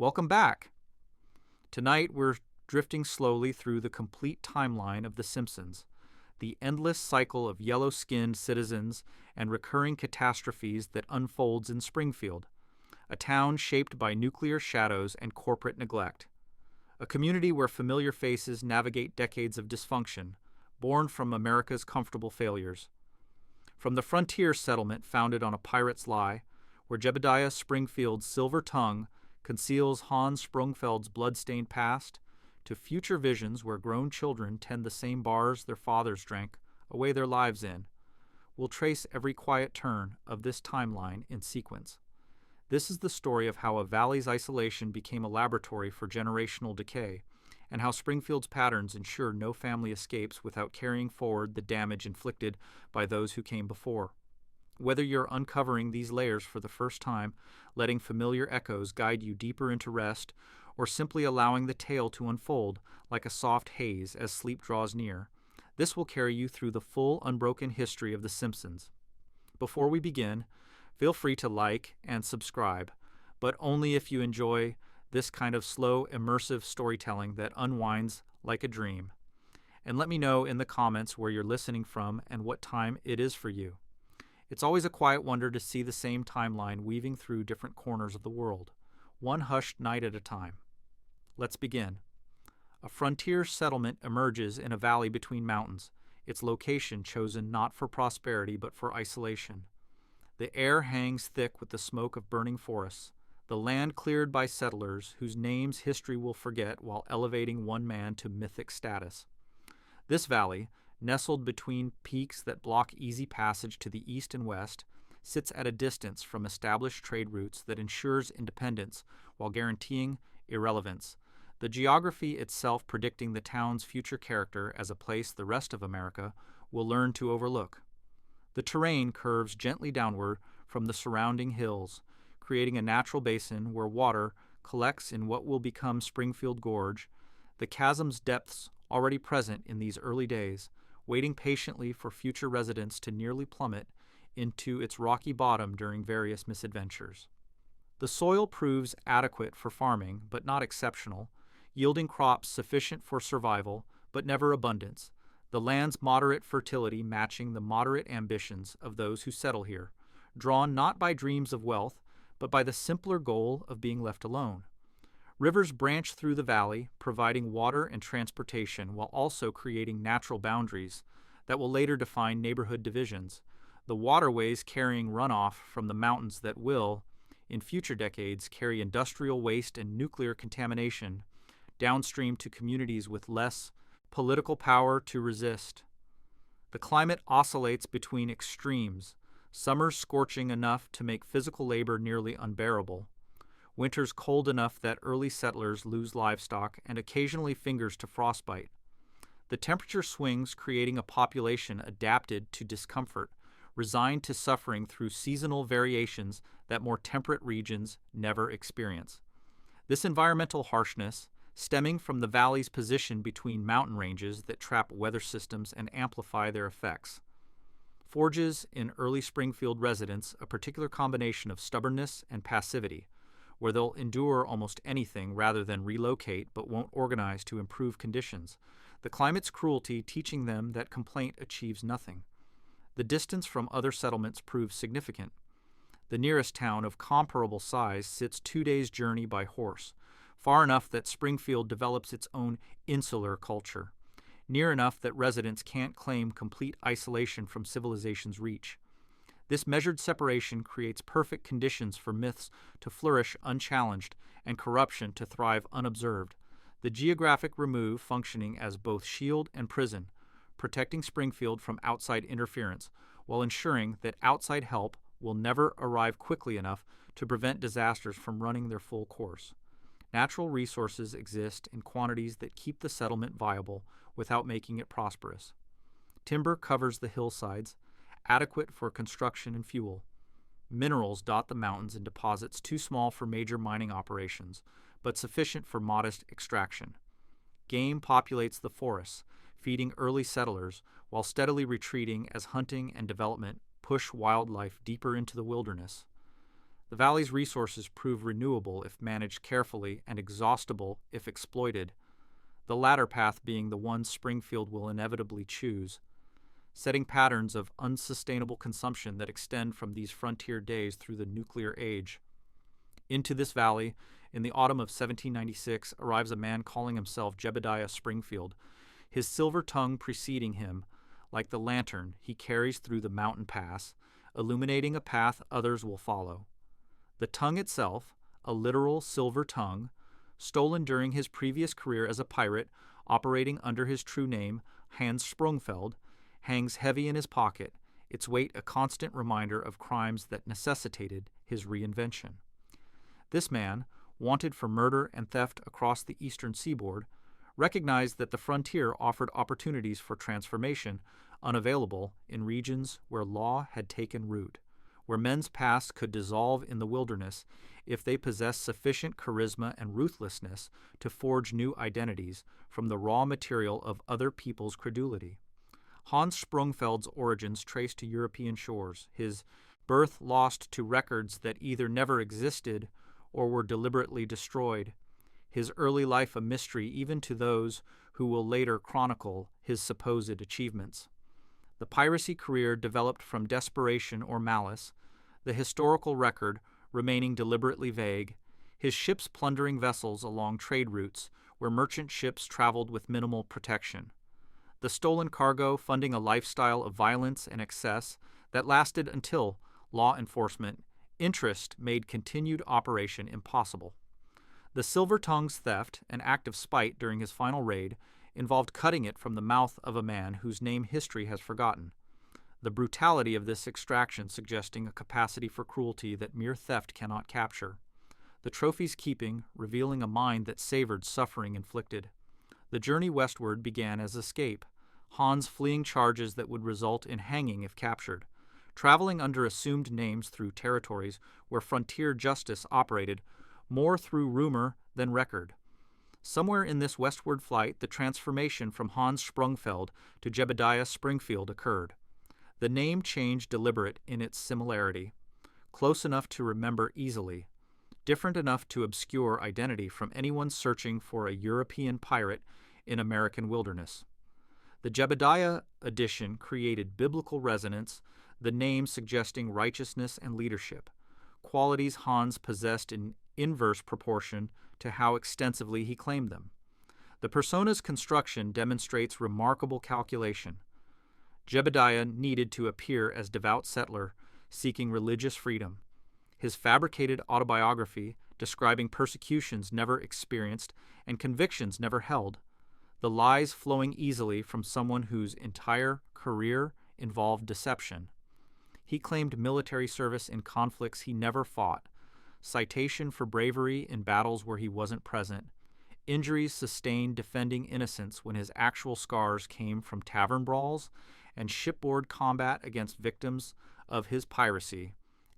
Welcome back. Tonight we're drifting slowly through the complete timeline of The Simpsons, the endless cycle of yellow-skinned citizens and recurring catastrophes that unfolds in Springfield, a town shaped by nuclear shadows and corporate neglect, a community where familiar faces navigate decades of dysfunction, born from America's comfortable failures. From the frontier settlement founded on a pirate's lie, where Jebediah Springfield's silver tongue conceals Hans Sprungfeld's blood-stained past, to future visions where grown children tend the same bars their fathers drank away their lives in, we'll trace every quiet turn of this timeline in sequence. This is the story of how a valley's isolation became a laboratory for generational decay, and how Springfield's patterns ensure no family escapes without carrying forward the damage inflicted by those who came before. Whether you're uncovering these layers for the first time, letting familiar echoes guide you deeper into rest, or simply allowing the tale to unfold like a soft haze as sleep draws near, this will carry you through the full, unbroken history of The Simpsons. Before we begin, feel free to like and subscribe, but only if you enjoy this kind of slow, immersive storytelling that unwinds like a dream. And let me know in the comments where you're listening from and what time it is for you. It's always a quiet wonder to see the same timeline weaving through different corners of the world, one hushed night at a time. Let's begin. A frontier settlement emerges in a valley between mountains, its location chosen not for prosperity but for isolation. The air hangs thick with the smoke of burning forests, the land cleared by settlers whose names history will forget while elevating one man to mythic status. This valley, nestled between peaks that block easy passage to the east and west, sits at a distance from established trade routes that ensures independence while guaranteeing irrelevance, the geography itself predicting the town's future character as a place the rest of America will learn to overlook. The terrain curves gently downward from the surrounding hills, creating a natural basin where water collects in what will become Springfield Gorge, the chasm's depths already present in these early days, waiting patiently for future residents to nearly plummet into its rocky bottom during various misadventures. The soil proves adequate for farming, but not exceptional, yielding crops sufficient for survival, but never abundance, the land's moderate fertility matching the moderate ambitions of those who settle here, drawn not by dreams of wealth, but by the simpler goal of being left alone. Rivers branch through the valley, providing water and transportation while also creating natural boundaries that will later define neighborhood divisions, the waterways carrying runoff from the mountains that will, in future decades, carry industrial waste and nuclear contamination downstream to communities with less political power to resist. The climate oscillates between extremes, summers scorching enough to make physical labor nearly unbearable, winters cold enough that early settlers lose livestock and occasionally fingers to frostbite. The temperature swings creating a population adapted to discomfort, resigned to suffering through seasonal variations that more temperate regions never experience. This environmental harshness, stemming from the valley's position between mountain ranges that trap weather systems and amplify their effects, forges in early Springfield residents a particular combination of stubbornness and passivity, where they'll endure almost anything rather than relocate but won't organize to improve conditions, the climate's cruelty teaching them that complaint achieves nothing. The distance from other settlements proves significant. The nearest town of comparable size sits 2 days' journey by horse, far enough that Springfield develops its own insular culture, near enough that residents can't claim complete isolation from civilization's reach. This measured separation creates perfect conditions for myths to flourish unchallenged and corruption to thrive unobserved, the geographic remove functioning as both shield and prison, protecting Springfield from outside interference while ensuring that outside help will never arrive quickly enough to prevent disasters from running their full course. Natural resources exist in quantities that keep the settlement viable without making it prosperous. Timber covers the hillsides, adequate for construction and fuel. Minerals dot the mountains in deposits too small for major mining operations, but sufficient for modest extraction. Game populates the forests, feeding early settlers while steadily retreating as hunting and development push wildlife deeper into the wilderness. The valley's resources prove renewable if managed carefully and exhaustible if exploited, the latter path being the one Springfield will inevitably choose, setting patterns of unsustainable consumption that extend from these frontier days through the nuclear age. Into this valley, in the autumn of 1796, arrives a man calling himself Jebediah Springfield, his silver tongue preceding him, like the lantern he carries through the mountain pass, illuminating a path others will follow. The tongue itself, a literal silver tongue, stolen during his previous career as a pirate, operating under his true name, Hans Sprungfeld, hangs heavy in his pocket, its weight a constant reminder of crimes that necessitated his reinvention. This man, wanted for murder and theft across the eastern seaboard, recognized that the frontier offered opportunities for transformation unavailable in regions where law had taken root, where men's past could dissolve in the wilderness if they possessed sufficient charisma and ruthlessness to forge new identities from the raw material of other people's credulity. Hans Sprungfeld's origins trace to European shores, his birth lost to records that either never existed or were deliberately destroyed, his early life a mystery even to those who will later chronicle his supposed achievements. The piracy career developed from desperation or malice, the historical record remaining deliberately vague, his ships plundering vessels along trade routes where merchant ships traveled with minimal protection. The stolen cargo funding a lifestyle of violence and excess that lasted until law enforcement interest made continued operation impossible. The Silver Tongue's theft, an act of spite during his final raid, involved cutting it from the mouth of a man whose name history has forgotten, the brutality of this extraction suggesting a capacity for cruelty that mere theft cannot capture. The trophy's keeping revealing a mind that savored suffering inflicted. The journey westward began as escape, Hans fleeing charges that would result in hanging if captured, traveling under assumed names through territories where frontier justice operated more through rumor than record. Somewhere in this westward flight, the transformation from Hans Sprungfeld to Jebediah Springfield occurred. The name change deliberate in its similarity, close enough to remember easily, different enough to obscure identity from anyone searching for a European pirate in American wilderness. The Jebediah addition created biblical resonance, the name suggesting righteousness and leadership, qualities Hans possessed in inverse proportion to how extensively he claimed them. The persona's construction demonstrates remarkable calculation. Jebediah needed to appear as devout settler seeking religious freedom. His fabricated autobiography, describing persecutions never experienced and convictions never held, the lies flowing easily from someone whose entire career involved deception. He claimed military service in conflicts he never fought, citation for bravery in battles where he wasn't present, injuries sustained defending innocence when his actual scars came from tavern brawls and shipboard combat against victims of his piracy.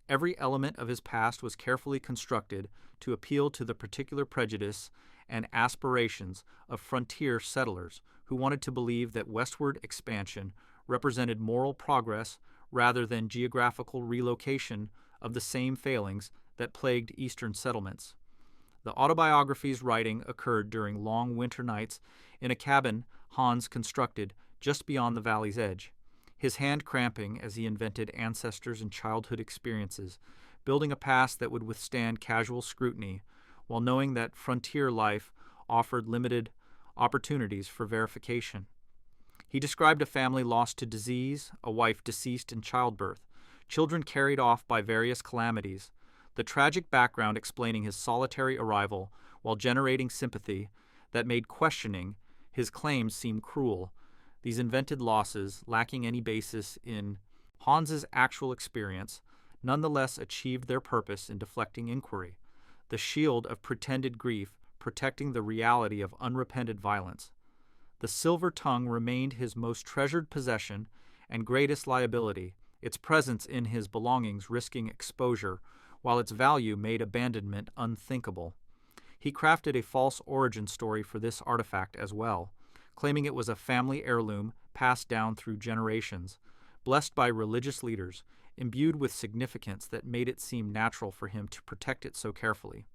Every element of his past was carefully constructed to appeal to the particular prejudice and aspirations of frontier settlers who wanted to believe that westward expansion represented moral progress rather than geographical relocation of the same failings that plagued eastern settlements. The autobiography's writing occurred during long winter nights in a cabin Hans constructed just beyond the valley's edge, his hand cramping as he invented ancestors and childhood experiences, building a past that would withstand casual scrutiny, while knowing that frontier life offered limited opportunities for verification. He described a family lost to disease, a wife deceased in childbirth, children carried off by various calamities, the tragic background explaining his solitary arrival while generating sympathy that made questioning his claims seem cruel. These invented losses, lacking any basis in Hans's actual experience, nonetheless achieved their purpose in deflecting inquiry, the shield of pretended grief protecting the reality of unrepented violence. The silver tongue remained his most treasured possession and greatest liability, its presence in his belongings risking exposure, while its value made abandonment unthinkable. He crafted a false origin story for this artifact as well, claiming it was a family heirloom passed down through generations, blessed by religious leaders, imbued with significance that made it seem natural for him to protect it so carefully.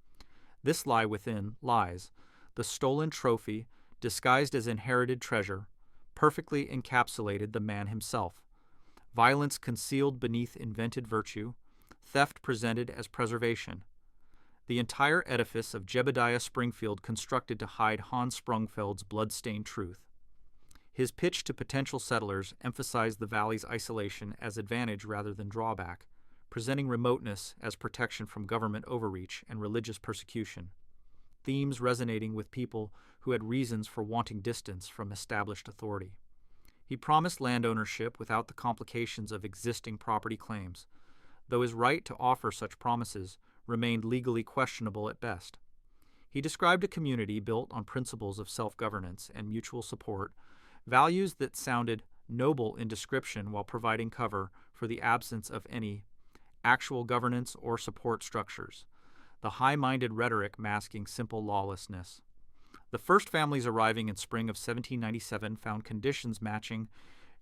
This lie within lies, the stolen trophy, disguised as inherited treasure, perfectly encapsulated the man himself. Violence concealed beneath invented virtue, theft presented as preservation. The entire edifice of Jebediah Springfield constructed to hide Hans Sprungfeld's blood-stained truth. His pitch to potential settlers emphasized the valley's isolation as advantage rather than drawback, presenting remoteness as protection from government overreach and religious persecution, themes resonating with people who had reasons for wanting distance from established authority. He promised land ownership without the complications of existing property claims, though his right to offer such promises remained legally questionable at best. He described a community built on principles of self-governance and mutual support, values that sounded noble in description while providing cover for the absence of any actual governance or support structures, the high-minded rhetoric masking simple lawlessness. The first families arriving in spring of 1797 found conditions matching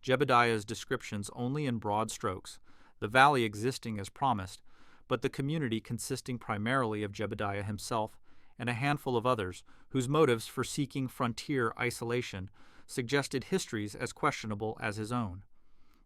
Jebediah's descriptions only in broad strokes, the valley existing as promised, but the community consisting primarily of Jebediah himself and a handful of others whose motives for seeking frontier isolation suggested histories as questionable as his own.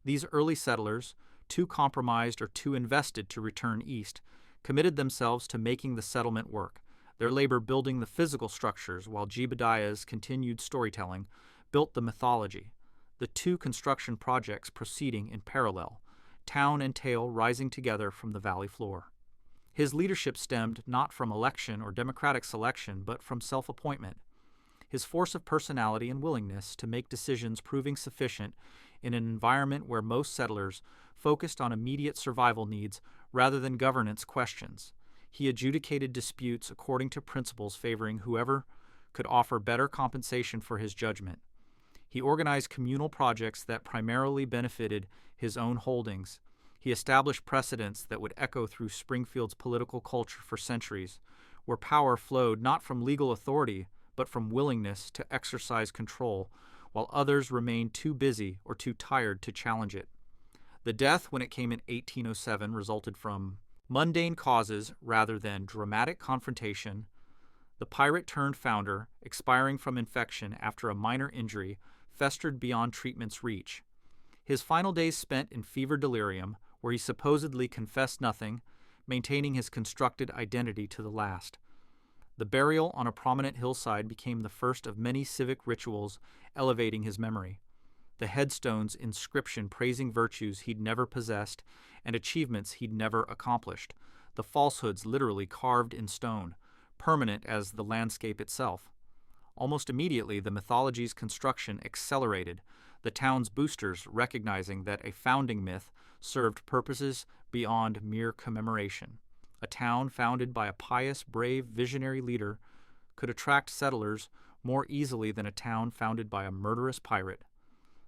These early settlers, too compromised or too invested to return east, committed themselves to making the settlement work, their labor building the physical structures while Jebediah's continued storytelling built the mythology, the two construction projects proceeding in parallel, town and tale rising together from the valley floor. His leadership stemmed not from election or democratic selection, but from self-appointment, his force of personality and willingness to make decisions proving sufficient in an environment where most settlers focused on immediate survival needs rather than governance questions. He adjudicated disputes according to principles favoring whoever could offer better compensation for his judgment. He organized communal projects that primarily benefited his own holdings. He established precedents that would echo through Springfield's political culture for centuries, where power flowed not from legal authority, but from willingness to exercise control, while others remained too busy or too tired to challenge it. The death, when it came in 1807, resulted from mundane causes rather than dramatic confrontation. The pirate-turned-founder, expiring from infection after a minor injury, festered beyond treatment's reach. His final days spent in fever delirium, where he supposedly confessed nothing, maintaining his constructed identity to the last. The burial on a prominent hillside became the first of many civic rituals elevating his memory. The headstone's inscription praising virtues he'd never possessed and achievements he'd never accomplished, the falsehoods literally carved in stone, permanent as the landscape itself. Almost immediately, the mythology's construction accelerated, the town's boosters recognizing that a founding myth served purposes beyond mere commemoration. A town founded by a pious, brave, visionary leader could attract settlers more easily than a town founded by a murderous pirate.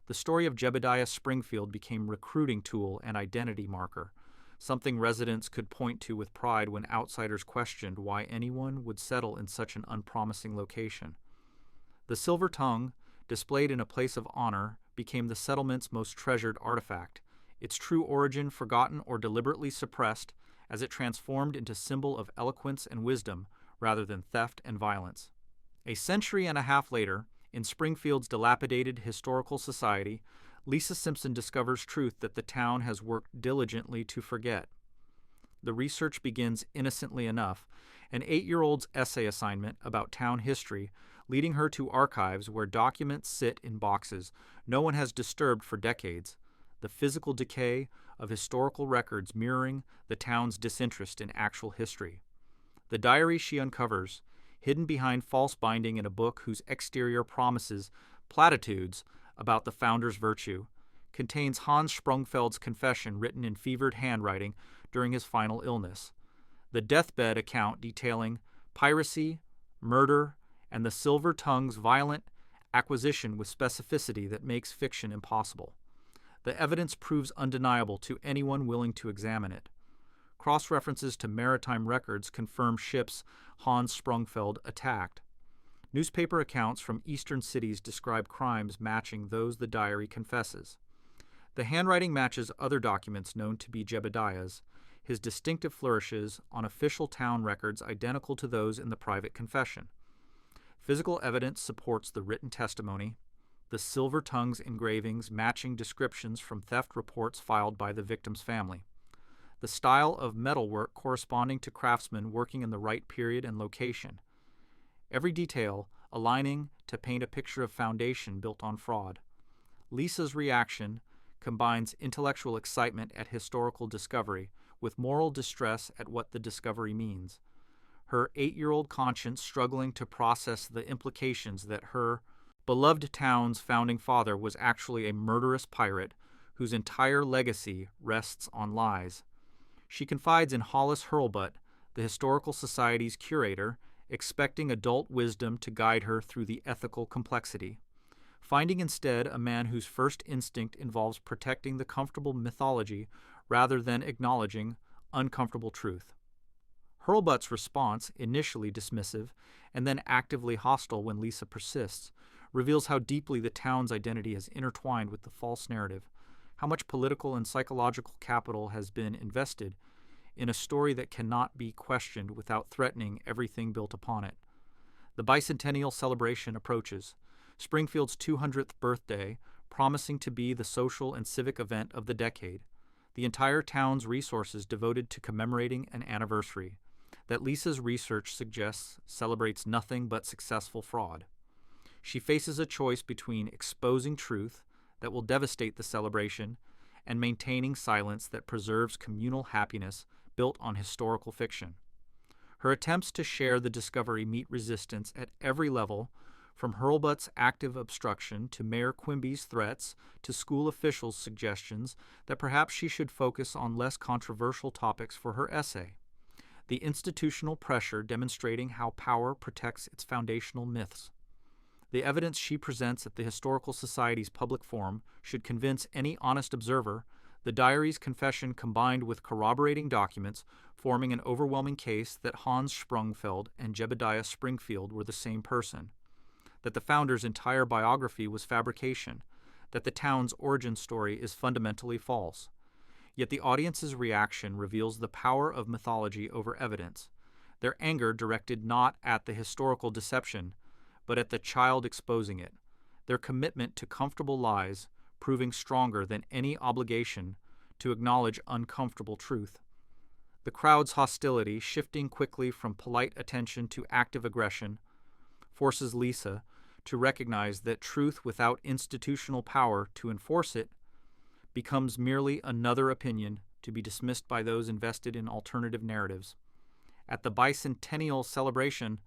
The story of Jebediah Springfield became recruiting tool and identity marker, something residents could point to with pride when outsiders questioned why anyone would settle in such an unpromising location. The silver tongue, displayed in a place of honor, became the settlement's most treasured artifact, its true origin forgotten or deliberately suppressed as it transformed into symbol of eloquence and wisdom rather than theft and violence. A century and a half later, in Springfield's dilapidated historical society, Lisa Simpson discovers truth that the town has worked diligently to forget. The research begins innocently enough, an 8-year-old's essay assignment about town history, leading her to archives where documents sit in boxes no one has disturbed for decades, the physical decay of historical records mirroring the town's disinterest in actual history. The diary she uncovers, hidden behind false binding in a book whose exterior promises platitudes about the founder's virtue, contains Hans Sprungfeld's confession written in fevered handwriting during his final illness, the deathbed account detailing piracy, murder, and the silver tongue's violent acquisition with specificity that makes fiction impossible. The evidence proves undeniable to anyone willing to examine it. Cross-references to maritime records confirm ships Hans Sprungfeld attacked. Newspaper accounts from eastern cities describe crimes matching those the diary confesses. The handwriting matches other documents known to be Jebediah's, his distinctive flourishes on official town records identical to those in the private confession. Physical evidence supports the written testimony, the silver tongue's engravings matching descriptions from theft reports filed by the victim's family, the style of metalwork corresponding to craftsmen working in the right period and location, every detail aligning to paint a picture of foundation built on fraud. Lisa's reaction combines intellectual excitement at historical discovery with moral distress at what the discovery means. Her 8-year-old conscience struggling to process the implications that her beloved town's founding father was actually a murderous pirate whose entire legacy rests on lies. She confides in Hollis Hurlbut, the Historical Society's curator, expecting adult wisdom to guide her through the ethical complexity, finding instead a man whose first instinct involves protecting the comfortable mythology rather than acknowledging uncomfortable truth. Hurlbut's response, initially dismissive and then actively hostile when Lisa persists, reveals how deeply the town's identity is intertwined with the false narrative, how much political and psychological capital has been invested in a story that cannot be questioned without threatening everything built upon it. The bicentennial celebration approaches, Springfield's 200th birthday promising to be the social and civic event of the decade, the entire town's resources devoted to commemorating an anniversary that Lisa's research suggests celebrates nothing but successful fraud. She faces a choice between exposing truth that will devastate the celebration and maintaining silence that preserves communal happiness built on historical fiction. Her attempts to share the discovery meet resistance at every level, from Hurlbut's active obstruction to Mayor Quimby's threats to school officials' suggestions that perhaps she should focus on less controversial topics for her essay. The institutional pressure demonstrating how power protects its foundational myths. The evidence she presents at the Historical Society's public forum should convince any honest observer. The diary's confession combined with corroborating documents forming an overwhelming case that Hans Sprungfeld and Jebediah Springfield were the same person, that the founder's entire biography was fabrication, that the town's origin story is fundamentally false. Yet the audience's reaction reveals the power of mythology over evidence, their anger directed not at the historical deception, but at the child exposing it, their commitment to comfortable lies proving stronger than any obligation to acknowledge uncomfortable truth. The crowd's hostility, shifting quickly from polite attention to active aggression, forces Lisa to recognize that truth without institutional power to enforce it becomes merely another opinion to be dismissed by those invested in alternative narratives. At the bicentennial celebration,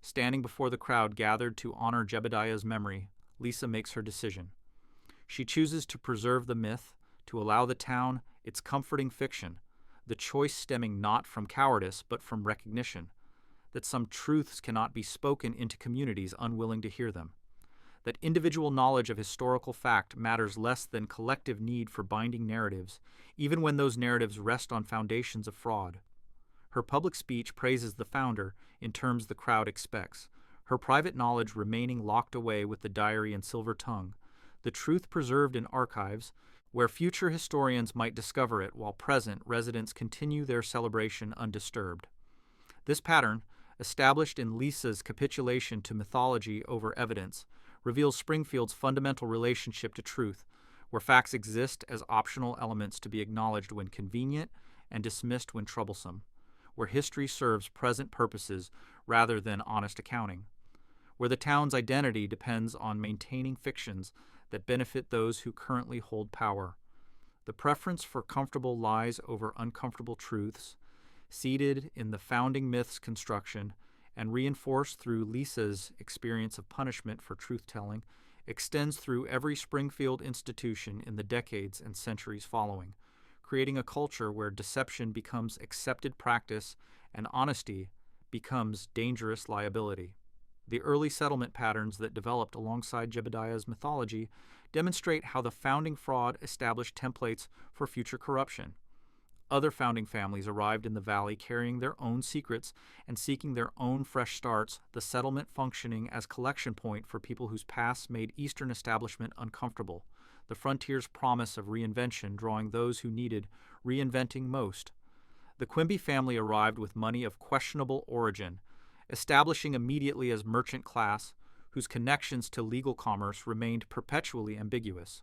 standing before the crowd gathered to honor Jebediah's memory, Lisa makes her decision. She chooses to preserve the myth, to allow the town its comforting fiction, the choice stemming not from cowardice but from recognition, that some truths cannot be spoken into communities unwilling to hear them, that individual knowledge of historical fact matters less than collective need for binding narratives, even when those narratives rest on foundations of fraud. Her public speech praises the founder in terms the crowd expects, her private knowledge remaining locked away with the diary and silver tongue, the truth preserved in archives where future historians might discover it while present residents continue their celebration undisturbed. This pattern, established in Lisa's capitulation to mythology over evidence, reveals Springfield's fundamental relationship to truth, where facts exist as optional elements to be acknowledged when convenient and dismissed when troublesome, where history serves present purposes rather than honest accounting, where the town's identity depends on maintaining fictions that benefit those who currently hold power. The preference for comfortable lies over uncomfortable truths, seated in the founding myth's construction and reinforced through Lisa's experience of punishment for truth-telling, extends through every Springfield institution in the decades and centuries following, creating a culture where deception becomes accepted practice and honesty becomes dangerous liability. The early settlement patterns that developed alongside Jebediah's mythology demonstrate how the founding fraud established templates for future corruption. Other founding families arrived in the valley carrying their own secrets and seeking their own fresh starts, the settlement functioning as collection point for people whose pasts made Eastern establishment uncomfortable, the frontier's promise of reinvention drawing those who needed reinventing most. The Quimby family arrived with money of questionable origin, establishing immediately as merchant class, whose connections to legal commerce remained perpetually ambiguous.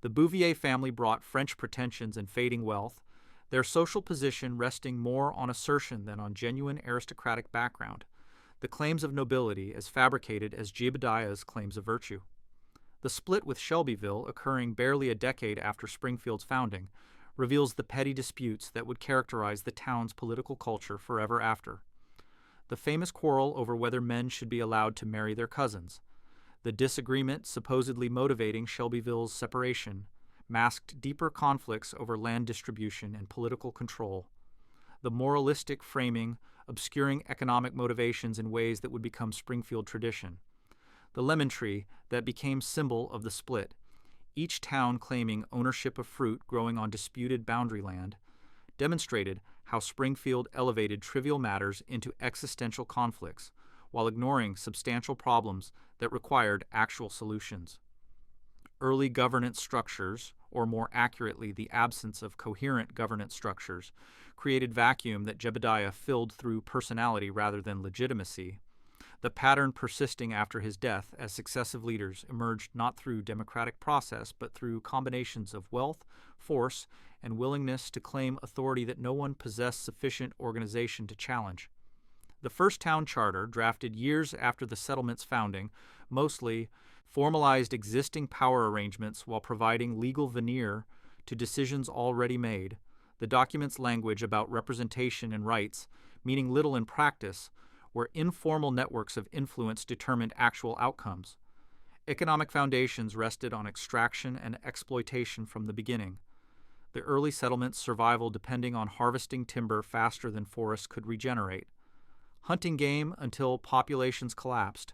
The Bouvier family brought French pretensions and fading wealth, their social position resting more on assertion than on genuine aristocratic background, the claims of nobility as fabricated as Jebediah's claims of virtue. The split with Shelbyville, occurring barely a decade after Springfield's founding, reveals the petty disputes that would characterize the town's political culture forever after. The famous quarrel over whether men should be allowed to marry their cousins, the disagreement supposedly motivating Shelbyville's separation, masked deeper conflicts over land distribution and political control. The moralistic framing obscuring economic motivations in ways that would become Springfield tradition. The lemon tree that became symbol of the split, each town claiming ownership of fruit growing on disputed boundary land, demonstrated how Springfield elevated trivial matters into existential conflicts while ignoring substantial problems that required actual solutions. Early governance structures, or more accurately, the absence of coherent governance structures, created vacuum that Jebediah filled through personality rather than legitimacy. The pattern persisting after his death as successive leaders emerged not through democratic process but through combinations of wealth, force, and willingness to claim authority that no one possessed sufficient organization to challenge. The first town charter, drafted years after the settlement's founding, mostly formalized existing power arrangements while providing legal veneer to decisions already made. The document's language about representation and rights, meaning little in practice, where informal networks of influence determined actual outcomes. Economic foundations rested on extraction and exploitation from the beginning. The early settlement's survival depending on harvesting timber faster than forests could regenerate. Hunting game until populations collapsed.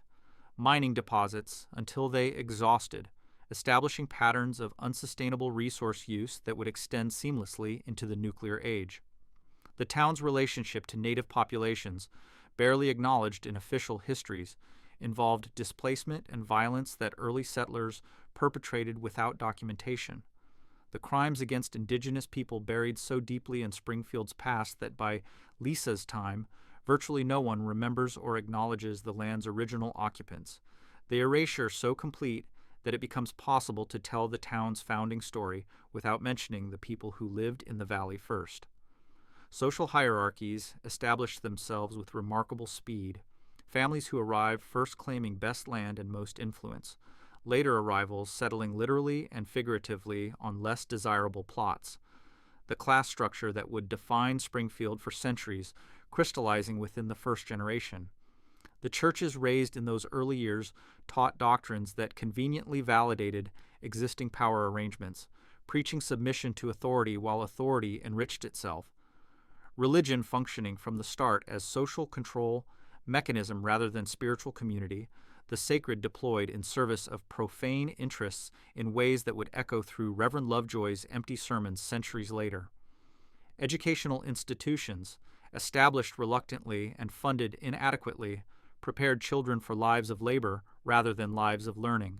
Mining deposits until they exhausted, establishing patterns of unsustainable resource use that would extend seamlessly into the nuclear age. The town's relationship to native populations, barely acknowledged in official histories, involved displacement and violence that early settlers perpetrated without documentation. The crimes against indigenous people buried so deeply in Springfield's past that by Lisa's time, virtually no one remembers or acknowledges the land's original occupants, the erasure so complete that it becomes possible to tell the town's founding story without mentioning the people who lived in the valley first. Social hierarchies established themselves with remarkable speed, families who arrived first claiming best land and most influence, later arrivals settling literally and figuratively on less desirable plots. The class structure that would define Springfield for centuries crystallizing within the first generation. The churches raised in those early years taught doctrines that conveniently validated existing power arrangements, preaching submission to authority while authority enriched itself. Religion functioning from the start as social control mechanism rather than spiritual community, the sacred deployed in service of profane interests in ways that would echo through Reverend Lovejoy's empty sermons centuries later. Educational institutions, established reluctantly and funded inadequately, prepared children for lives of labor rather than lives of learning.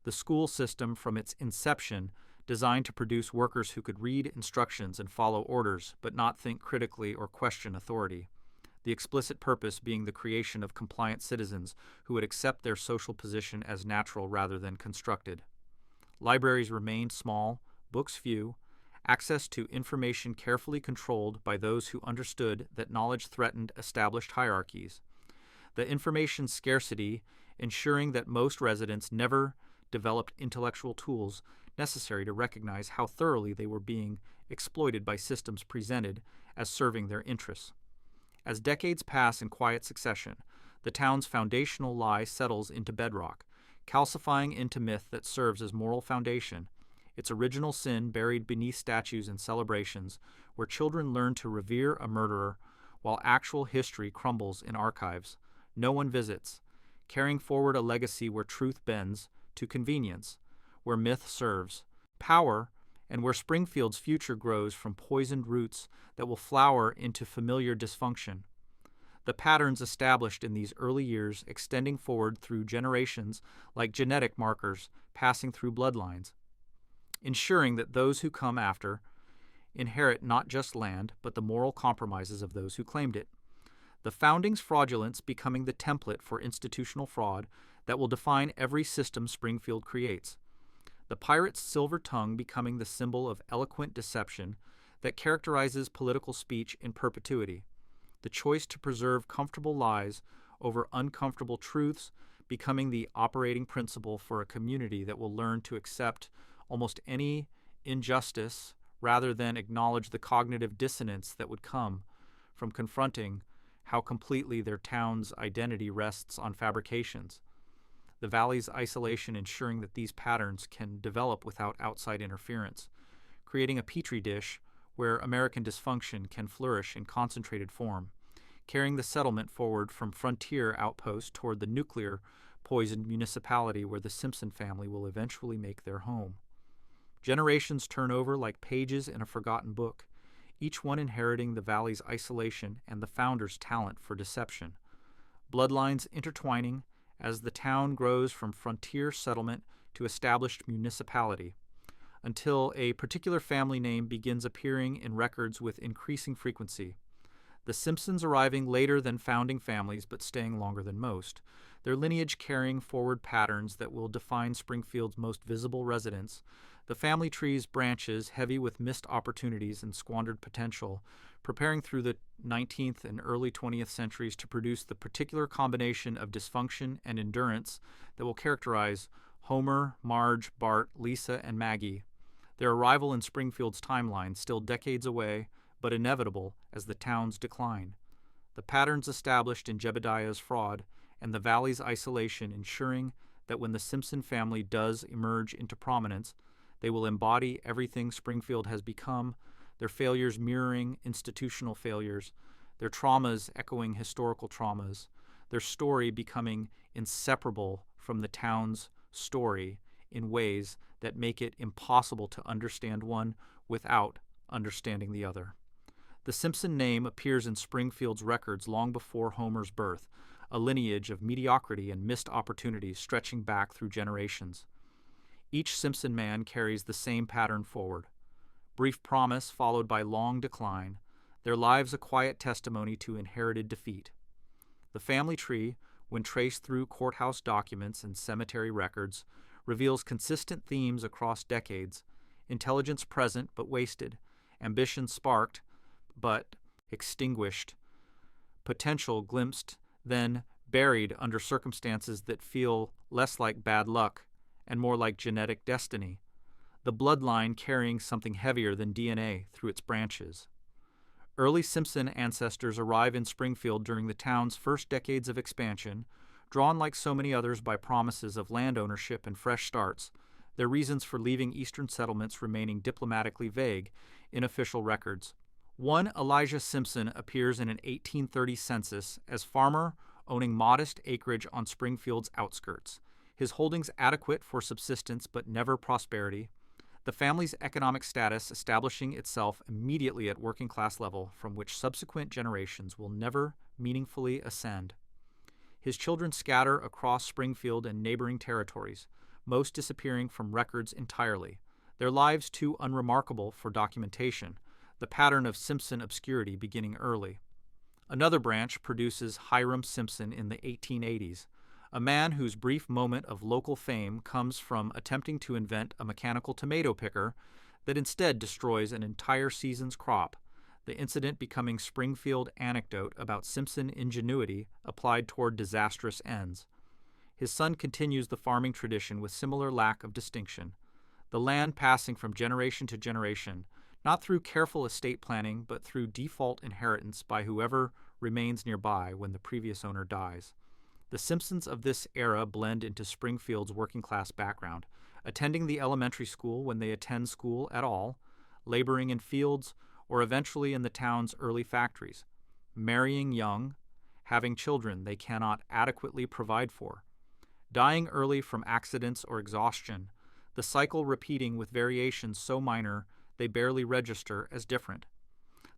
The school system from its inception designed to produce workers who could read instructions and follow orders but not think critically or question authority, the explicit purpose being the creation of compliant citizens who would accept their social position as natural rather than constructed. Libraries remained small, books few, access to information carefully controlled by those who understood that knowledge threatened established hierarchies. The information scarcity ensuring that most residents never developed intellectual tools necessary to recognize how thoroughly they were being exploited by systems presented as serving their interests. As decades pass in quiet succession, the town's foundational lie settles into bedrock, calcifying into myth that serves as moral foundation, its original sin buried beneath statues and celebrations, where children learn to revere a murderer while actual history crumbles in archives. No one visits, carrying forward a legacy where truth bends to convenience, where myth serves power, and where Springfield's future grows from poisoned roots that will flower into familiar dysfunction. The patterns established in these early years extending forward through generations like genetic markers passing through bloodlines. ensuring that those who come after inherit not just land, but the moral compromises of those who claimed it. The founding's fraudulence becoming the template for institutional fraud that will define every system Springfield creates. The pirate's silver tongue becoming the symbol of eloquent deception that characterizes political speech in perpetuity. The choice to preserve comfortable lies over uncomfortable truths becoming the operating principle for a community that will learn to accept almost any injustice rather than acknowledge the cognitive dissonance that would come from confronting how completely their town's identity rests on fabrications. The valley's isolation ensuring that these patterns can develop without outside interference, creating a petri dish where American dysfunction can flourish in concentrated form, carrying the settlement forward from frontier outpost toward the nuclear poisoned municipality where the Simpson family will eventually make their home. Generations turn over like pages in a forgotten book, each one inheriting the valley's isolation and the founder's talent for deception. Bloodlines intertwining as the town grows from frontier settlement to established municipality, until a particular family name begins appearing in records with increasing frequency. The Simpsons arriving later than founding families but staying longer than most, their lineage carrying forward patterns that will define Springfield's most visible residents, the family tree's branches heavy with missed opportunities and squandered potential, preparing through the 19th and early 20th centuries to produce the particular combination of dysfunction and endurance that will characterize Homer, Marge, Bart, Lisa, and Maggie. Their arrival in Springfield's timeline still decades away, but inevitable as the town's decline. The patterns established in Jebediah's fraud and the valley's isolation ensuring that when the Simpson family does emerge into prominence, they will embody everything Springfield has become, their failures mirroring institutional failures, their traumas echoing historical traumas, their story becoming inseparable from the town's story in ways that make it impossible to understand one without understanding the other. The Simpson name appears in Springfield's records long before Homer's birth, a lineage of mediocrity and missed opportunities stretching back through generations. Each Simpson man carries the same pattern forward. Brief promise followed by long decline, their lives a quiet testimony to inherited defeat. The family tree, when traced through courthouse documents and cemetery records, reveals consistent themes across decades: intelligence present but wasted, ambition sparked but extinguished, potential glimpsed, then buried under circumstances that feel less like bad luck and more like genetic destiny, the bloodline carrying something heavier than DNA through its branches. Early Simpson ancestors arrive in Springfield during the town's first decades of expansion, drawn like so many others by promises of land ownership and fresh starts, their reasons for leaving eastern settlements remaining diplomatically vague in official records. One Elijah Simpson appears in an 1830 census as farmer owning modest acreage on Springfield's outskirts, his holdings adequate for subsistence but never prosperity, the family's economic status establishing itself immediately at working class level from which subsequent generations will never meaningfully ascend. His children scatter across Springfield and neighboring territories, most disappearing from records entirely, their lives too unremarkable for documentation, the pattern of Simpson obscurity beginning early. Another branch produces Hiram Simpson in the 1880s, a man whose brief moment of local fame comes from attempting to invent a mechanical tomato picker that instead destroys an entire season's crop, the incident becoming Springfield anecdote about Simpson ingenuity applied toward disastrous ends. His son continues the farming tradition with similar lack of distinction, the land passing from generation to generation, not through careful estate planning but through default inheritance by whoever remains nearby when the previous owner dies. The Simpsons of this era blend into Springfield's working-class background, attending the elementary school when they attend school at all, laboring in fields, or eventually in the town's early factories, marrying young, having children they cannot adequately provide for, dying early from accidents or exhaustion, the cycle repeating with variations so minor they barely register as different.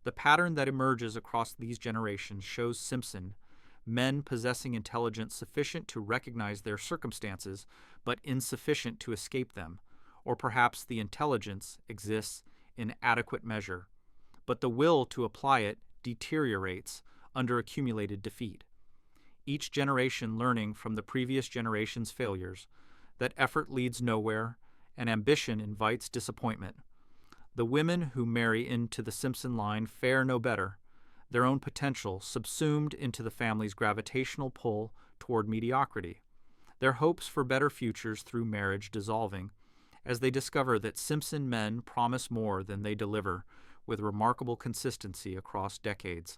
The pattern that emerges across these generations shows Simpson, men possessing intelligence sufficient to recognize their circumstances, but insufficient to escape them, or perhaps the intelligence exists in adequate measure, but the will to apply it deteriorates under accumulated defeat. Each generation learning from the previous generation's failures that effort leads nowhere and ambition invites disappointment. The women who marry into the Simpson line fare no better, their own potential subsumed into the family's gravitational pull toward mediocrity, their hopes for better futures through marriage dissolving, as they discover that Simpson men promise more than they deliver with remarkable consistency across decades.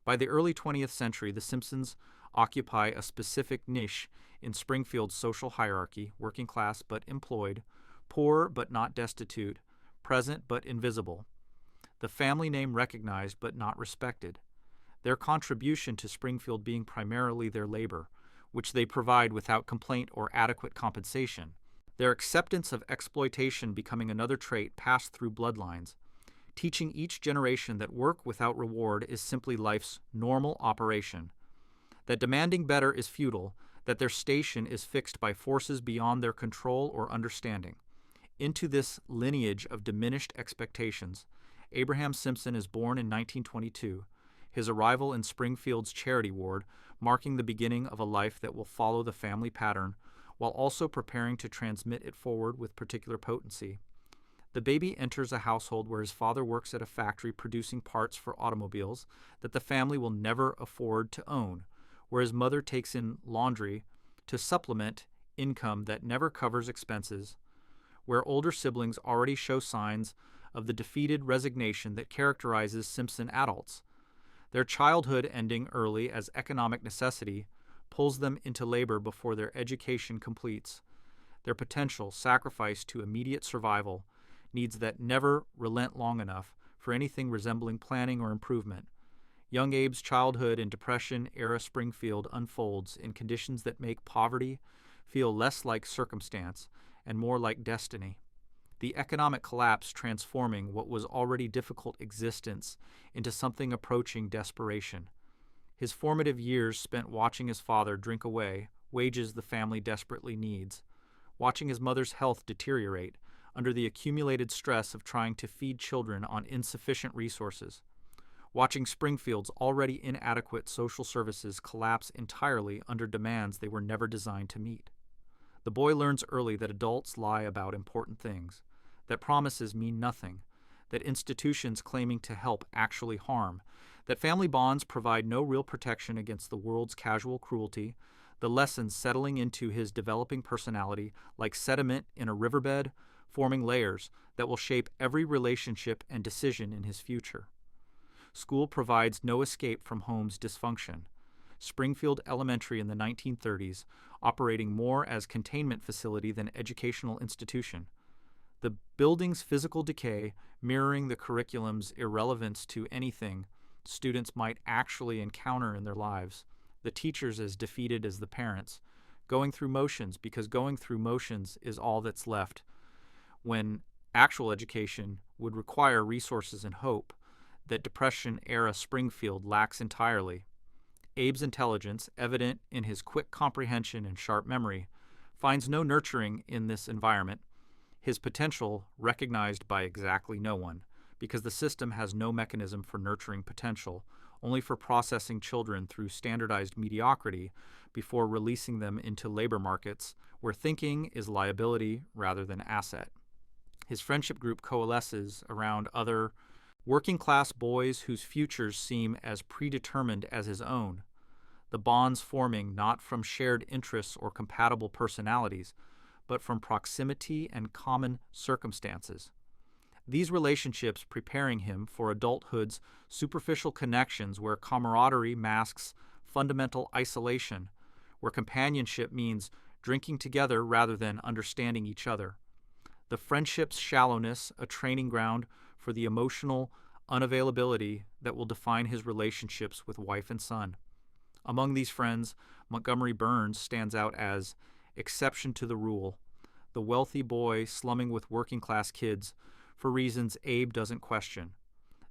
By the early 20th century, the Simpsons occupy a specific niche in Springfield's social hierarchy, working class but employed, poor but not destitute, present but invisible. The family name recognized but not respected. Their contribution to Springfield being primarily their labor, which they provide without complaint or adequate compensation. Their acceptance of exploitation becoming another trait passed through bloodlines, teaching each generation that work without reward is simply life's normal operation, that demanding better is futile, that their station is fixed by forces beyond their control or understanding. Into this lineage of diminished expectations, Abraham Simpson is born in 1922, his arrival in Springfield's charity ward marking the beginning of a life that will follow the family pattern while also preparing to transmit it forward with particular potency. The baby enters a household where his father works at a factory producing parts for automobiles that the family will never afford to own, where his mother takes in laundry to supplement income that never covers expenses, where older siblings already show signs of the defeated resignation that characterizes Simpson adults, their childhood ending early as economic necessity pulls them into labor before their education completes, their potential sacrificed to immediate survival, needs that never relent long enough for anything resembling planning or improvement. Young Abe's childhood in Depression-era Springfield unfolds in conditions that make poverty feel less like circumstance and more like destiny. The economic collapse transforming what was already difficult existence into something approaching desperation. His formative years spent watching his father drink away wages the family desperately needs, watching his mother's health deteriorate under the accumulated stress of trying to feed children on insufficient resources, watching Springfield's already inadequate social services collapse entirely under demands they were never designed to meet. The boy learns early that adults lie about important things, that promises mean nothing, that institutions claiming to help actually harm, that family bonds provide no real protection against the world's casual cruelty, the lessons settling into his developing personality like sediment in a riverbed, forming layers that will shape every relationship and decision in his future. School provides no escape from home's dysfunction. Springfield Elementary in the 1930s, operating more as containment facility than educational institution. The building's physical decay mirroring the curriculum's irrelevance to anything students might actually encounter in their lives. The teachers as defeated as the parents, going through motions because going through motions is all that's left, when actual education would require resources and hope that Depression-era Springfield lacks entirely. Abe's intelligence, evident in his quick comprehension and sharp memory, finds no nurturing in this environment, his potential recognized by exactly no one, because the system has no mechanism for nurturing potential, only for processing children through standardized mediocrity before releasing them into labor markets where thinking is liability rather than asset. His friendship group coalesces around other working-class boys whose futures seem as predetermined as his own, the bonds forming not from shared interests or compatible personalities, but from proximity and common circumstances. These relationships preparing him for adulthood's superficial connections where camaraderie masks fundamental isolation, where companionship means drinking together rather than understanding each other. The friendship's shallowness, a training ground for the emotional unavailability that will define his relationships with wife and son. Among these friends, Montgomery Burns stands out as exception to the rule, the wealthy boy slumming with working-class kids for reasons Abe doesn't question.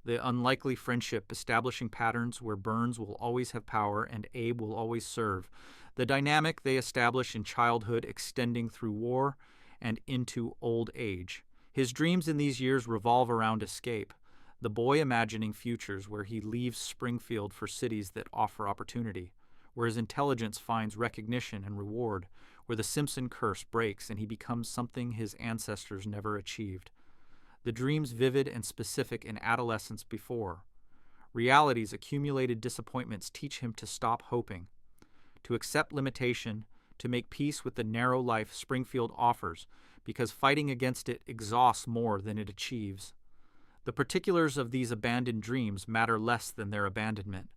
The unlikely friendship establishing patterns where Burns will always have power and Abe will always serve. The dynamic they establish in childhood extending through war and into old age. His dreams in these years revolve around escape, the boy imagining futures where he leaves Springfield for cities that offer opportunity, where his intelligence finds recognition and reward, where the Simpson curse breaks and he becomes something his ancestors never achieved. The dreams vivid and specific in adolescence before. Reality's accumulated disappointments teach him to stop hoping, to accept limitation, to make peace with the narrow life Springfield offers, because fighting against it exhausts more than it achieves. The particulars of these abandoned dreams matter less than their abandonment,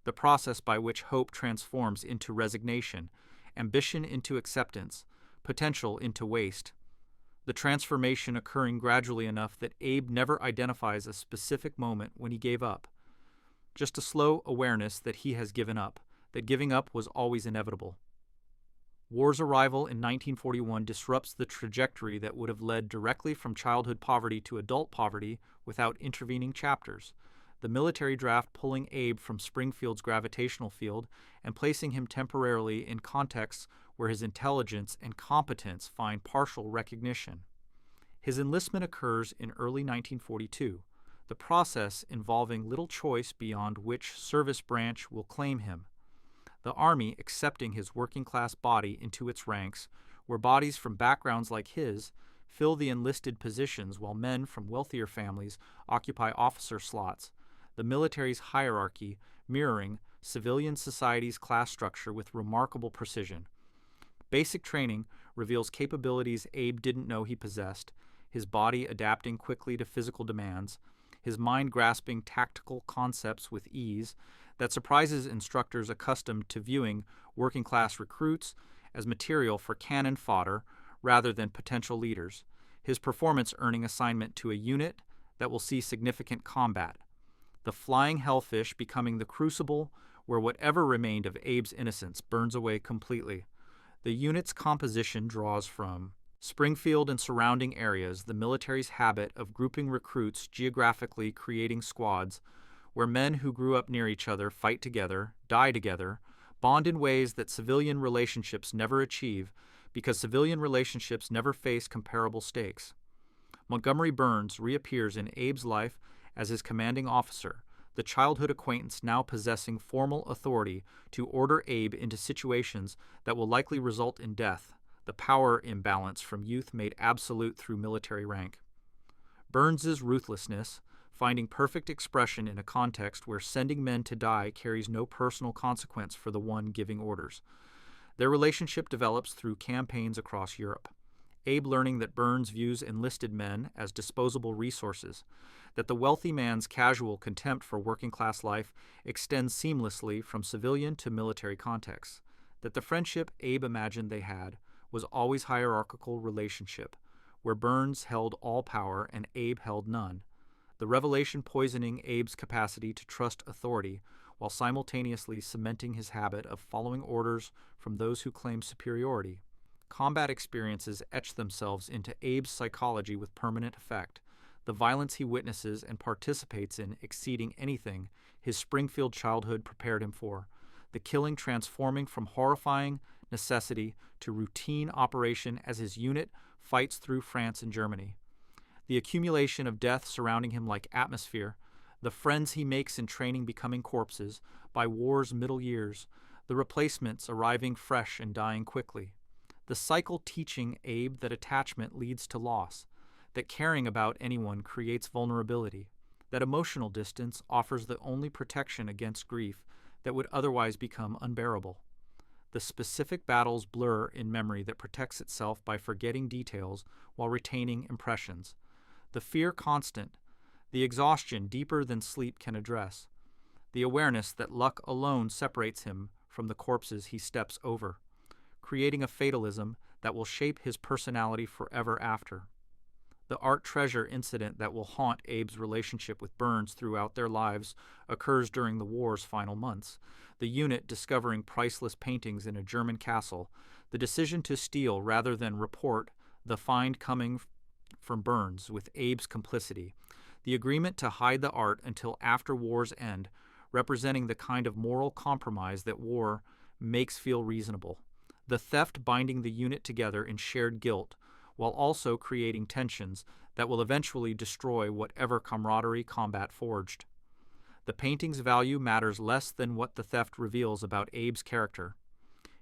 the process by which hope transforms into resignation, ambition into acceptance, potential into waste. The transformation occurring gradually enough that Abe never identifies a specific moment when he gave up. Just a slow awareness that he has given up, that giving up was always inevitable. War's arrival in 1941 disrupts the trajectory that would have led directly from childhood poverty to adult poverty without intervening chapters, the military draft pulling Abe from Springfield's gravitational field and placing him temporarily in contexts where his intelligence and competence find partial recognition. His enlistment occurs in early 1942, the process involving little choice beyond which service branch will claim him. The Army accepting his working-class body into its ranks, where bodies from backgrounds like his fill the enlisted positions while men from wealthier families occupy officer slots, the military's hierarchy mirroring civilian society's class structure with remarkable precision. Basic training reveals capabilities Abe didn't know he possessed, his body adapting quickly to physical demands, his mind grasping tactical concepts with ease that surprises instructors accustomed to viewing working-class recruits as material for cannon fodder rather than potential leaders, his performance earning assignment to a unit that will see significant combat, the flying hellfish becoming the crucible where whatever remained of Abe's innocence burns away completely. The unit's composition draws from Springfield and surrounding areas, the military's habit of grouping recruits geographically, creating squads where men who grew up near each other fight together, die together, bond in ways that civilian relationships never achieve because civilian relationships never face comparable stakes. Montgomery Burns reappears in Abe's life as his commanding officer, the childhood acquaintance now possessing formal authority to order Abe into situations that will likely result in death, the power imbalance from youth made absolute through military rank. Burns's ruthlessness, finding perfect expression in a context where sending men to die carries no personal consequence for the one giving orders. Their relationship develops through campaigns across Europe. Abe learning that Burns views enlisted men as disposable resources, that the wealthy man's casual contempt for working-class life extends seamlessly from civilian to military contexts, that the friendship Abe imagined they had was always hierarchical relationship, where Burns held all power and Abe held none, the revelation poisoning Abe's capacity to trust authority while simultaneously cementing his habit of following orders from those who claim superiority. Combat experiences etch themselves into Abe's psychology with permanent effect, the violence he witnesses and participates in exceeding anything his Springfield childhood prepared him for, the killing transforming from horrifying necessity to routine operation as his unit fights through France and Germany. The accumulation of death surrounding him like atmosphere, the friends he makes in training becoming corpses by war's middle years, the replacements arriving fresh and dying quickly. The cycle teaching Abe that attachment leads to loss, that caring about anyone creates vulnerability, that emotional distance offers the only protection against grief that would otherwise become unbearable. The specific battles blur in memory that protects itself by forgetting details while retaining impressions. The fear constant, the exhaustion deeper than sleep can address, the awareness that luck alone separates him from the corpses he steps over, creating a fatalism that will shape his personality forever after. The art treasure incident that will haunt Abe's relationship with Burns throughout their lives occurs during the war's final months, the unit discovering priceless paintings in a German castle, the decision to steal rather than report, the find coming from Burns with Abe's complicity, the agreement to hide the art until after war's end, representing the kind of moral compromise that war makes feel reasonable, the theft binding the unit together in shared guilt, while also creating tensions that will eventually destroy whatever camaraderie combat forged. The painting's value matters less than what the theft reveals about Abe's character.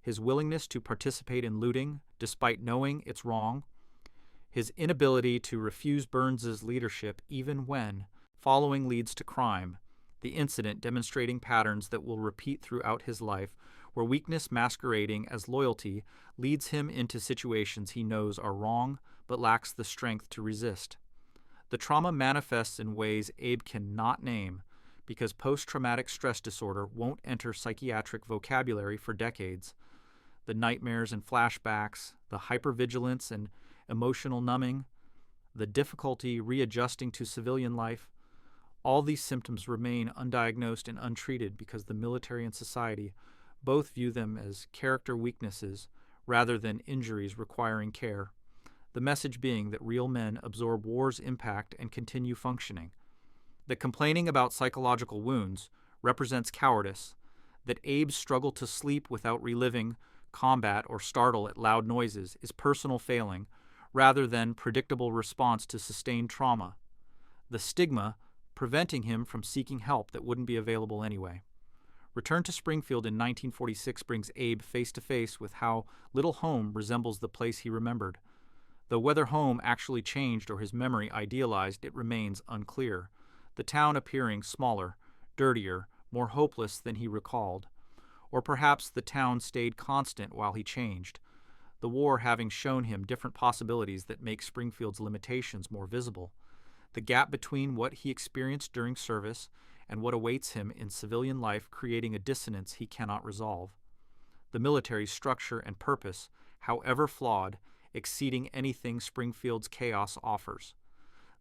His willingness to participate in looting, despite knowing it's wrong, his inability to refuse Burns's leadership even when following leads to crime, the incident demonstrating patterns that will repeat throughout his life, where weakness masquerading as loyalty leads him into situations he knows are wrong but lacks the strength to resist. The trauma manifests in ways Abe cannot name because post-traumatic stress disorder won't enter psychiatric vocabulary for decades. The nightmares and flashbacks, the hypervigilance and emotional numbing, the difficulty readjusting to civilian life, all these symptoms remain undiagnosed and untreated because the military and society both view them as character weaknesses rather than injuries requiring care. The message being that real men absorb war's impact and continue functioning. That complaining about psychological wounds represents cowardice. That Abe's struggle to sleep without reliving combat or startle at loud noises is personal failing rather than predictable response to sustained trauma. The stigma preventing him from seeking help that wouldn't be available anyway. Return to Springfield in 1946 brings Abe face to face with how little home resembles the place he remembered. Though whether home actually changed or his memory idealized, it remains unclear, the town appearing smaller, dirtier, more hopeless than he recalled. Or perhaps the town stayed constant while he changed, the war having shown him different possibilities that make Springfield's limitations more visible. The gap between what he experienced during service and what awaits him in civilian life creating a dissonance he cannot resolve. The military's structure and purpose, however flawed, exceeding anything Springfield's chaos offers.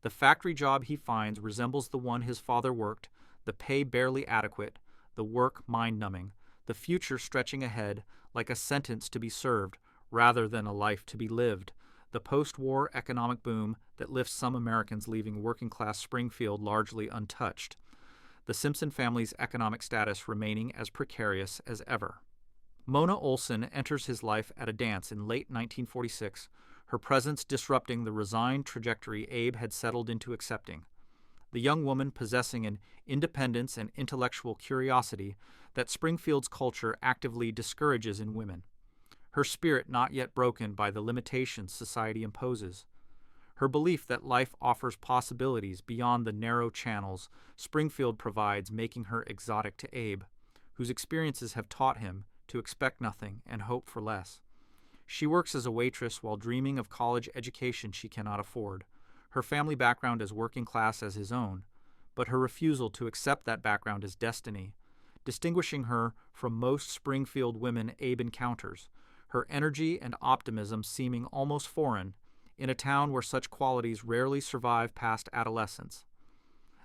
The factory job he finds resembles the one his father worked, the pay barely adequate, the work mind-numbing, the future stretching ahead like a sentence to be served rather than a life to be lived, the post-war economic boom that lifts some Americans leaving working-class Springfield largely untouched, the Simpson family's economic status remaining as precarious as ever. Mona Olson enters his life at a dance in late 1946, her presence disrupting the resigned trajectory Abe had settled into accepting. The young woman possessing an independence and intellectual curiosity that Springfield's culture actively discourages in women. Her spirit not yet broken by the limitations society imposes. Her belief that life offers possibilities beyond the narrow channels Springfield provides, making her exotic to Abe, whose experiences have taught him to expect nothing and hope for less. She works as a waitress while dreaming of college education she cannot afford, her family background as working class as his own, but her refusal to accept that background as destiny, distinguishing her from most Springfield women Abe encounters, her energy and optimism seeming almost foreign in a town where such qualities rarely survive past adolescence.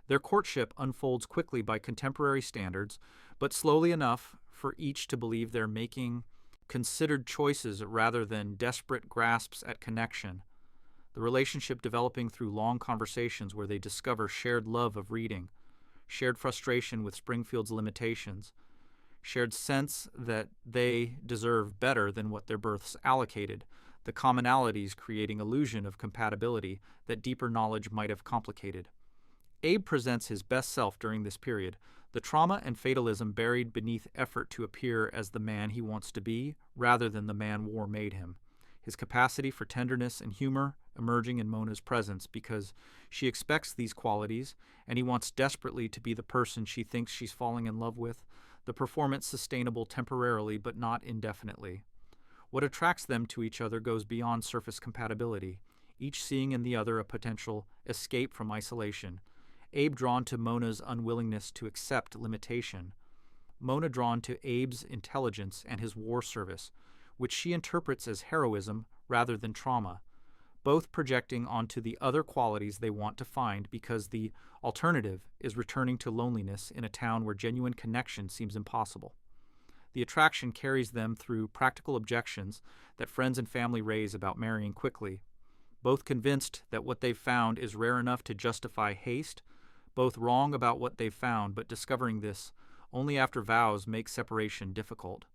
Their courtship unfolds quickly by contemporary standards, but slowly enough for each to believe they're making considered choices rather than desperate grasps at connection. The relationship developing through long conversations where they discover shared love of reading, shared frustration with Springfield's limitations, shared sense that they deserve better than what their births allocated, the commonalities creating illusion of compatibility that deeper knowledge might have complicated. Abe presents his best self during this period, the trauma and fatalism buried beneath effort to appear as the man he wants to be rather than the man war made him. His capacity for tenderness and humor emerging in Mona's presence because she expects these qualities and he wants desperately to be the person she thinks she's falling in love with, the performance sustainable temporarily but not indefinitely. What attracts them to each other goes beyond surface compatibility, each seeing in the other a potential escape from isolation. Abe drawn to Mona's unwillingness to accept limitation. Mona drawn to Abe's intelligence and his war service, which she interprets as heroism rather than trauma, both projecting onto the other qualities they want to find because the alternative is returning to loneliness in a town where genuine connection seems impossible. The attraction carries them through practical objections that friends and family raise about marrying quickly, both convinced that what they've found is rare enough to justify haste, both wrong about what they've found but discovering this only after vows make separation difficult.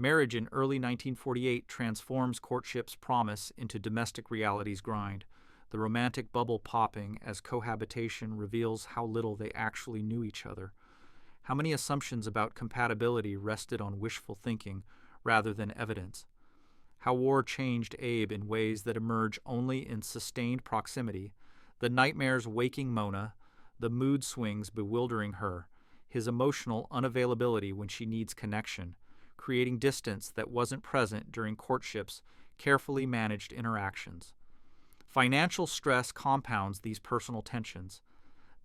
Marriage in early 1948 transforms courtship's promise into domestic reality's grind, the romantic bubble popping as cohabitation reveals how little they actually knew each other. How many assumptions about compatibility rested on wishful thinking rather than evidence. How war changed Abe in ways that emerge only in sustained proximity, the nightmares waking Mona, the mood swings bewildering her, his emotional unavailability when she needs connection, creating distance that wasn't present during courtship's carefully managed interactions. Financial stress compounds these personal tensions.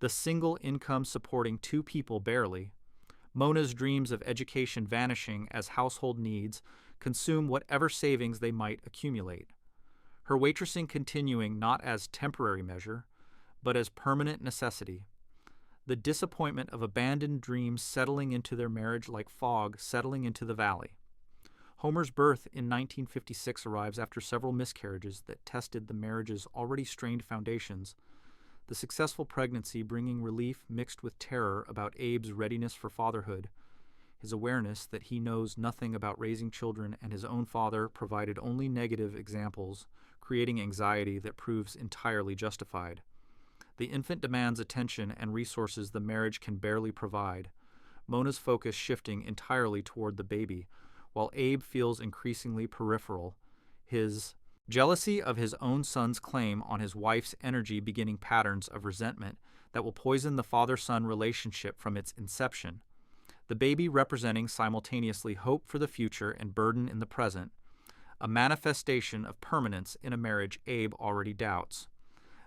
The single income supporting two people barely, Mona's dreams of education vanishing as household needs consume whatever savings they might accumulate. Her waitressing continuing not as temporary measure, but as permanent necessity. The disappointment of abandoned dreams settling into their marriage like fog settling into the valley. Homer's birth in 1956 arrives after several miscarriages that tested the marriage's already strained foundations, the successful pregnancy bringing relief mixed with terror about Abe's readiness for fatherhood, his awareness that he knows nothing about raising children and his own father provided only negative examples, creating anxiety that proves entirely justified. The infant demands attention and resources the marriage can barely provide, Mona's focus shifting entirely toward the baby, while Abe feels increasingly peripheral, his jealousy of his own son's claim on his wife's energy beginning patterns of resentment that will poison the father-son relationship from its inception, the baby representing simultaneously hope for the future and burden in the present, a manifestation of permanence in a marriage Abe already doubts.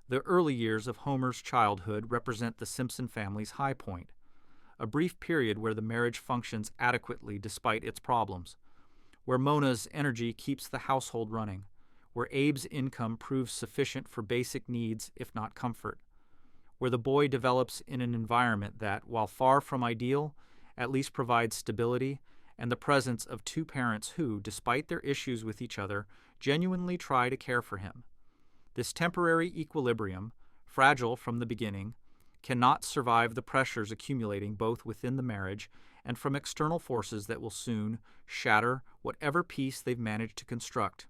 The early years of Homer's childhood represent the Simpson family's high point, a brief period where the marriage functions adequately despite its problems, where Mona's energy keeps the household running, where Abe's income proves sufficient for basic needs if not comfort, where the boy develops in an environment that, while far from ideal, at least provides stability and the presence of two parents who, despite their issues with each other, genuinely try to care for him. This temporary equilibrium, fragile from the beginning, cannot survive the pressures accumulating both within the marriage and from external forces that will soon shatter whatever peace they've managed to construct.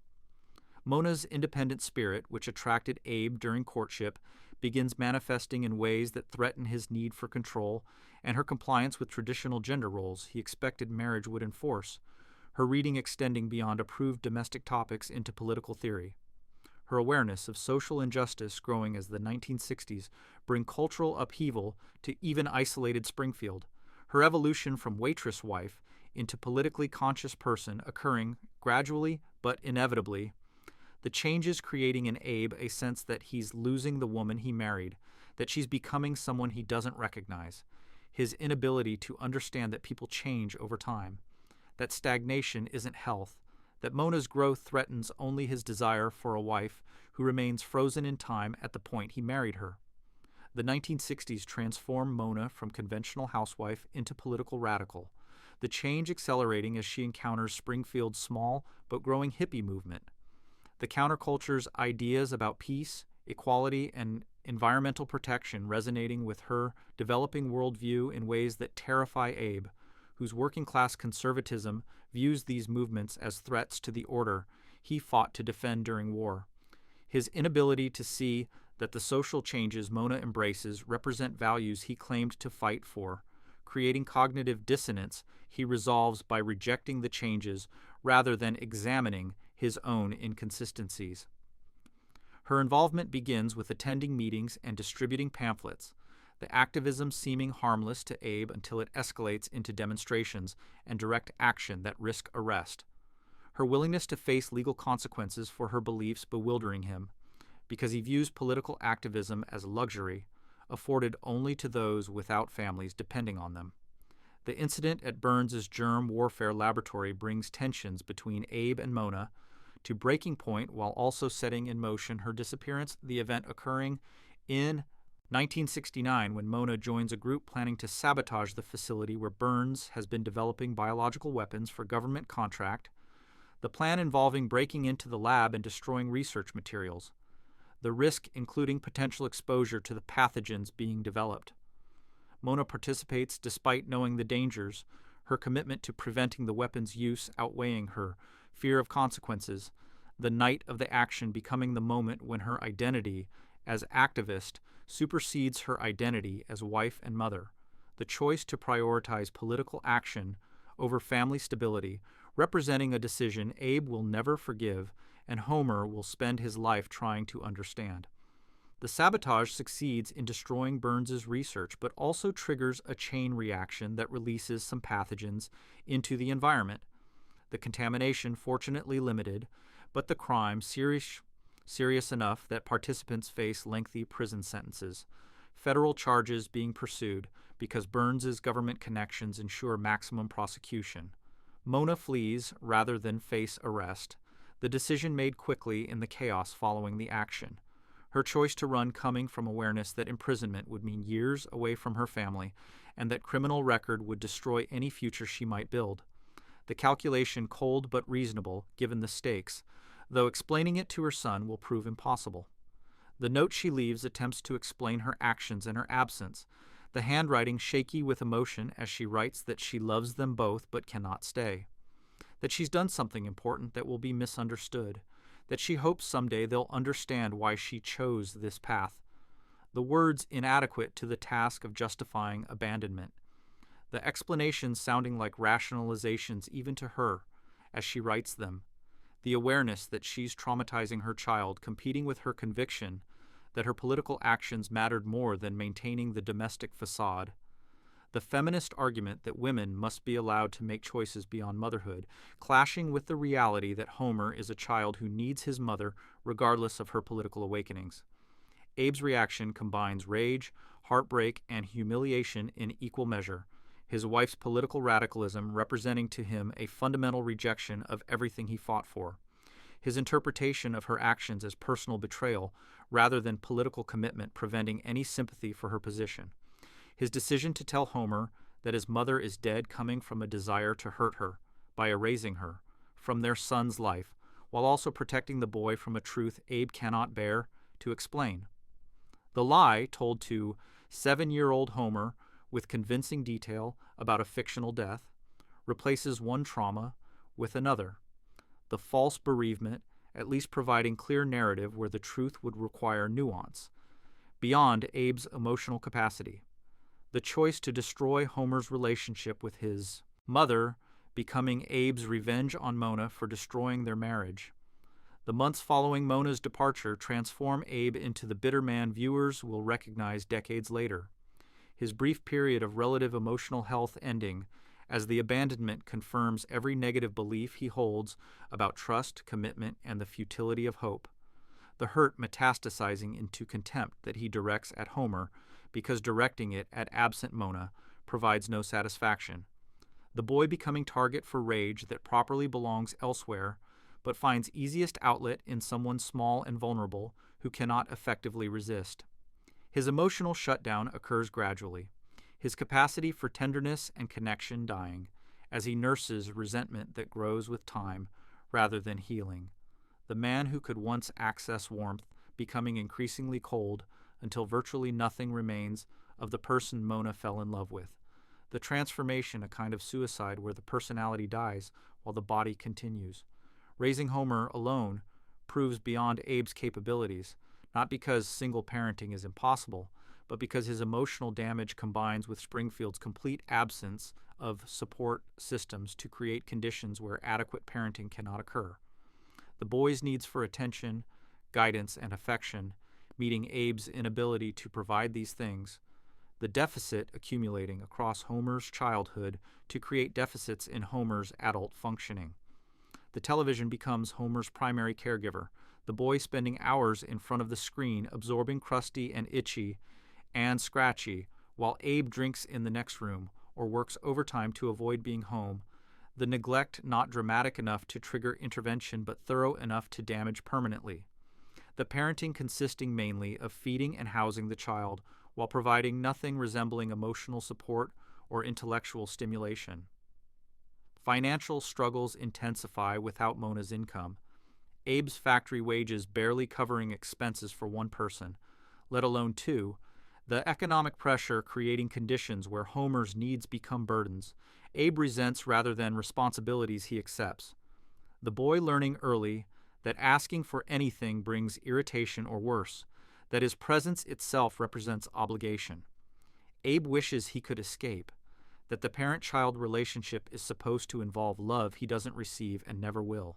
Mona's independent spirit, which attracted Abe during courtship, begins manifesting in ways that threaten his need for control and her compliance with traditional gender roles he expected marriage would enforce, her reading extending beyond approved domestic topics into political theory. Her awareness of social injustice growing as the 1960s bring cultural upheaval to even isolated Springfield, her evolution from waitress wife into politically conscious person occurring gradually but inevitably, the changes creating in Abe a sense that he's losing the woman he married, that she's becoming someone he doesn't recognize, his inability to understand that people change over time, that stagnation isn't health, that Mona's growth threatens only his desire for a wife who remains frozen in time at the point he married her. The 1960s transform Mona from conventional housewife into political radical, the change accelerating as she encounters Springfield's small but growing hippie movement. The counterculture's ideas about peace, equality, and environmental protection resonating with her developing worldview in ways that terrify Abe, whose working-class conservatism views these movements as threats to the order he fought to defend during war. His inability to see that the social changes Mona embraces represent values he claimed to fight for, creating cognitive dissonance he resolves by rejecting the changes rather than examining his own inconsistencies. Her involvement begins with attending meetings and distributing pamphlets, the activism seeming harmless to Abe until it escalates into demonstrations and direct action that risk arrest. Her willingness to face legal consequences for her beliefs bewildering him, because he views political activism as luxury, afforded only to those without families depending on them. The incident at Burns's germ warfare laboratory brings tensions between Abe and Mona to breaking point while also setting in motion her disappearance, the event occurring in 1969 when Mona joins a group planning to sabotage the facility where Burns has been developing biological weapons for government contract, the plan involving breaking into the lab and destroying research materials, the risk including potential exposure to the pathogens being developed. Mona participates despite knowing the dangers, her commitment to preventing the weapon's use outweighing her fear of consequences, the night of the action becoming the moment when her identity as activist supersedes her identity as wife and mother, the choice to prioritize political action over family stability, representing a decision Abe will never forgive and Homer will spend his life trying to understand. The sabotage succeeds in destroying Burns's research, but also triggers a chain reaction that releases some pathogens into the environment. The contamination fortunately limited, but the crime serious enough that participants face lengthy prison sentences, federal charges being pursued because Burns's government connections ensure maximum prosecution. Mona flees rather than face arrest, the decision made quickly in the chaos following the action. Her choice to run coming from awareness that imprisonment would mean years away from her family and that criminal record would destroy any future she might build. The calculation cold but reasonable, given the stakes, though explaining it to her son will prove impossible. The note she leaves attempts to explain her actions and her absence, the handwriting shaky with emotion as she writes that she loves them both but cannot stay, that she's done something important that will be misunderstood, that she hopes someday they'll understand why she chose this path. The words inadequate to the task of justifying abandonment. The explanations sounding like rationalizations even to her as she writes them. The awareness that she's traumatizing her child, competing with her conviction that her political actions mattered more than maintaining the domestic facade. The feminist argument that women must be allowed to make choices beyond motherhood, clashing with the reality that Homer is a child who needs his mother regardless of her political awakenings. Abe's reaction combines rage, heartbreak, and humiliation in equal measure, his wife's political radicalism representing to him a fundamental rejection of everything he fought for, his interpretation of her actions as personal betrayal rather than political commitment preventing any sympathy for her position, his decision to tell Homer that his mother is dead coming from a desire to hurt her by erasing her from their son's life, while also protecting the boy from a truth Abe cannot bear to explain. The lie told to 7-year-old Homer with convincing detail about a fictional death replaces one trauma with another. The false bereavement at least providing clear narrative where the truth would require nuance, beyond Abe's emotional capacity. The choice to destroy Homer's relationship with his mother becoming Abe's revenge on Mona for destroying their marriage. The months following Mona's departure transform Abe into the bitter man viewers will recognize decades later. His brief period of relative emotional health ending as the abandonment confirms every negative belief he holds about trust, commitment, and the futility of hope. The hurt metastasizing into contempt that he directs at Homer because directing it at absent Mona provides no satisfaction. The boy becoming target for rage that properly belongs elsewhere but finds easiest outlet in someone small and vulnerable who cannot effectively resist. His emotional shutdown occurs gradually, his capacity for tenderness and connection dying, as he nurses resentment that grows with time rather than healing. The man who could once access warmth becoming increasingly cold until virtually nothing remains of the person Mona fell in love with. The transformation a kind of suicide where the personality dies while the body continues. Raising Homer alone proves beyond Abe's capabilities, not because single parenting is impossible, but because his emotional damage combines with Springfield's complete absence of support systems to create conditions where adequate parenting cannot occur. The boy's needs for attention, guidance, and affection, meeting Abe's inability to provide these things, the deficit accumulating across Homer's childhood to create deficits in Homer's adult functioning. The television becomes Homer's primary caregiver, the boy spending hours in front of the screen absorbing crusty and itchy and scratchy while Abe drinks in the next room or works overtime to avoid being home, the neglect not dramatic enough to trigger intervention but thorough enough to damage permanently. The parenting consisting mainly of feeding and housing the child while providing nothing resembling emotional support or intellectual stimulation. Financial struggles intensify without Mona's income. Abe's factory wages barely covering expenses for one person, let alone two, The economic pressure creating conditions where Homer's needs become burdens, Abe resents rather than responsibilities he accepts. The boy learning early that asking for anything brings irritation or worse, that his presence itself represents obligation. Abe wishes he could escape, that the parent-child relationship is supposed to involve love he doesn't receive and never will.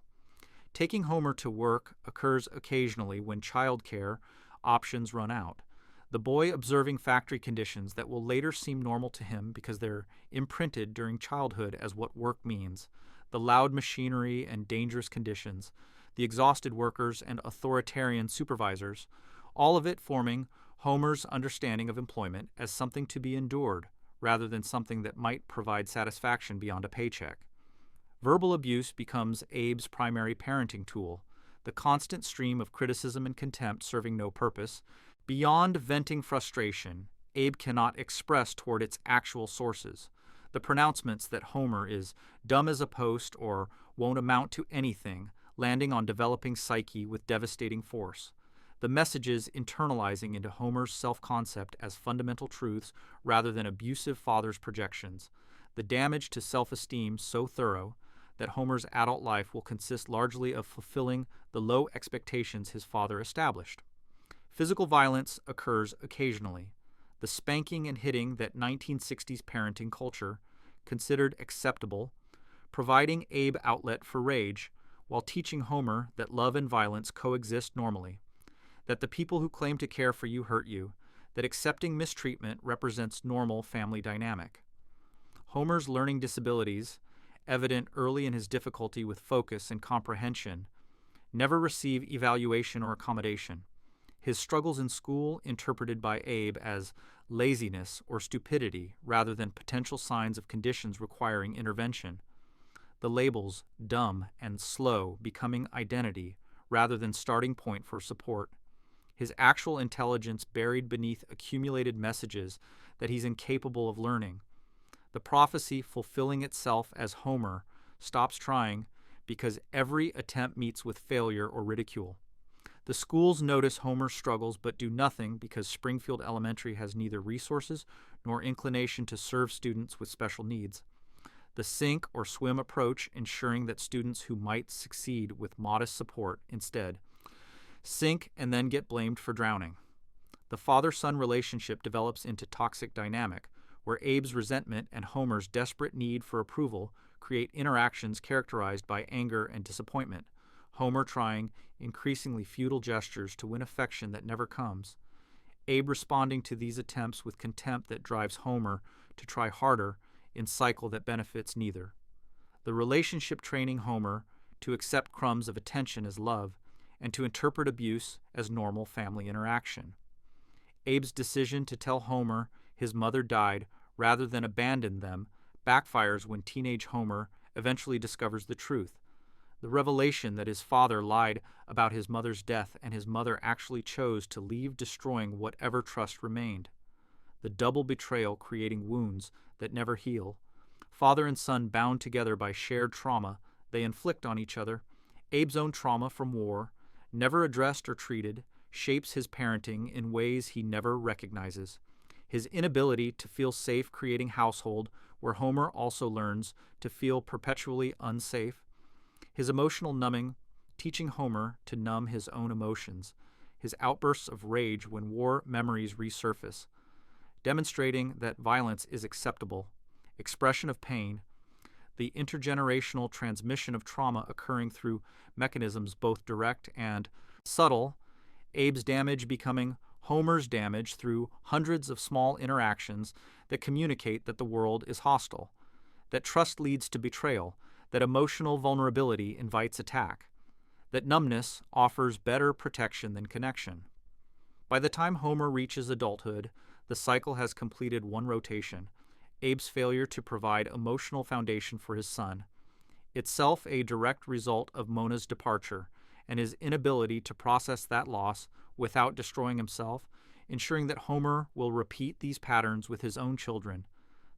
Taking Homer to work occurs occasionally when childcare options run out. The boy observing factory conditions that will later seem normal to him because they're imprinted during childhood as what work means, the loud machinery and dangerous conditions, the exhausted workers and authoritarian supervisors, all of it forming Homer's understanding of employment as something to be endured rather than something that might provide satisfaction beyond a paycheck. Verbal abuse becomes Abe's primary parenting tool, the constant stream of criticism and contempt serving no purpose. Beyond venting frustration, Abe cannot express toward its actual sources. The pronouncements that Homer is dumb as a post or won't amount to anything, landing on developing psyche with devastating force. The messages internalizing into Homer's self-concept as fundamental truths rather than abusive father's projections. The damage to self-esteem so thorough that Homer's adult life will consist largely of fulfilling the low expectations his father established. Physical violence occurs occasionally. The spanking and hitting that 1960s parenting culture considered acceptable, providing Abe outlet for rage while teaching Homer that love and violence coexist normally, that the people who claim to care for you hurt you, that accepting mistreatment represents normal family dynamic. Homer's learning disabilities, evident early in his difficulty with focus and comprehension, never receive evaluation or accommodation. His struggles in school interpreted by Abe as laziness or stupidity rather than potential signs of conditions requiring intervention. The labels dumb and slow becoming identity rather than starting point for support. His actual intelligence buried beneath accumulated messages that he's incapable of learning. The prophecy fulfilling itself as Homer stops trying because every attempt meets with failure or ridicule. The schools notice Homer's struggles but do nothing because Springfield Elementary has neither resources nor inclination to serve students with special needs. The sink or swim approach ensuring that students who might succeed with modest support instead sink and then get blamed for drowning. The father-son relationship develops into toxic dynamic, where Abe's resentment and Homer's desperate need for approval create interactions characterized by anger and disappointment. Homer trying increasingly futile gestures to win affection that never comes. Abe responding to these attempts with contempt that drives Homer to try harder in cycle that benefits neither. The relationship training Homer to accept crumbs of attention as love and to interpret abuse as normal family interaction. Abe's decision to tell Homer his mother died rather than abandon them backfires when teenage Homer eventually discovers the truth. The revelation that his father lied about his mother's death and his mother actually chose to leave destroying whatever trust remained. The double betrayal creating wounds that never heal. Father and son bound together by shared trauma they inflict on each other. Abe's own trauma from war, never addressed or treated, shapes his parenting in ways he never recognizes. His inability to feel safe creating household where Homer also learns to feel perpetually unsafe. His emotional numbing, teaching Homer to numb his own emotions, his outbursts of rage when war memories resurface, demonstrating that violence is acceptable, expression of pain, the intergenerational transmission of trauma occurring through mechanisms both direct and subtle, Abe's damage becoming Homer's damage through hundreds of small interactions that communicate that the world is hostile, that trust leads to betrayal, that emotional vulnerability invites attack, that numbness offers better protection than connection. By the time Homer reaches adulthood, the cycle has completed one rotation, Abe's failure to provide emotional foundation for his son, itself a direct result of Mona's departure, and his inability to process that loss without destroying himself, ensuring that Homer will repeat these patterns with his own children.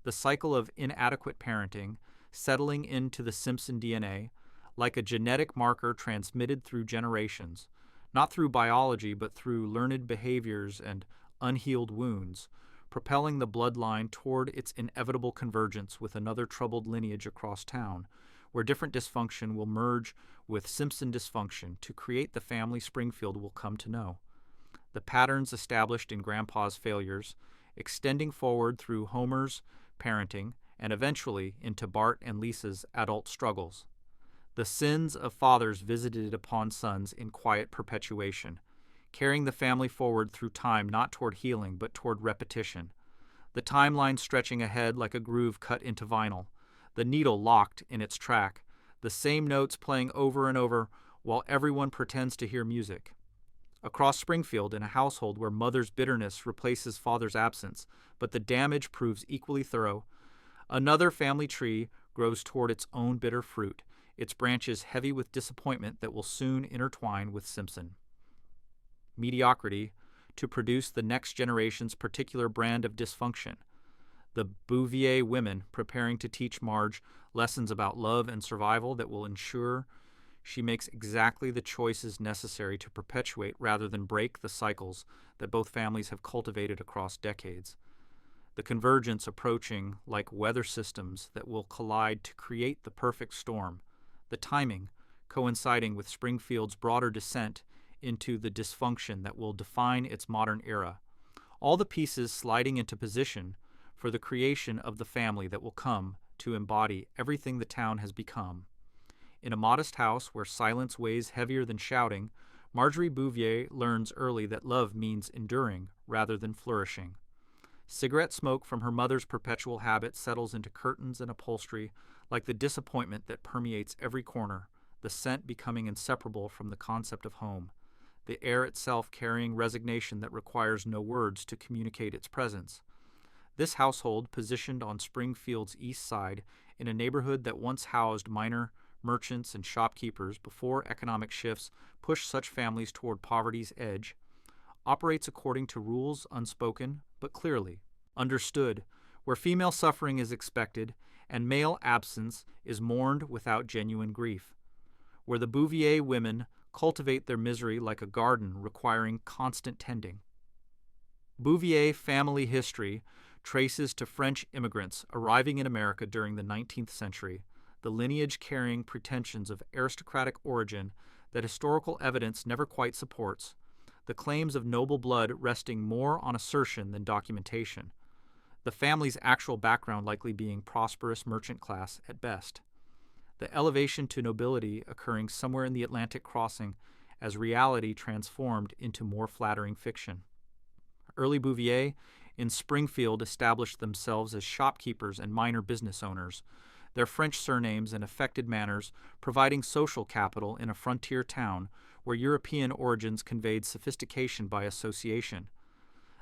The cycle of inadequate parenting, settling into the Simpson DNA, like a genetic marker transmitted through generations, not through biology but through learned behaviors and unhealed wounds, propelling the bloodline toward its inevitable convergence with another troubled lineage across town, where different dysfunction will merge with Simpson dysfunction to create the family Springfield will come to know. The patterns established in Grandpa's failures, extending forward through Homer's parenting and eventually into Bart and Lisa's adult struggles. The sins of fathers visited upon sons in quiet perpetuation, carrying the family forward through time not toward healing but toward repetition. The timeline stretching ahead like a groove cut into vinyl, the needle locked in its track, the same notes playing over and over while everyone pretends to hear music. Across Springfield, in a household where mother's bitterness replaces father's absence, but the damage proves equally thorough, another family tree grows toward its own bitter fruit, its branches heavy with disappointment that will soon intertwine with Simpson. Mediocrity to produce the next generation's particular brand of dysfunction. The Bouvier women preparing to teach Marge lessons about love and survival that will ensure she makes exactly the choices necessary to perpetuate rather than break the cycles that both families have cultivated across decades. The convergence approaching like weather systems that will collide to create the perfect storm, the timing coinciding with Springfield's broader descent into the dysfunction that will define its modern era, all the pieces sliding into position for the creation of the family that will come to embody everything the town has become. In a modest house where silence weighs heavier than shouting, Marjorie Bouvier learns early that love means enduring rather than flourishing. Cigarette smoke from her mother's perpetual habit settles into curtains and upholstery like the disappointment that permeates every corner, the scent becoming inseparable from the concept of home, the air itself carrying resignation that requires no words to communicate its presence. This household, positioned on Springfield's east side in a neighborhood that once housed minor merchants and shopkeepers before economic shifts pushed such families toward poverty's edge, operates according to rules unspoken but clearly understood, where female suffering is expected and male absence is mourned without genuine grief, where the Bouvier women cultivate their misery like a garden requiring constant tending. Bouvier family history traces to French immigrants arriving in America during the 19th century, the lineage-carrying pretensions of aristocratic origin that historical evidence never quite supports, the claims of noble blood resting more on assertion than documentation, the family's actual background likely being prosperous merchant class at best, the elevation to nobility occurring somewhere in the Atlantic crossing as reality transformed into more flattering fiction. Early Bouvier in Springfield established themselves as shopkeepers and minor business owners, their French surnames and affected manners providing social capital in a frontier town where European origins conveyed sophistication by association,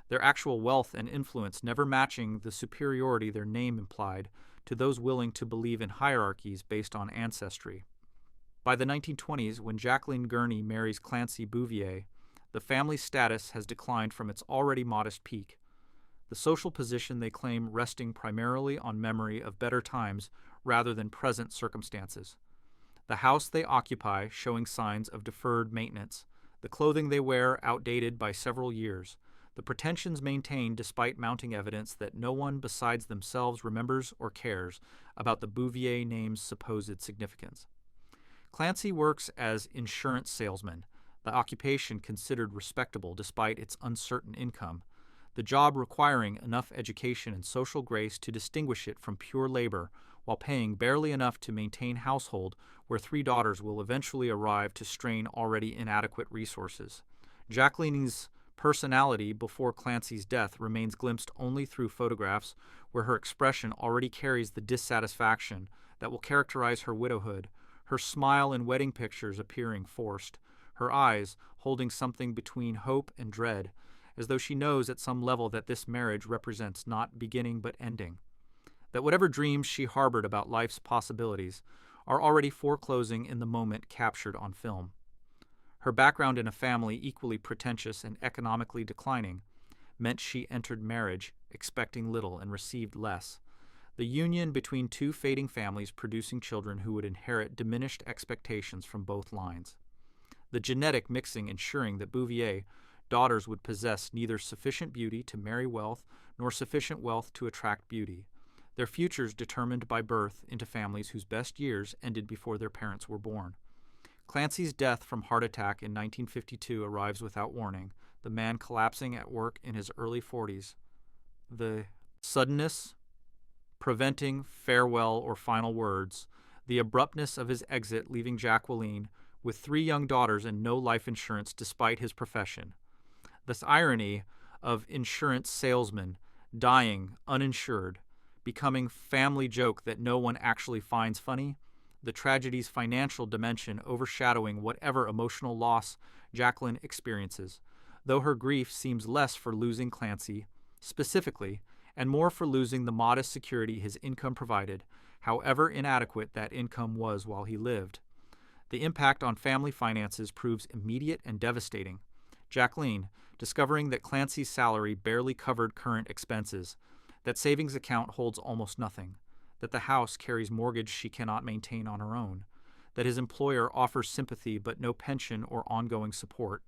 their actual wealth and influence never matching the superiority their name implied to those willing to believe in hierarchies based on ancestry. By the 1920s, when Jacqueline Gurney marries Clancy Bouvier, the family's status has declined from its already modest peak, the social position they claim resting primarily on memory of better times rather than present circumstances. The house they occupy showing signs of deferred maintenance, the clothing they wear outdated by several years, the pretensions maintained despite mounting evidence that no one besides themselves remembers or cares about the Bouvier name's supposed significance. Clancy works as insurance salesman, the occupation considered respectable despite its uncertain income, the job requiring enough education and social grace to distinguish it from pure labor while paying barely enough to maintain household where 3 daughters will eventually arrive to strain already inadequate resources. Jacqueline's personality before Clancy's death remains glimpsed only through photographs where her expression already carries the dissatisfaction that will characterize her widowhood, her smile in wedding pictures appearing forced, her eyes holding something between hope and dread, as though she knows at some level that this marriage represents not beginning but ending, that whatever dreams she harbored about life's possibilities are already foreclosing in the moment captured on film. Her background in a family equally pretentious and economically declining meant she entered marriage expecting little and received less, the union between 2 fading families producing children who would inherit diminished expectations from both lines. The genetic mixing ensuring that Bouvier, daughters would possess neither sufficient beauty to marry wealth nor sufficient wealth to attract beauty, their futures determined by birth into families whose best years ended before their parents were born. Clancy's death from heart attack in 1952 arrives without warning, the man collapsing at work in his early 40s. The suddenness, preventing farewell or final words, the abruptness of his exit leaving Jacqueline with 3 young daughters and no life insurance despite his profession. This irony of insurance salesmen dying uninsured, becoming family joke that no one actually finds funny, the tragedy's financial dimension overshadowing whatever emotional loss Jacqueline experiences, though her grief seems less for losing Clancy, specifically, and more for losing the modest security his income provided, however inadequate that income was while he lived. The impact on family finances proves immediate and devastating. Jacqueline, discovering that Clancy's salary barely covered current expenses, that savings account holds almost nothing, that the house carries mortgage she cannot maintain on her own, that his employer offers sympathy but no pension or ongoing support,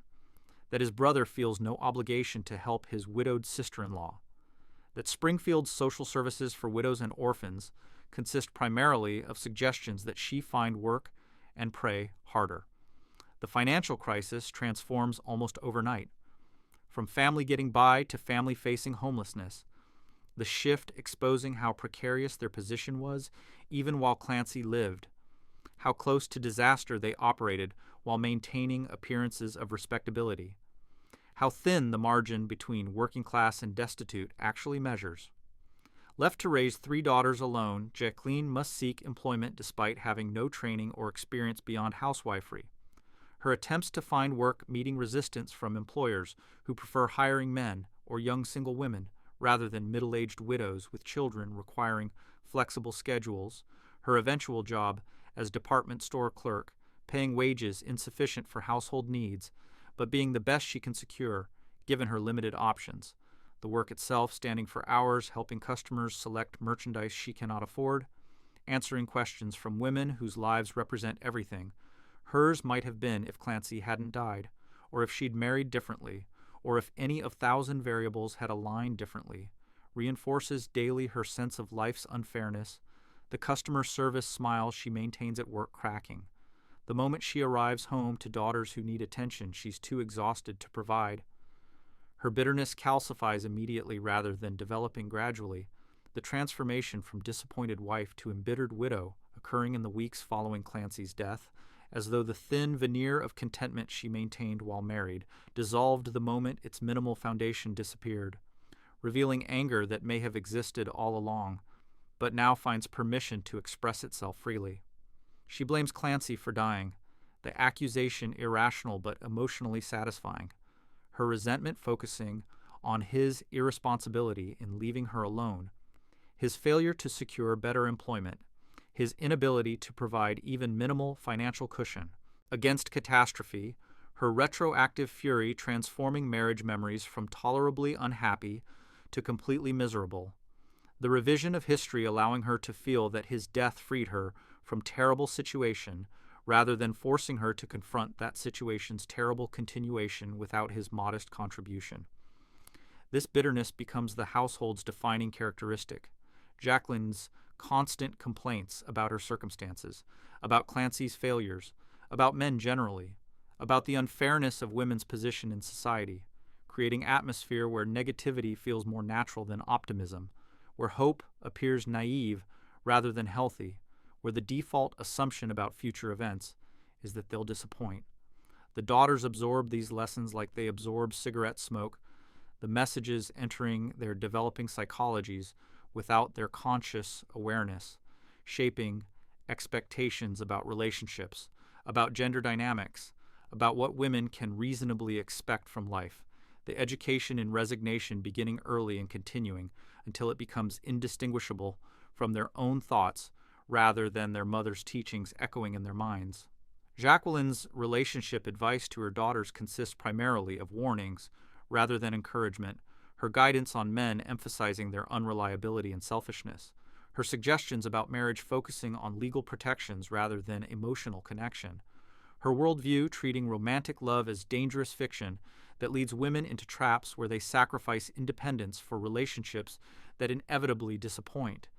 that his brother feels no obligation to help his widowed sister-in-law, that Springfield's social services for widows and orphans consist primarily of suggestions that she find work and pray harder. The financial crisis transforms almost overnight. From family getting by to family facing homelessness, the shift exposing how precarious their position was even while Clancy lived, how close to disaster they operated while maintaining appearances of respectability, how thin the margin between working class and destitute actually measures. Left to raise 3 daughters alone, Jacqueline must seek employment despite having no training or experience beyond housewifery. Her attempts to find work meeting resistance from employers who prefer hiring men or young single women rather than middle-aged widows with children requiring flexible schedules, her eventual job as department store clerk, paying wages insufficient for household needs, but being the best she can secure, given her limited options. The work itself standing for hours, helping customers select merchandise she cannot afford, answering questions from women whose lives represent everything. Hers might have been if Clancy hadn't died, or if she'd married differently, or if any of 1,000 variables had aligned differently, reinforces daily her sense of life's unfairness, the customer service smile she maintains at work cracking. The moment she arrives home to daughters who need attention she's too exhausted to provide. Her bitterness calcifies immediately rather than developing gradually, the transformation from disappointed wife to embittered widow occurring in the weeks following Clancy's death, as though the thin veneer of contentment she maintained while married dissolved the moment its minimal foundation disappeared, revealing anger that may have existed all along, but now finds permission to express itself freely. She blames Clancy for dying, the accusation irrational but emotionally satisfying, her resentment focusing on his irresponsibility in leaving her alone, his failure to secure better employment, his inability to provide even minimal financial cushion. Against catastrophe, her retroactive fury transforming marriage memories from tolerably unhappy to completely miserable, the revision of history allowing her to feel that his death freed her from terrible situation rather than forcing her to confront that situation's terrible continuation without his modest contribution. This bitterness becomes the household's defining characteristic. Jacqueline's constant complaints about her circumstances, about Clancy's failures, about men generally, about the unfairness of women's position in society, creating atmosphere where negativity feels more natural than optimism, where hope appears naive rather than healthy, where the default assumption about future events is that they'll disappoint. The daughters absorb these lessons like they absorb cigarette smoke, the messages entering their developing psychologies without their conscious awareness, shaping expectations about relationships, about gender dynamics, about what women can reasonably expect from life, the education in resignation beginning early and continuing until it becomes indistinguishable from their own thoughts rather than their mother's teachings echoing in their minds. Jacqueline's relationship advice to her daughters consists primarily of warnings rather than encouragement, her guidance on men emphasizing their unreliability and selfishness, her suggestions about marriage focusing on legal protections rather than emotional connection, Her worldview, treating romantic love as dangerous fiction that leads women into traps where they sacrifice independence for relationships that inevitably disappoint.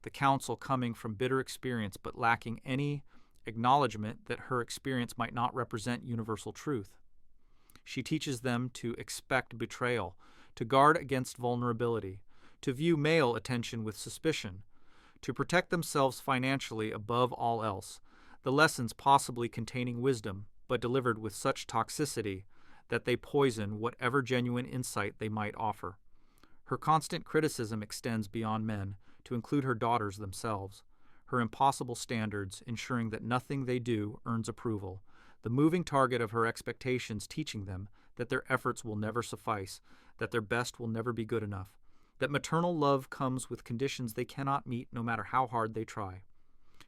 The counsel coming from bitter experience but lacking any acknowledgement that her experience might not represent universal truth. She teaches them to expect betrayal, to guard against vulnerability, to view male attention with suspicion, to protect themselves financially above all else, the lessons possibly containing wisdom, but delivered with such toxicity that they poison whatever genuine insight they might offer. Her constant criticism extends beyond men, to include her daughters themselves, her impossible standards ensuring that nothing they do earns approval, the moving target of her expectations teaching them that their efforts will never suffice, that their best will never be good enough, that maternal love comes with conditions they cannot meet no matter how hard they try.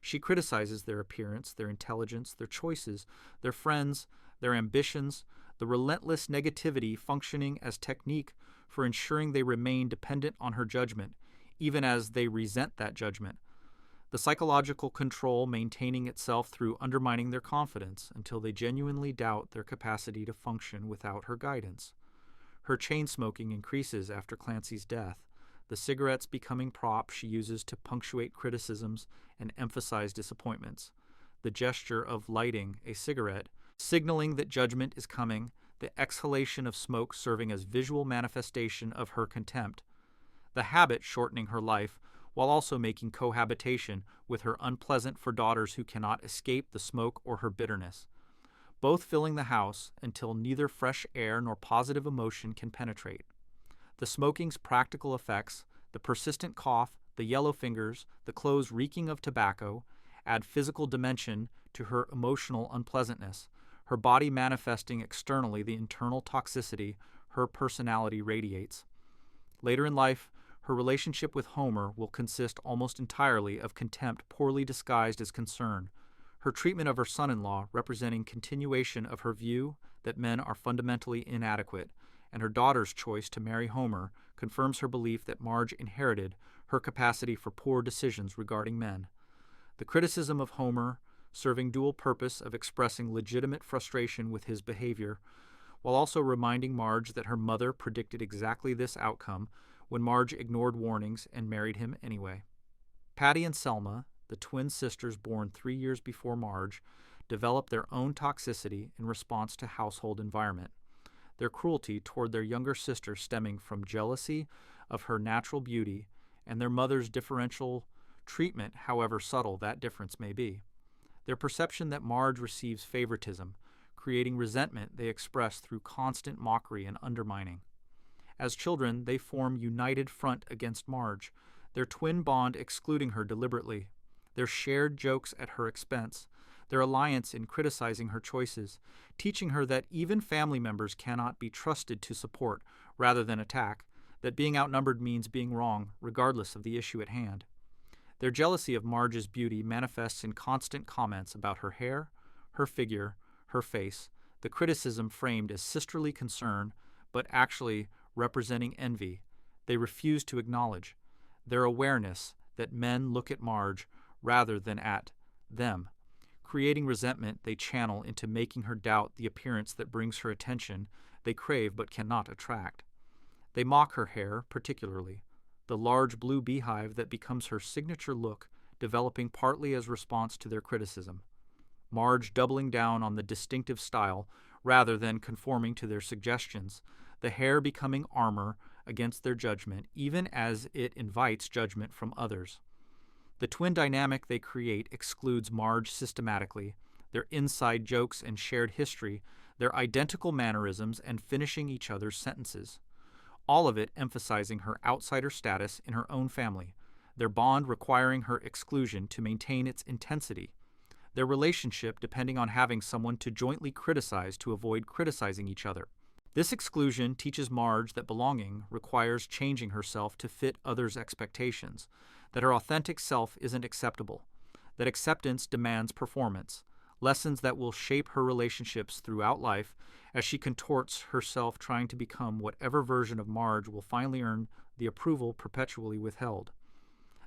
She criticizes their appearance, their intelligence, their choices, their friends, their ambitions, the relentless negativity functioning as technique for ensuring they remain dependent on her judgment, even as they resent that judgment. The psychological control maintaining itself through undermining their confidence until they genuinely doubt their capacity to function without her guidance. Her chain smoking increases after Clancy's death, the cigarettes becoming props she uses to punctuate criticisms and emphasize disappointments, the gesture of lighting a cigarette, signaling that judgment is coming, the exhalation of smoke serving as visual manifestation of her contempt, the habit shortening her life while also making cohabitation with her unpleasant for daughters who cannot escape the smoke or her bitterness, both filling the house until neither fresh air nor positive emotion can penetrate. The smoking's practical effects, the persistent cough, the yellow fingers, the clothes reeking of tobacco, add physical dimension to her emotional unpleasantness, her body manifesting externally the internal toxicity her personality radiates. Later in life, her relationship with Homer will consist almost entirely of contempt poorly disguised as concern, her treatment of her son-in-law representing continuation of her view that men are fundamentally inadequate, and her daughter's choice to marry Homer confirms her belief that Marge inherited her capacity for poor decisions regarding men. The criticism of Homer serving dual purpose of expressing legitimate frustration with his behavior, while also reminding Marge that her mother predicted exactly this outcome when Marge ignored warnings and married him anyway. Patty and Selma, the twin sisters born 3 years before Marge, developed their own toxicity in response to household environment, their cruelty toward their younger sister stemming from jealousy of her natural beauty and their mother's differential treatment, however subtle that difference may be. Their perception that Marge receives favoritism, creating resentment they express through constant mockery and undermining. As children, they form united front against Marge, their twin bond excluding her deliberately, their shared jokes at her expense, their alliance in criticizing her choices, teaching her that even family members cannot be trusted to support rather than attack, that being outnumbered means being wrong, regardless of the issue at hand. Their jealousy of Marge's beauty manifests in constant comments about her hair, her figure, her face, the criticism framed as sisterly concern, but actually representing envy, they refuse to acknowledge, their awareness that men look at Marge rather than at them. Creating resentment they channel into making her doubt the appearance that brings her attention they crave but cannot attract. They mock her hair, particularly, the large blue beehive that becomes her signature look, developing partly as response to their criticism. Marge doubling down on the distinctive style rather than conforming to their suggestions, the hair becoming armor against their judgment, even as it invites judgment from others. The twin dynamic they create excludes Marge systematically, their inside jokes and shared history, their identical mannerisms and finishing each other's sentences. All of it emphasizing her outsider status in her own family, their bond requiring her exclusion to maintain its intensity, their relationship depending on having someone to jointly criticize to avoid criticizing each other. This exclusion teaches Marge that belonging requires changing herself to fit others' expectations, that her authentic self isn't acceptable, that acceptance demands performance, lessons that will shape her relationships throughout life as she contorts herself trying to become whatever version of Marge will finally earn the approval perpetually withheld.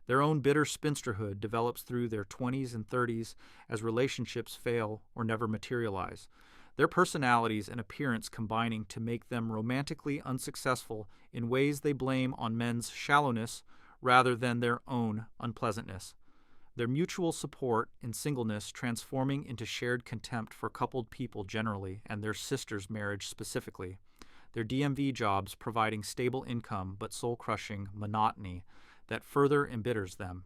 Their own bitter spinsterhood develops through their 20s and 30s as relationships fail or never materialize, their personalities and appearance combining to make them romantically unsuccessful in ways they blame on men's shallowness rather than their own unpleasantness. Their mutual support in singleness transforming into shared contempt for coupled people generally and their sister's marriage specifically. Their DMV jobs providing stable income but soul-crushing monotony that further embitters them.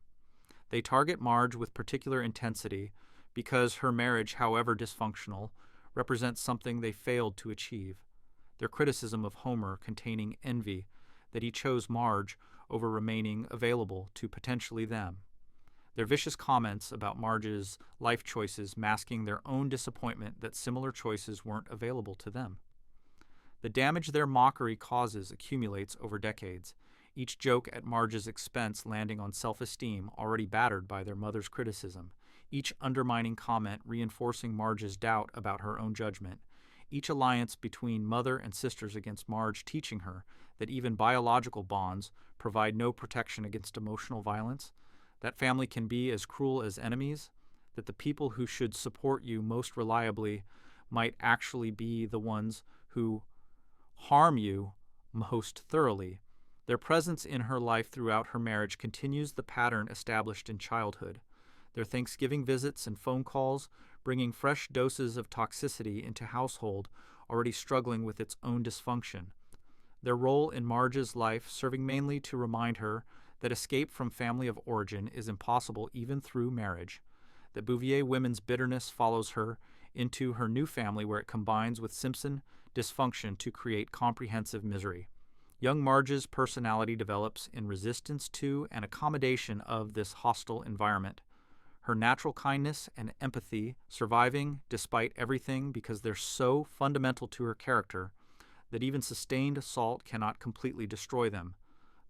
They target Marge with particular intensity because her marriage, however dysfunctional, represents something they failed to achieve. Their criticism of Homer containing envy that he chose Marge over remaining available to potentially them. Their vicious comments about Marge's life choices masking their own disappointment that similar choices weren't available to them. The damage their mockery causes accumulates over decades, each joke at Marge's expense landing on self-esteem already battered by their mother's criticism, each undermining comment reinforcing Marge's doubt about her own judgment, each alliance between mother and sisters against Marge teaching her that even biological bonds provide no protection against emotional violence, that family can be as cruel as enemies, that the people who should support you most reliably might actually be the ones who harm you most thoroughly. Their presence in her life throughout her marriage continues the pattern established in childhood. Their Thanksgiving visits and phone calls bringing fresh doses of toxicity into household already struggling with its own dysfunction. Their role in Marge's life serving mainly to remind her that escape from family of origin is impossible even through marriage, that Bouvier women's bitterness follows her into her new family where it combines with Simpson dysfunction to create comprehensive misery. Young Marge's personality develops in resistance to and accommodation of this hostile environment. Her natural kindness and empathy surviving despite everything because they're so fundamental to her character that even sustained assault cannot completely destroy them,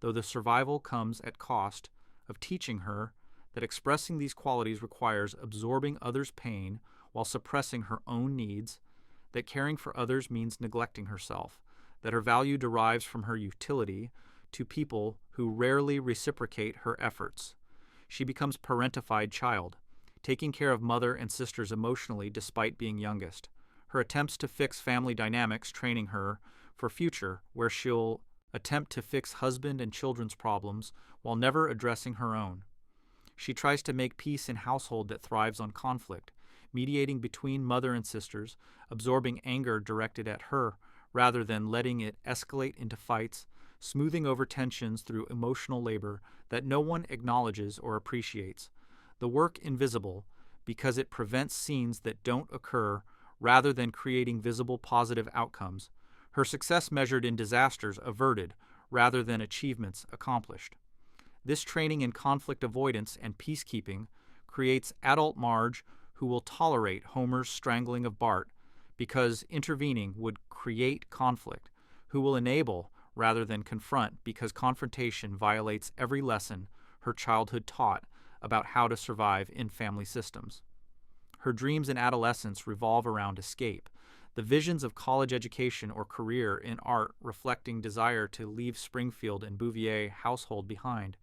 though the survival comes at cost of teaching her that expressing these qualities requires absorbing others' pain while suppressing her own needs, that caring for others means neglecting herself, that her value derives from her utility to people who rarely reciprocate her efforts. She becomes parentified child, taking care of mother and sisters emotionally despite being youngest. Her attempts to fix family dynamics training her for future where she'll attempt to fix husband and children's problems while never addressing her own. She tries to make peace in household that thrives on conflict, mediating between mother and sisters, absorbing anger directed at her rather than letting it escalate into fights, smoothing over tensions through emotional labor that no one acknowledges or appreciates. The work invisible because it prevents scenes that don't occur rather than creating visible positive outcomes. Her success measured in disasters averted rather than achievements accomplished. This training in conflict avoidance and peacekeeping creates adult Marge who will tolerate Homer's strangling of Bart because intervening would create conflict, who will enable rather than confront because confrontation violates every lesson her childhood taught about how to survive in family systems. Her dreams in adolescence revolve around escape, the visions of college education or career in art reflecting desire to leave Springfield and Bouvier household behind.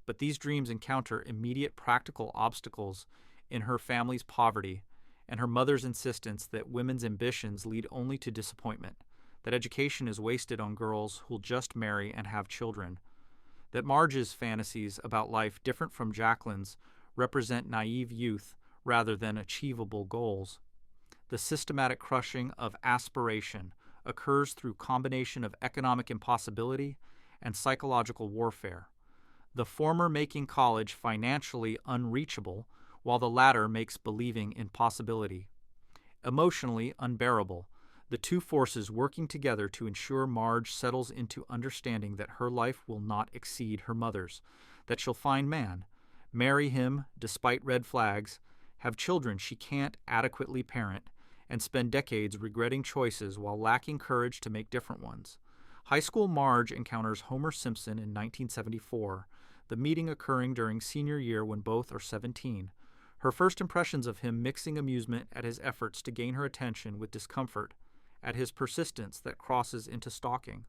But these dreams encounter immediate practical obstacles in her family's poverty and her mother's insistence that women's ambitions lead only to disappointment, that education is wasted on girls who'll just marry and have children, that Marge's fantasies about life different from Jacqueline's represent naive youth rather than achievable goals. The systematic crushing of aspiration occurs through combination of economic impossibility and psychological warfare, the former making college financially unreachable while the latter makes believing impossibility. Emotionally unbearable, the two forces working together to ensure Marge settles into understanding that her life will not exceed her mother's, that she'll find man, marry him despite red flags, have children she can't adequately parent, and spend decades regretting choices while lacking courage to make different ones. High school Marge encounters Homer Simpson in 1974, the meeting occurring during senior year when both are 17. Her first impressions of him mixing amusement at his efforts to gain her attention with discomfort at his persistence that crosses into stalking.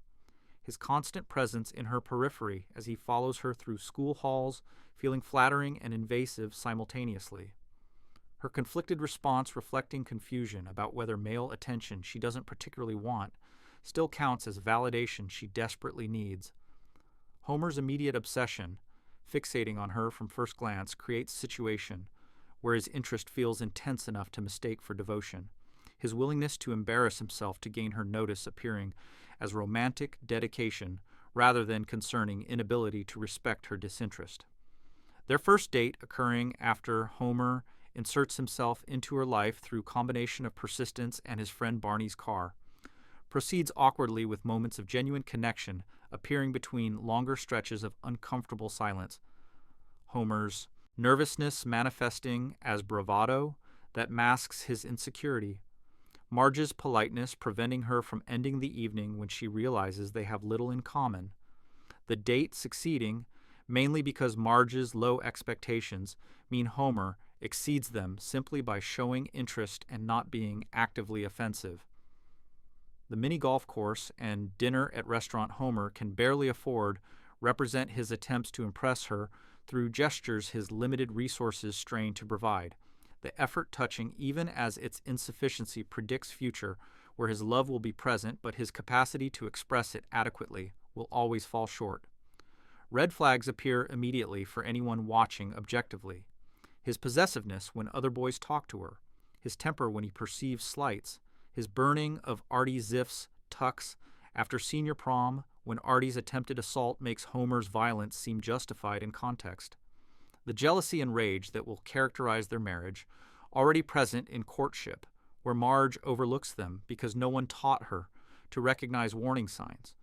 his constant presence in her periphery as he follows her through school halls, feeling flattering and invasive simultaneously. Her conflicted response reflecting confusion about whether male attention she doesn't particularly want still counts as validation she desperately needs. Homer's immediate obsession, fixating on her from first glance, creates situation where his interest feels intense enough to mistake for devotion, his willingness to embarrass himself to gain her notice appearing as romantic dedication rather than concerning inability to respect her disinterest. Their first date occurring after Homer inserts himself into her life through combination of persistence and his friend Barney's car, proceeds awkwardly with moments of genuine connection appearing between longer stretches of uncomfortable silence. Homer's nervousness manifesting as bravado that masks his insecurity. Marge's politeness preventing her from ending the evening when she realizes they have little in common. The date succeeding mainly because Marge's low expectations mean Homer exceeds them simply by showing interest and not being actively offensive. The mini golf course and dinner at restaurant Homer can barely afford represent his attempts to impress her through gestures his limited resources strain to provide, the effort touching even as its insufficiency predicts future where his love will be present but his capacity to express it adequately will always fall short. Red flags appear immediately for anyone watching objectively. His possessiveness when other boys talk to her, his temper when he perceives slights, his burning of Artie Ziff's tux after senior prom when Artie's attempted assault makes Homer's violence seem justified in context. The jealousy and rage that will characterize their marriage, already present in courtship, where Marge overlooks them because no one taught her to recognize warning signs.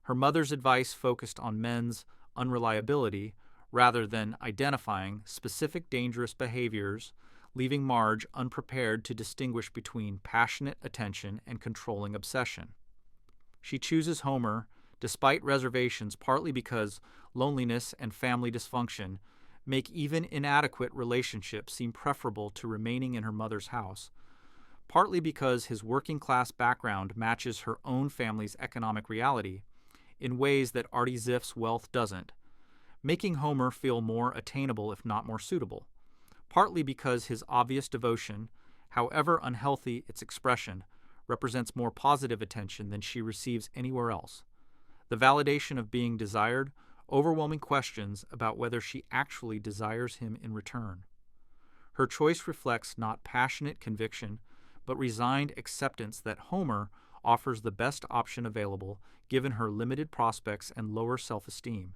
Her mother's advice focused on men's unreliability rather than identifying specific dangerous behaviors, leaving Marge unprepared to distinguish between passionate attention and controlling obsession. She chooses Homer despite reservations partly because loneliness and family dysfunction make even inadequate relationships seem preferable to remaining in her mother's house, partly because his working-class background matches her own family's economic reality in ways that Artie Ziff's wealth doesn't, making Homer feel more attainable if not more suitable, partly because his obvious devotion, however unhealthy its expression, represents more positive attention than she receives anywhere else. The validation of being desired, overwhelming questions about whether she actually desires him in return. Her choice reflects not passionate conviction, but resigned acceptance that Homer offers the best option available given her limited prospects and lower self-esteem.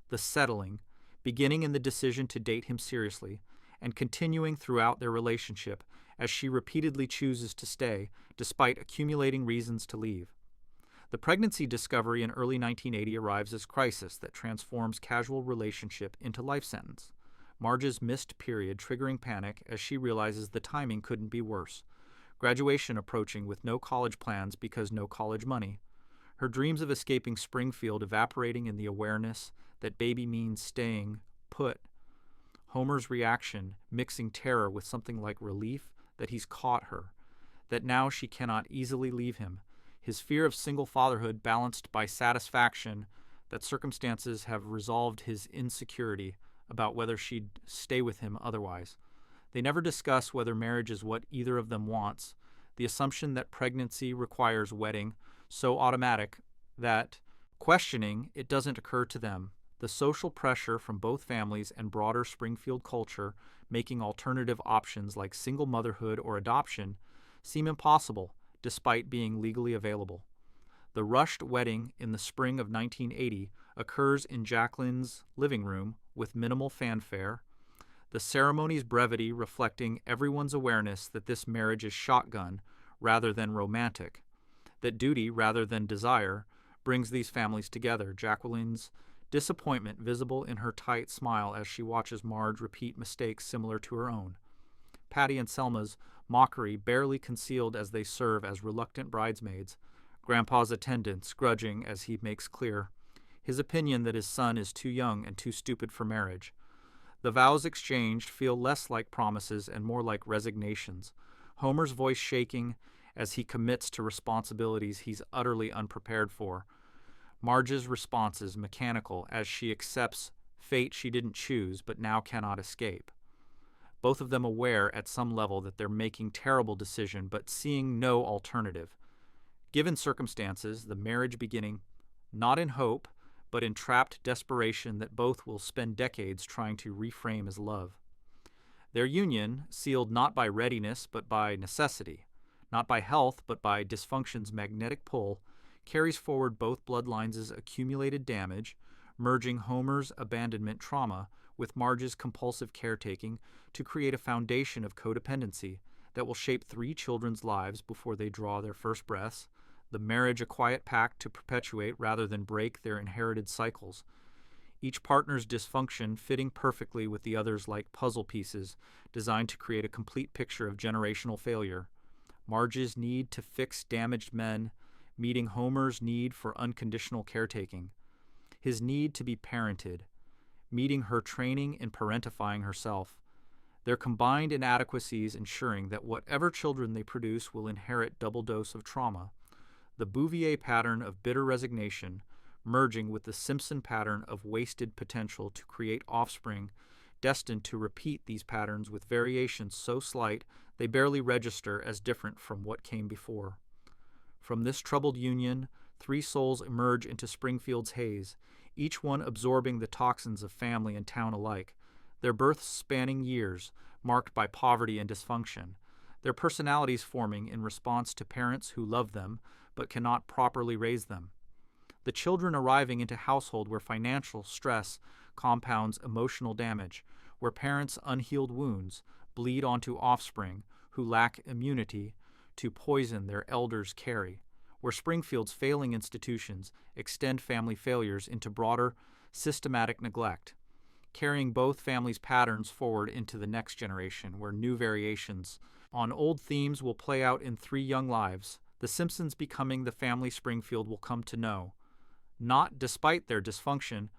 The settling, beginning in the decision to date him seriously, and continuing throughout their relationship as she repeatedly chooses to stay despite accumulating reasons to leave. The pregnancy discovery in early 1980 arrives as crisis that transforms casual relationship into life sentence. Marge's missed period triggering panic as she realizes the timing couldn't be worse. Graduation approaching with no college plans because no college money. Her dreams of escaping Springfield evaporating in the awareness that baby means staying put. Homer's reaction mixing terror with something like relief that he's caught her, that now she cannot easily leave him, his fear of single fatherhood balanced by satisfaction that circumstances have resolved his insecurity about whether she'd stay with him otherwise. They never discuss whether marriage is what either of them wants, the assumption that pregnancy requires wedding, so automatic that, questioning, it doesn't occur to them. The social pressure from both families and broader Springfield culture making alternative options like single motherhood or adoption seem impossible despite being legally available. The rushed wedding in the spring of 1980 occurs in Jacqueline's living room with minimal fanfare, the ceremony's brevity reflecting everyone's awareness that this marriage is shotgun rather than romantic, that duty rather than desire brings these families together. Jacqueline's disappointment visible in her tight smile as she watches Marge repeat mistakes similar to her own. Patty and Selma's mockery barely concealed as they serve as reluctant bridesmaids, Grandpa's attendants grudging as he makes clear his opinion that his son is too young and too stupid for marriage. The vows exchanged feel less like promises and more like resignations, Homer's voice shaking as he commits to responsibilities he's utterly unprepared for. Marge's response is mechanical as she accepts fate she didn't choose but now cannot escape. Both of them aware at some level that they're making terrible decision but seeing no alternative. Given circumstances, the marriage beginning not in hope, but in trapped desperation that both will spend decades trying to reframe as love. Their union, sealed not by readiness but by necessity, not by health but by dysfunction's magnetic pull, carries forward both bloodlines' accumulated damage, merging Homer's abandonment trauma with Marge's compulsive caretaking to create a foundation of codependency that will shape 3 children's lives before they draw their first breaths, the marriage a quiet pact to perpetuate rather than break their inherited cycles. Each partner's dysfunction fitting perfectly with the other's like puzzle pieces designed to create a complete picture of generational failure. Marge's need to fix damaged men, meeting Homer's need for unconditional caretaking. His need to be parented, meeting her training in parentifying herself. Their combined inadequacies ensuring that whatever children they produce will inherit double dose of trauma. The Bouvier pattern of bitter resignation merging with the Simpson pattern of wasted potential to create offspring destined to repeat these patterns with variations so slight they barely register as different from what came before. From this troubled union, 3 souls emerge into Springfield's haze, each one absorbing the toxins of family and town alike, their births spanning years, marked by poverty and dysfunction, their personalities forming in response to parents who love them but cannot properly raise them. The children arriving into household where financial stress compounds emotional damage, where parents' unhealed wounds bleed onto offspring who lack immunity to poison their elders carry, where Springfield's failing institutions extend family failures into broader, systematic neglect, carrying both families' patterns forward into the next generation, where new variations on old themes will play out in 3 young lives, the Simpsons becoming the family Springfield will come to know, not despite their dysfunction,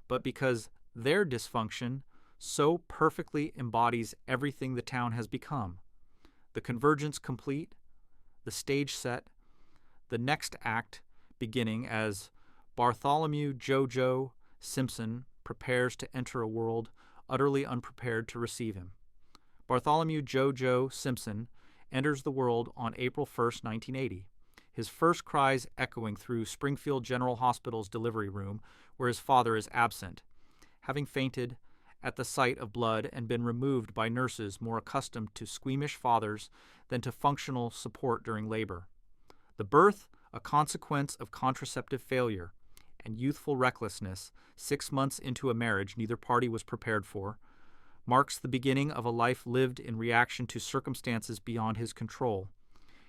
but because their dysfunction so perfectly embodies everything the town has become. The convergence complete, the stage set, the next act beginning as Bartholomew Jojo Simpson prepares to enter a world utterly unprepared to receive him. Bartholomew Jojo Simpson enters the world on April 1st, 1980, his first cries echoing through Springfield General Hospital's delivery room where his father is absent, having fainted at the sight of blood and been removed by nurses more accustomed to squeamish fathers than to functional support during labor. The birth, a consequence of contraceptive failure and youthful recklessness 6 months into a marriage neither party was prepared for, marks the beginning of a life lived in reaction to circumstances beyond his control.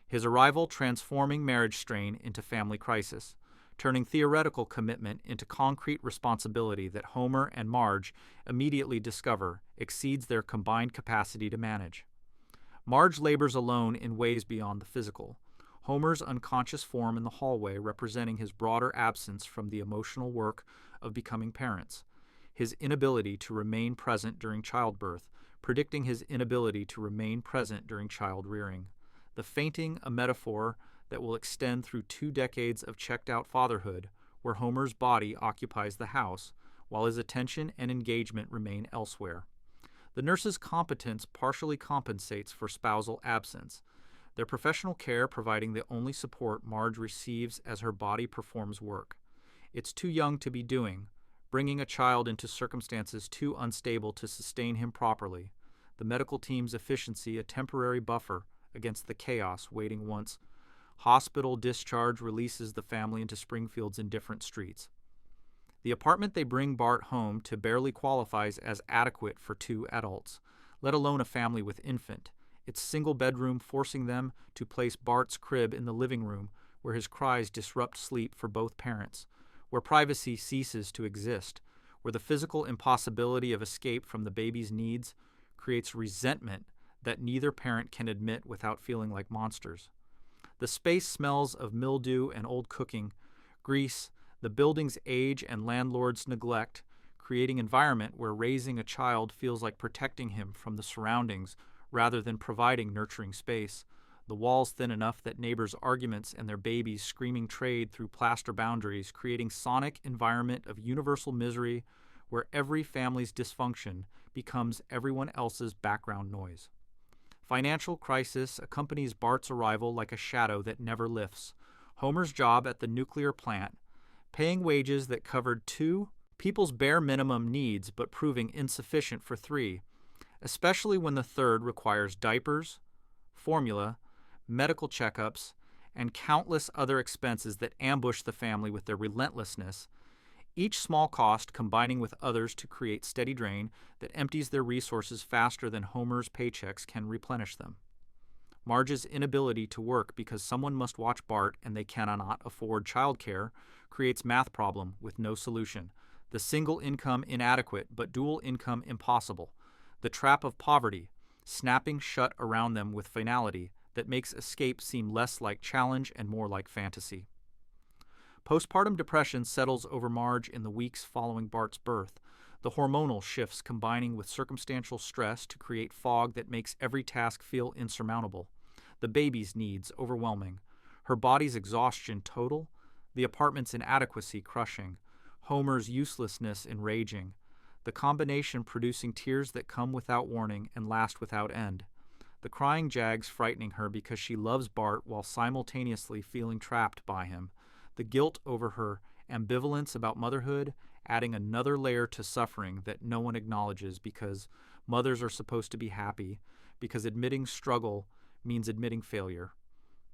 His arrival transforming marriage strain into family crisis, turning theoretical commitment into concrete responsibility that Homer and Marge immediately discover exceeds their combined capacity to manage. Marge labors alone in ways beyond the physical, Homer's unconscious form in the hallway representing his broader absence from the emotional work of becoming parents, his inability to remain present during childbirth, predicting his inability to remain present during child rearing. The fainting, a metaphor that will extend through 2 decades of checked-out fatherhood, where Homer's body occupies the house, while his attention and engagement remain elsewhere. The nurse's competence partially compensates for spousal absence, their professional care providing the only support Marge receives as her body performs work. It's too young to be doing, bringing a child into circumstances too unstable to sustain him properly. The medical team's efficiency a temporary buffer against the chaos waiting once hospital discharge releases the family into Springfield's indifferent streets. The apartment they bring Bart home to barely qualifies as adequate for 2 adults, let alone a family with infant, its single bedroom forcing them to place Bart's crib in the living room where his cries disrupt sleep for both parents, where privacy ceases to exist, where the physical impossibility of escape from the baby's needs creates resentment that neither parent can admit without feeling like monsters. The space smells of mildew and old cooking, grease, the building's age and landlord's neglect, creating an environment where raising a child feels like protecting him from the surroundings rather than providing nurturing space, the walls thin enough that neighbors' arguments and their babies' screaming trade through plaster boundaries, creating sonic environment of universal misery where every family's dysfunction becomes everyone else's background noise. Financial crisis accompanies Bart's arrival like a shadow that never lifts. Homer's job at the nuclear plant, paying wages that covered 2 people's bare minimum needs but proving insufficient for 3, especially when the third requires diapers, formula, medical checkups, and countless other expenses that ambush the family with their relentlessness, each small cost combining with others to create steady drain that empties their resources faster than Homer's paychecks can replenish them. Marge's inability to work because someone must watch Bart and they cannot afford childcare creates math problem with no solution. The single income inadequate but dual income impossible. The trap of poverty, snapping shut around them with finality that makes escape seem less like challenge and more like fantasy. Postpartum depression settles over Marge in the weeks following Bart's birth, the hormonal shifts combining with circumstantial stress to create fog that makes every task feel insurmountable, the baby's needs overwhelming, her body's exhaustion total, the apartment's inadequacy crushing, Homer's uselessness enraging, the combination producing tears that come without warning and last without end, the crying Jags frightening her because she loves Bart while simultaneously feeling trapped by him, the guilt over her ambivalence about motherhood, adding another layer to suffering that no one acknowledges because mothers are supposed to be happy, because admitting struggle means admitting failure,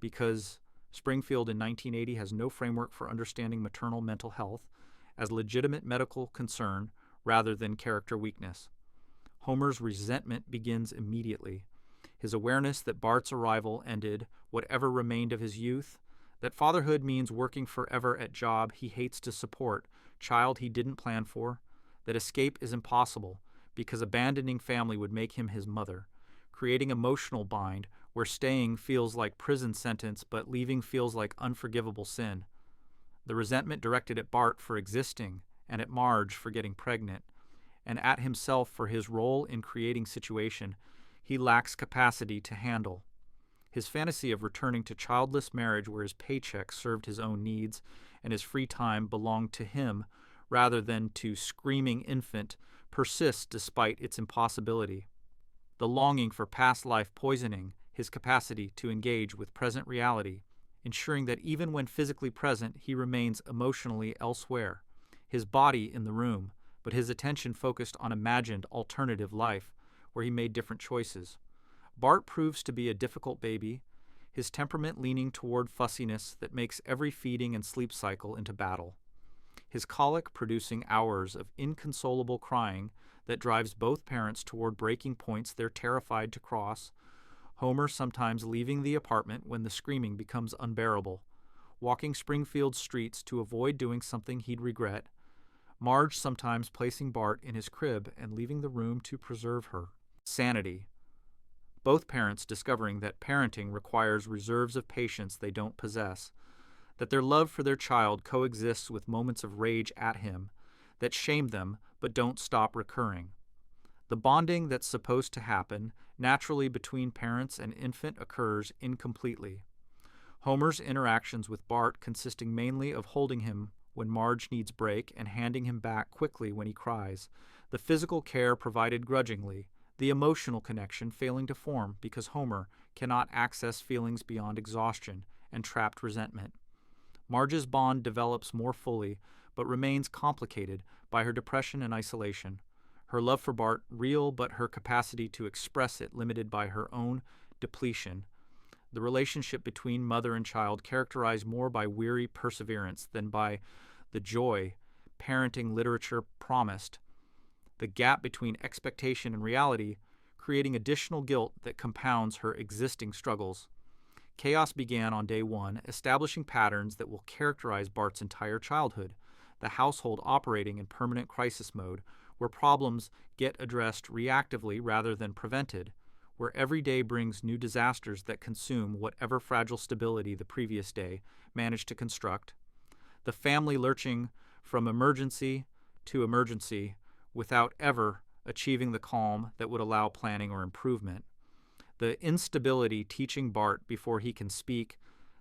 because Springfield in 1980 has no framework for understanding maternal mental health as legitimate medical concern rather than character weakness. Homer's resentment begins immediately. His awareness that Bart's arrival ended whatever remained of his youth, that fatherhood means working forever at job he hates to support, child he didn't plan for, that escape is impossible because abandoning family would make him his mother, creating emotional bind where staying feels like prison sentence but leaving feels like unforgivable sin. The resentment directed at Bart for existing and at Marge for getting pregnant, and at himself for his role in creating situation he lacks capacity to handle. His fantasy of returning to childless marriage where his paycheck served his own needs and his free time belonged to him rather than to screaming infant persists despite its impossibility. The longing for past life poisoning his capacity to engage with present reality, ensuring that even when physically present he remains emotionally elsewhere, his body in the room, but his attention focused on imagined alternative life where he made different choices. Bart proves to be a difficult baby, his temperament leaning toward fussiness that makes every feeding and sleep cycle into battle. His colic producing hours of inconsolable crying that drives both parents toward breaking points they're terrified to cross, Homer sometimes leaving the apartment when the screaming becomes unbearable, walking Springfield streets to avoid doing something he'd regret, Marge sometimes placing Bart in his crib and leaving the room to preserve her. Sanity. Both parents discovering that parenting requires reserves of patience they don't possess, that their love for their child coexists with moments of rage at him, that shame them but don't stop recurring. The bonding that's supposed to happen naturally between parents and infant occurs incompletely. Homer's interactions with Bart consisting mainly of holding him when Marge needs break and handing him back quickly when he cries, the physical care provided grudgingly, the emotional connection failing to form because Homer cannot access feelings beyond exhaustion and trapped resentment. Marge's bond develops more fully, but remains complicated by her depression and isolation. Her love for Bart real, but her capacity to express it limited by her own depletion. The relationship between mother and child characterized more by weary perseverance than by the joy parenting literature promised. The gap between expectation and reality, creating additional guilt that compounds her existing struggles. Chaos began on day one, establishing patterns that will characterize Bart's entire childhood, the household operating in permanent crisis mode, where problems get addressed reactively rather than prevented, where every day brings new disasters that consume whatever fragile stability the previous day managed to construct, the family lurching from emergency to emergency without ever achieving the calm that would allow planning or improvement, The instability teaching Bart before he can speak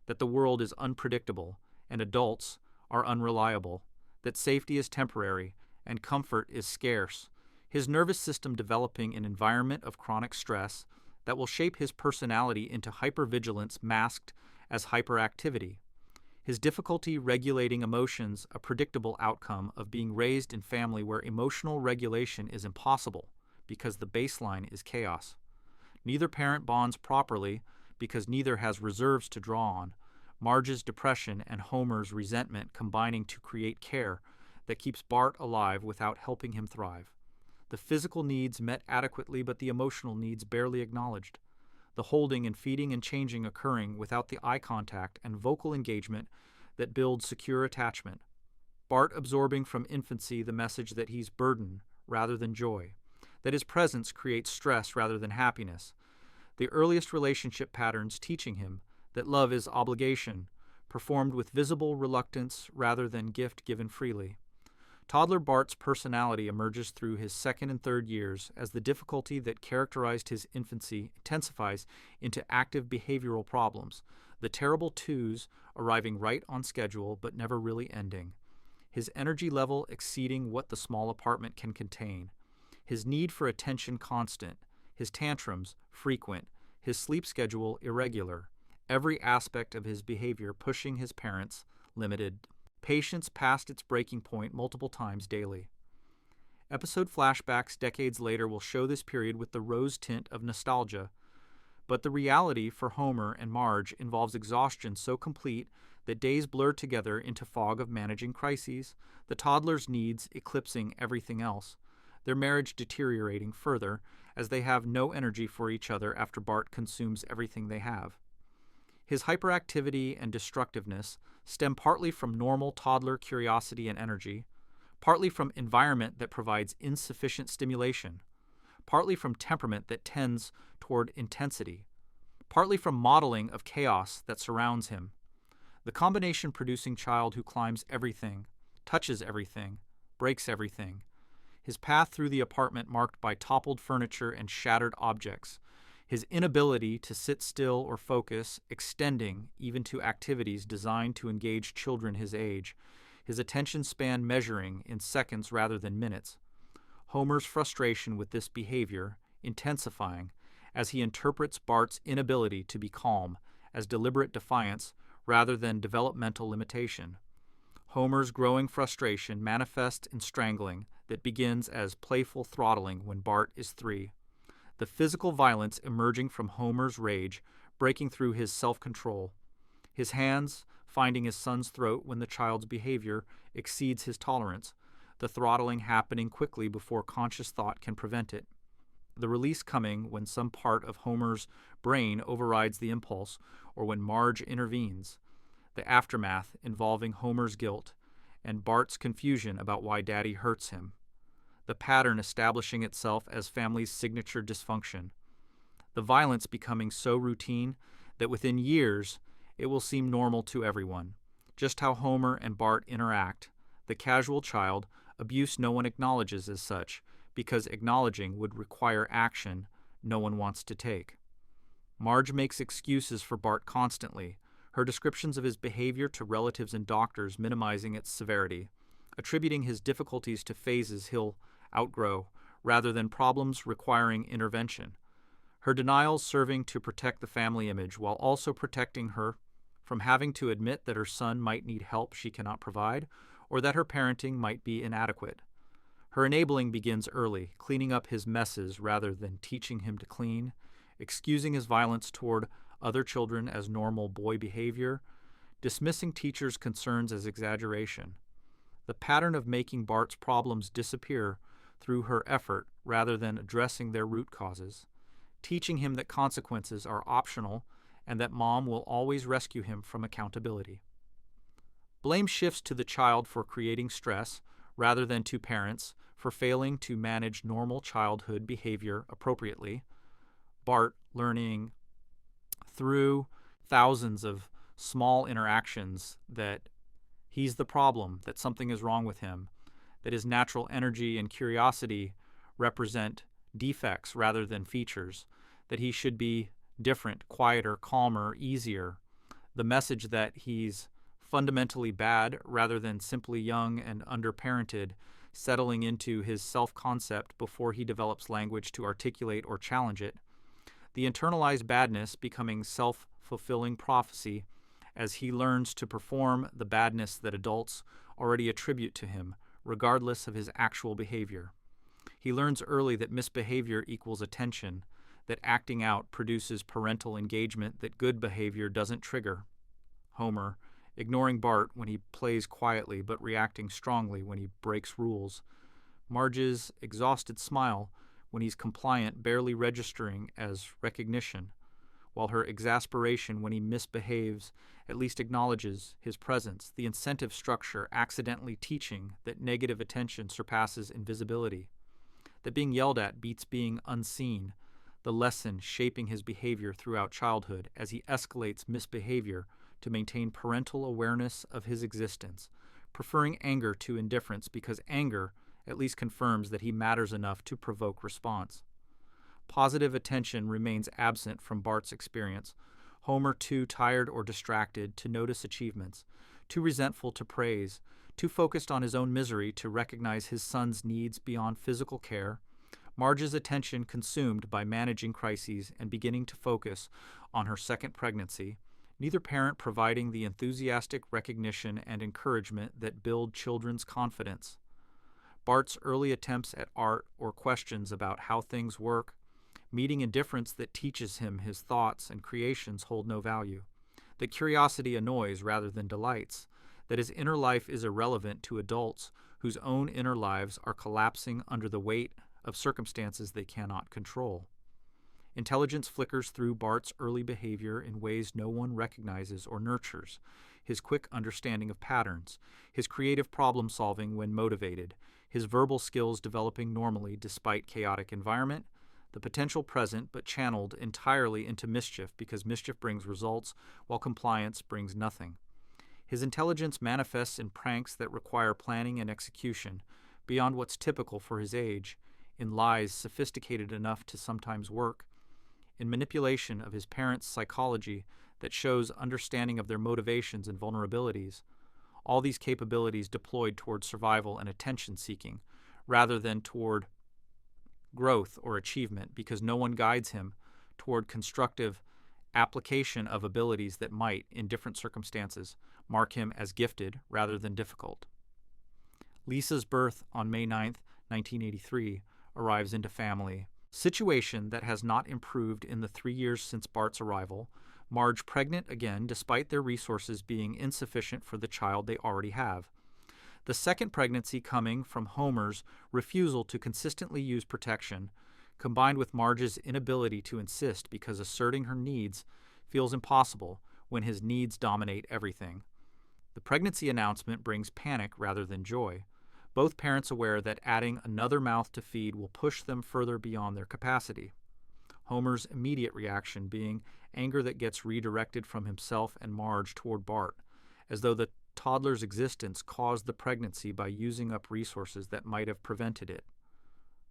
that the world is unpredictable and adults are unreliable, that safety is temporary and comfort is scarce, his nervous system developing an environment of chronic stress that will shape his personality into hypervigilance masked as hyperactivity, his difficulty regulating emotions a predictable outcome of being raised in family where emotional regulation is impossible because the baseline is chaos. Neither parent bonds properly because neither has reserves to draw on, Marge's depression and Homer's resentment combining to create care that keeps Bart alive without helping him thrive. The physical needs met adequately, but the emotional needs barely acknowledged. The holding and feeding and changing occurring without the eye contact and vocal engagement that builds secure attachment. Bart absorbing from infancy the message that he's burden rather than joy, that his presence creates stress rather than happiness. The earliest relationship patterns teaching him that love is obligation, performed with visible reluctance rather than gift given freely. Toddler Bart's personality emerges through his second and third years as the difficulty that characterized his infancy intensifies into active behavioral problems, the terrible twos arriving right on schedule but never really ending, his energy level exceeding what the small apartment can contain, his need for attention constant, his tantrums frequent, his sleep schedule irregular, every aspect of his behavior pushing his parents limited, patience past its breaking point multiple times daily. Episode flashbacks decades later will show this period with the rose tint of nostalgia, but the reality for Homer and Marge involves exhaustion so complete that days blur together into fog of managing crises, the toddler's needs eclipsing everything else, their marriage deteriorating further as they have no energy for each other after Bart consumes everything they have. His hyperactivity and destructiveness stem partly from normal toddler curiosity and energy, partly from environment that provides insufficient stimulation, partly from temperament that tends toward intensity, partly from modeling of chaos that surrounds him. The combination producing child who climbs everything, touches everything, breaks everything, his path through the apartment marked by toppled furniture and shattered objects, his inability to sit still or focus, extending even to activities designed to engage children his age, his attention span measuring in seconds rather than minutes. Homer's frustration with this behavior intensifying as he interprets Bart's inability to be calm as deliberate defiance rather than developmental limitation. Homer's growing frustration manifests in strangling that begins as playful throttling when Bart is 3. The physical violence emerging from Homer's rage, breaking through his self-control. His hands finding his son's throat when the child's behavior exceeds his tolerance, the throttling happening quickly before conscious thought can prevent it. The release coming when some part of Homer's brain overrides the impulse or when Marge intervenes. The aftermath involving Homer's guilt and Bart's confusion about why Daddy hurts him. The pattern establishing itself as family's signature dysfunction. The violence becoming so routine that within years it will seem normal to everyone. Just how Homer and Bart interact, the casual child, abuse no one acknowledges as such, because acknowledging would require action no one wants to take. Marge makes excuses for Bart constantly, her descriptions of his behavior to relatives and doctors minimizing its severity, attributing his difficulties to phases he'll outgrow rather than problems requiring intervention. Her denials serving to protect the family image while also protecting her from having to admit that her son might need help she cannot provide or that her parenting might be inadequate. Her enabling begins early, cleaning up his messes rather than teaching him to clean, excusing his violence toward other children as normal boy behavior, dismissing teachers' concerns as exaggeration. The pattern of making Bart's problems disappear through her effort rather than addressing their root causes, teaching him that consequences are optional and that mom will always rescue him from accountability. Blame shifts to the child for creating stress rather than to parents for failing to manage normal childhood behavior appropriately. Bart learning through thousands of small interactions that he's the problem, that something is wrong with him, that his natural energy and curiosity represent defects rather than features, that he should be different, quieter, calmer, easier. The message that he's fundamentally bad rather than simply young and underparented, settling into his self-concept before he develops language to articulate or challenge it. The internalized badness becoming self-fulfilling prophecy as he learns to perform the badness that adults already attribute to him, regardless of his actual behavior. He learns early that misbehavior equals attention, that acting out produces parental engagement that good behavior doesn't trigger. Homer, ignoring Bart when he plays quietly but reacting strongly when he breaks rules. Marge's exhausted smile when he's compliant, barely registering as recognition, while her exasperation when he misbehaves at least acknowledges his presence, the incentive structure accidentally teaching that negative attention surpasses invisibility, that being yelled at beats being unseen, the lesson shaping his behavior throughout childhood as he escalates misbehavior to maintain parental awareness of his existence, preferring anger to indifference because anger at least confirms that he matters enough to provoke response. Positive attention remains absent from Bart's experience. Homer too tired or distracted to notice achievements, too resentful to praise, too focused on his own misery to recognize his son's needs beyond physical care. Marge's attention consumed by managing crises and beginning to focus on her second pregnancy, neither parent providing the enthusiastic recognition and encouragement that build children's confidence. Bart's early attempts at art or questions about how things work, meeting indifference that teaches him his thoughts and creations hold no value, that curiosity annoys rather than delights, that his inner life is irrelevant to adults whose own inner lives are collapsing under the weight of circumstances they cannot control. Intelligence flickers through Bart's early behavior in ways no one recognizes or nurtures, his quick understanding of patterns, his creative problem-solving when motivated, his verbal skills developing normally despite chaotic environment, the potential present but channeled entirely into mischief because mischief brings results while compliance brings nothing. His intelligence manifests in pranks that require planning and execution, beyond what's typical for his age, in lies sophisticated enough to sometimes work, in manipulation of his parents' psychology that shows understanding of their motivations and vulnerabilities, all these capabilities deployed toward survival and attention-seeking, rather than toward growth or achievement, because no one guides him toward constructive application of abilities that might, in different circumstances, mark him as gifted rather than difficult. Lisa's birth on May 9, 1983, arrives into family. Situation that has not improved in the 3 years since Bart's arrival. Marge pregnant again despite their resources being insufficient for the child they already have. The second pregnancy coming from Homer's refusal to consistently use protection, combined with Marge's inability to insist because asserting her needs feels impossible when his needs dominate everything. The pregnancy announcement brings panic rather than joy. Both parents aware that adding another mouth to feed will push them further beyond their capacity. Homer's immediate reaction being anger that gets redirected from himself and Marge toward Bart, as though the toddler's existence caused the pregnancy by using up resources that might have prevented it.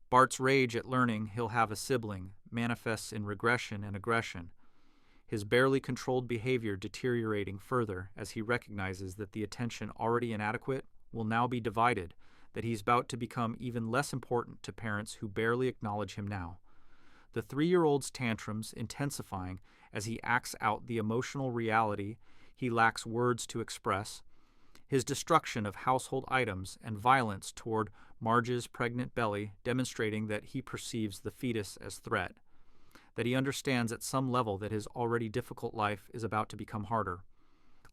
Bart's rage at learning he'll have a sibling manifests in regression and aggression, his barely controlled behavior deteriorating further as he recognizes that the attention already inadequate will now be divided, that he's about to become even less important to parents who barely acknowledge him now. The 3-year-old's tantrums intensifying as he acts out the emotional reality he lacks words to express, his destruction of household items and violence toward Marge's pregnant belly demonstrating that he perceives the fetus as threat, that he understands at some level that his already difficult life is about to become harder.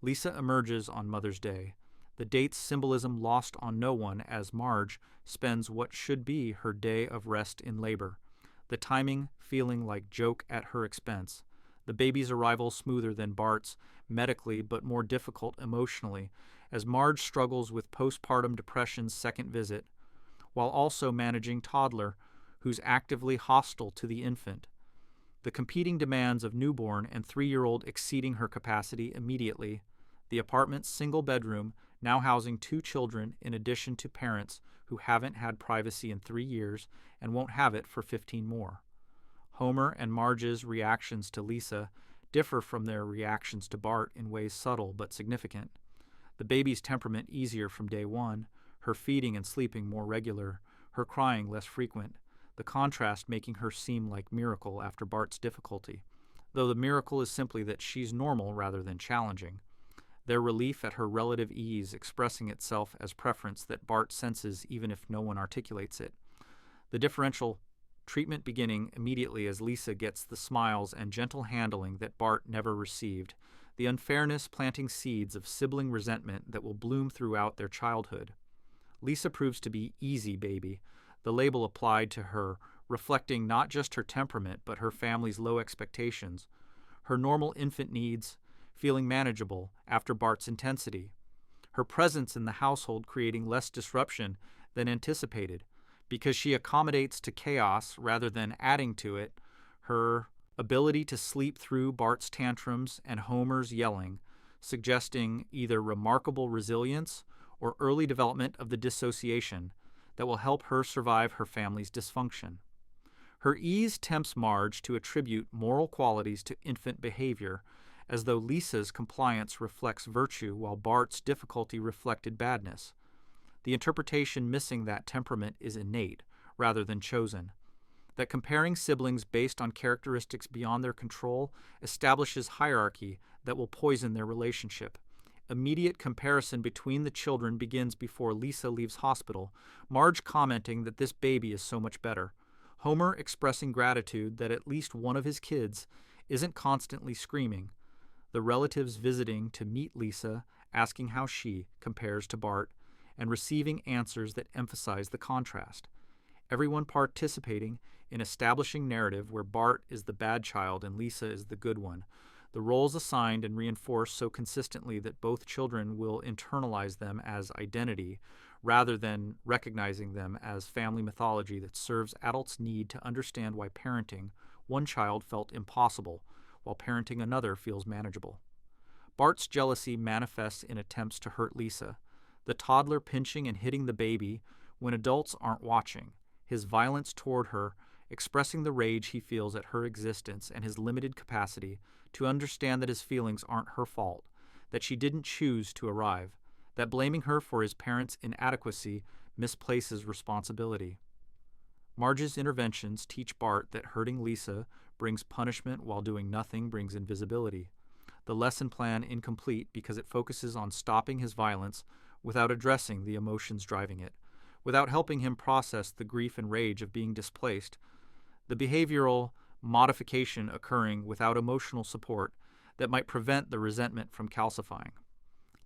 Lisa emerges on Mother's Day, the date's symbolism lost on no one as Marge spends what should be her day of rest in labor, the timing feeling like joke at her expense, the baby's arrival smoother than Bart's, medically but more difficult emotionally, as Marge struggles with postpartum depression's second visit, while also managing toddler who's actively hostile to the infant, the competing demands of newborn and 3-year-old exceeding her capacity immediately, the apartment's single bedroom now housing 2 children in addition to parents who haven't had privacy in 3 years and won't have it for 15 more. Homer and Marge's reactions to Lisa differ from their reactions to Bart in ways subtle but significant. The baby's temperament easier from day one, her feeding and sleeping more regular, her crying less frequent, the contrast making her seem like miracle after Bart's difficulty, though the miracle is simply that she's normal rather than challenging. Their relief at her relative ease expressing itself as preference that Bart senses even if no one articulates it. The differential treatment beginning immediately as Lisa gets the smiles and gentle handling that Bart never received, the unfairness planting seeds of sibling resentment that will bloom throughout their childhood. Lisa proves to be easy baby, the label applied to her reflecting not just her temperament but her family's low expectations, her normal infant needs feeling manageable after Bart's intensity, her presence in the household creating less disruption than anticipated, because she accommodates to chaos rather than adding to it, her ability to sleep through Bart's tantrums and Homer's yelling, suggesting either remarkable resilience or early development of the dissociation that will help her survive her family's dysfunction. Her ease tempts Marge to attribute moral qualities to infant behavior, as though Lisa's compliance reflects virtue while Bart's difficulty reflected badness. The interpretation missing that temperament is innate, rather than chosen. That comparing siblings based on characteristics beyond their control establishes hierarchy that will poison their relationship. Immediate comparison between the children begins before Lisa leaves hospital, Marge commenting that this baby is so much better. Homer expressing gratitude that at least one of his kids isn't constantly screaming. The relatives visiting to meet Lisa, asking how she compares to Bart, and receiving answers that emphasize the contrast. Everyone participating in establishing narrative where Bart is the bad child and Lisa is the good one. The roles assigned and reinforced so consistently that both children will internalize them as identity rather than recognizing them as family mythology that serves adults' need to understand why parenting one child felt impossible while parenting another feels manageable. Bart's jealousy manifests in attempts to hurt Lisa, the toddler pinching and hitting the baby when adults aren't watching, his violence toward her expressing the rage he feels at her existence and his limited capacity to understand that his feelings aren't her fault, that she didn't choose to arrive, that blaming her for his parents' inadequacy misplaces responsibility. Marge's interventions teach Bart that hurting Lisa brings punishment while doing nothing brings invisibility. The lesson plan incomplete because it focuses on stopping his violence without addressing the emotions driving it, without helping him process the grief and rage of being displaced, the behavioral modification occurring without emotional support that might prevent the resentment from calcifying.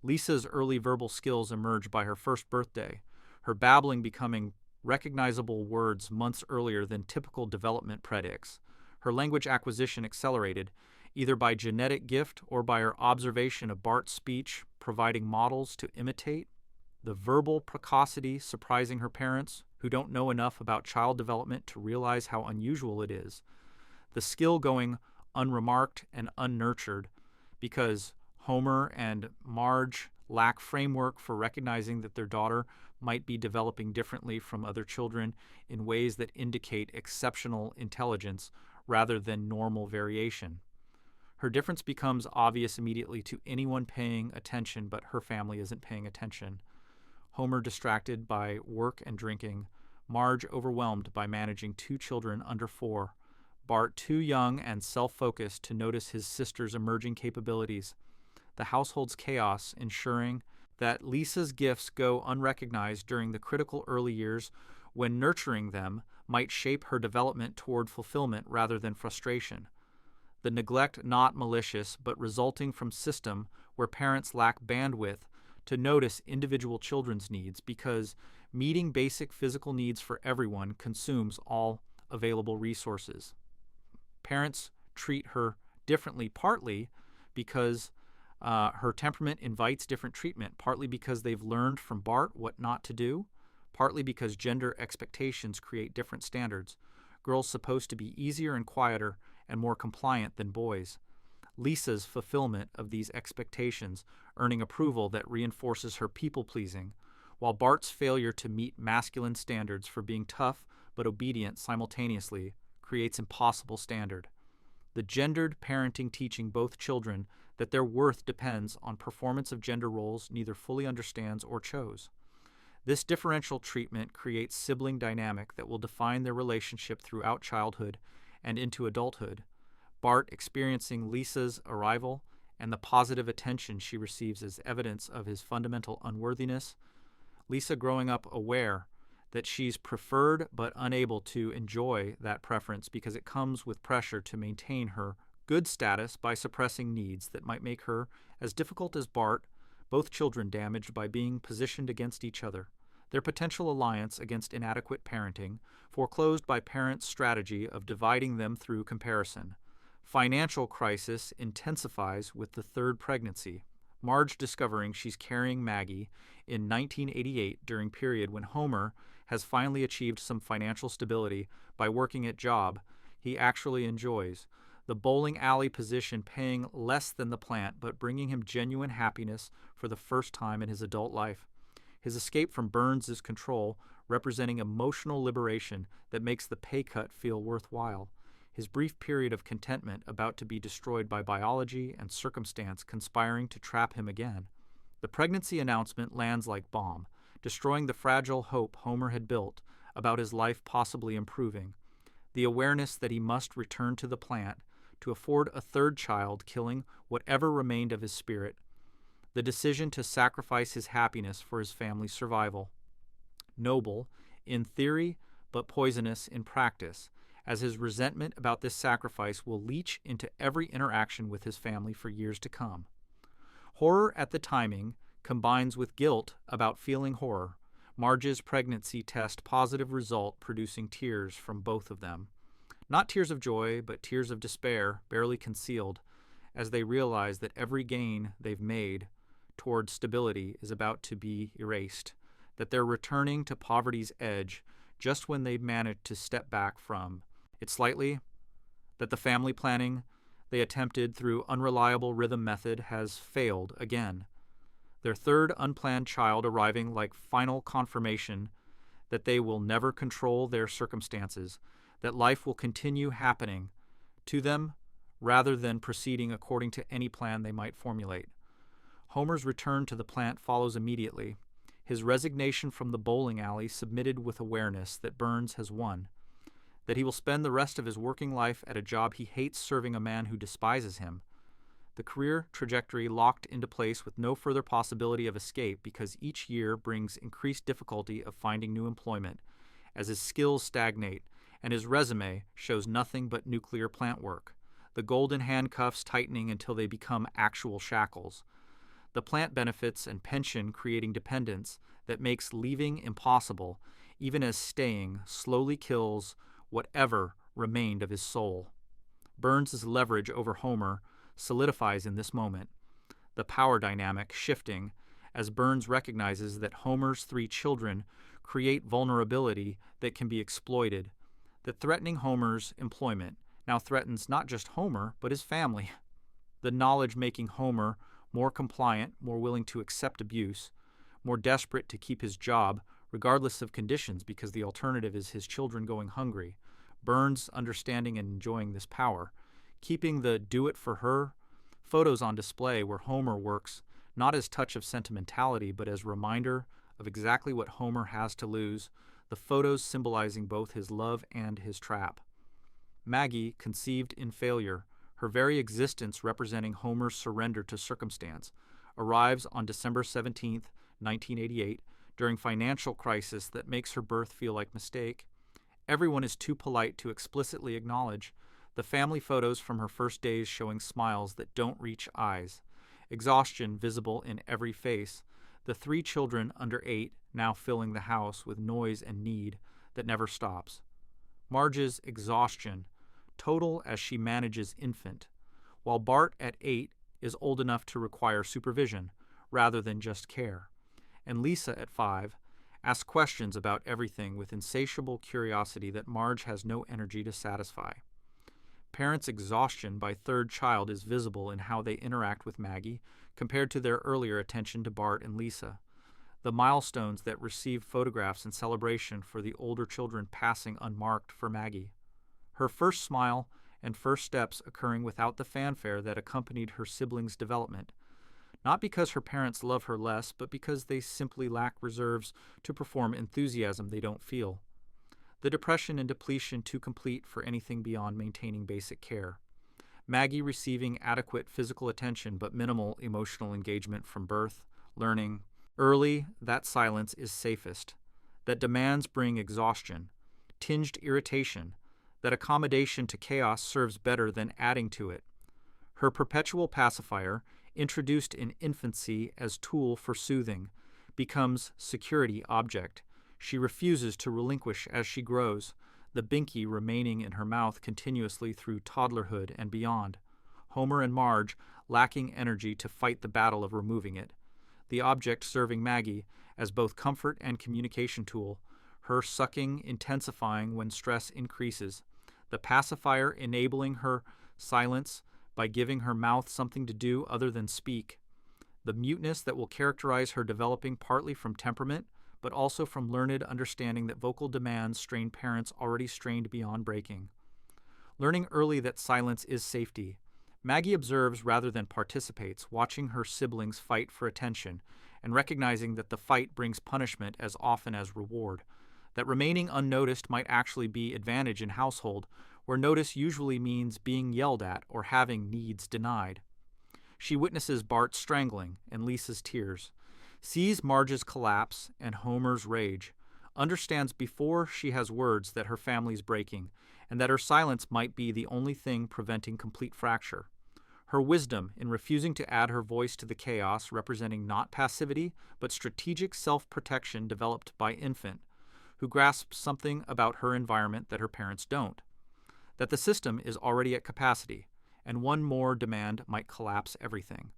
Lisa's early verbal skills emerge by her first birthday, her babbling becoming recognizable words months earlier than typical development predicts, her language acquisition accelerated, either by genetic gift or by her observation of Bart's speech providing models to imitate, the verbal precocity surprising her parents, who don't know enough about child development to realize how unusual it is, the skill going unremarked and unnurtured because Homer and Marge lack framework for recognizing that their daughter might be developing differently from other children in ways that indicate exceptional intelligence rather than normal variation. Her difference becomes obvious immediately to anyone paying attention, but her family isn't paying attention. Homer distracted by work and drinking, Marge overwhelmed by managing 2 children under 4, Bart too young and self-focused to notice his sister's emerging capabilities, the household's chaos ensuring that Lisa's gifts go unrecognized during the critical early years when nurturing them might shape her development toward fulfillment rather than frustration. The neglect not malicious but resulting from system where parents lack bandwidth to notice individual children's needs because meeting basic physical needs for everyone consumes all available resources. Parents treat her differently partly because her temperament invites different treatment, partly because they've learned from Bart what not to do, partly because gender expectations create different standards. Girls supposed to be easier and quieter and more compliant than boys. Lisa's fulfillment of these expectations, earning approval that reinforces her people-pleasing, while Bart's failure to meet masculine standards for being tough but obedient simultaneously creates impossible standard. The gendered parenting teaching both children that their worth depends on performance of gender roles neither fully understands or chose. This differential treatment creates sibling dynamic that will define their relationship throughout childhood and into adulthood. Bart experiencing Lisa's arrival and the positive attention she receives as evidence of his fundamental unworthiness. Lisa growing up aware that she's preferred but unable to enjoy that preference because it comes with pressure to maintain her good status by suppressing needs that might make her as difficult as Bart, both children damaged by being positioned against each other, their potential alliance against inadequate parenting, foreclosed by parents' strategy of dividing them through comparison. Financial crisis intensifies with the third pregnancy, Marge discovering she's carrying Maggie in 1988 during period when Homer has finally achieved some financial stability by working at job he actually enjoys, the bowling alley position paying less than the plant but bringing him genuine happiness for the first time in his adult life. His escape from Burns' control representing emotional liberation that makes the pay cut feel worthwhile. His brief period of contentment about to be destroyed by biology and circumstance conspiring to trap him again. The pregnancy announcement lands like bomb, destroying the fragile hope Homer had built about his life possibly improving. The awareness that he must return to the plant to afford a third child, killing whatever remained of his spirit. The decision to sacrifice his happiness for his family's survival. Noble, in theory, but poisonous in practice, as his resentment about this sacrifice will leach into every interaction with his family for years to come. Horror at the timing combines with guilt about feeling horror. Marge's pregnancy test positive result producing tears from both of them. Not tears of joy, but tears of despair, barely concealed, as they realize that every gain they've made toward stability is about to be erased, that they're returning to poverty's edge just when they've managed to step back from it slightly, that the family planning they attempted through unreliable rhythm method has failed again. Their third unplanned child arriving like final confirmation that they will never control their circumstances, that life will continue happening to them rather than proceeding according to any plan they might formulate. Homer's return to the plant follows immediately, his resignation from the bowling alley submitted with awareness that Burns has won, that he will spend the rest of his working life at a job he hates serving a man who despises him. The career trajectory locked into place with no further possibility of escape because each year brings increased difficulty of finding new employment as his skills stagnate and his resume shows nothing but nuclear plant work, the golden handcuffs tightening until they become actual shackles. The plant benefits and pension creating dependence that makes leaving impossible, even as staying slowly kills whatever remained of his soul. Burns' leverage over Homer solidifies in this moment, the power dynamic shifting as Burns recognizes that Homer's three children create vulnerability that can be exploited, that threatening Homer's employment now threatens not just Homer, but his family. The knowledge making Homer more compliant, more willing to accept abuse, more desperate to keep his job, regardless of conditions because the alternative is his children going hungry. Burns understanding and enjoying this power, keeping the do-it-for-her photos on display where Homer works not as touch of sentimentality but as reminder of exactly what Homer has to lose, the photos symbolizing both his love and his trap. Maggie, conceived in failure, her very existence representing Homer's surrender to circumstance, arrives on December 17, 1988, during financial crisis that makes her birth feel like mistake. Everyone is too polite to explicitly acknowledge the family photos from her first days showing smiles that don't reach eyes, exhaustion visible in every face, the three children under 8 now filling the house with noise and need that never stops. Marge's exhaustion, total as she manages infant, while Bart at 8 is old enough to require supervision rather than just care, and Lisa at 5 asks questions about everything with insatiable curiosity that Marge has no energy to satisfy. Parents' exhaustion by third child is visible in how they interact with Maggie compared to their earlier attention to Bart and Lisa. The milestones that receive photographs and celebration for the older children passing unmarked for Maggie. her first smile and first steps occurring without the fanfare that accompanied her siblings' development, not because her parents love her less, but because they simply lack reserves to perform enthusiasm they don't feel. The depression and depletion too complete for anything beyond maintaining basic care. Maggie receiving adequate physical attention but minimal emotional engagement from birth, learning. Early, that silence is safest. That demands bring exhaustion, tinged irritation, that accommodation to chaos serves better than adding to it. Her perpetual pacifier, introduced in infancy as tool for soothing, becomes security object. She refuses to relinquish as she grows, the binky remaining in her mouth continuously through toddlerhood and beyond. Homer and Marge lacking energy to fight the battle of removing it. The object serving Maggie as both comfort and communication tool, her sucking intensifying when stress increases, the pacifier enabling her silence by giving her mouth something to do other than speak, the muteness that will characterize her developing partly from temperament, but also from learned understanding that vocal demands strain parents already strained beyond breaking. Learning early that silence is safety, Maggie observes rather than participates, watching her siblings fight for attention and recognizing that the fight brings punishment as often as reward, that remaining unnoticed might actually be advantage in household where notice usually means being yelled at or having needs denied. She witnesses Bart's strangling and Lisa's tears, sees Marge's collapse and Homer's rage, understands before she has words that her family's breaking, and that her silence might be the only thing preventing complete fracture. Her wisdom in refusing to add her voice to the chaos, representing not passivity, but strategic self-protection developed by infant, who grasps something about her environment that her parents don't. That the system is already at capacity, and one more demand might collapse everything.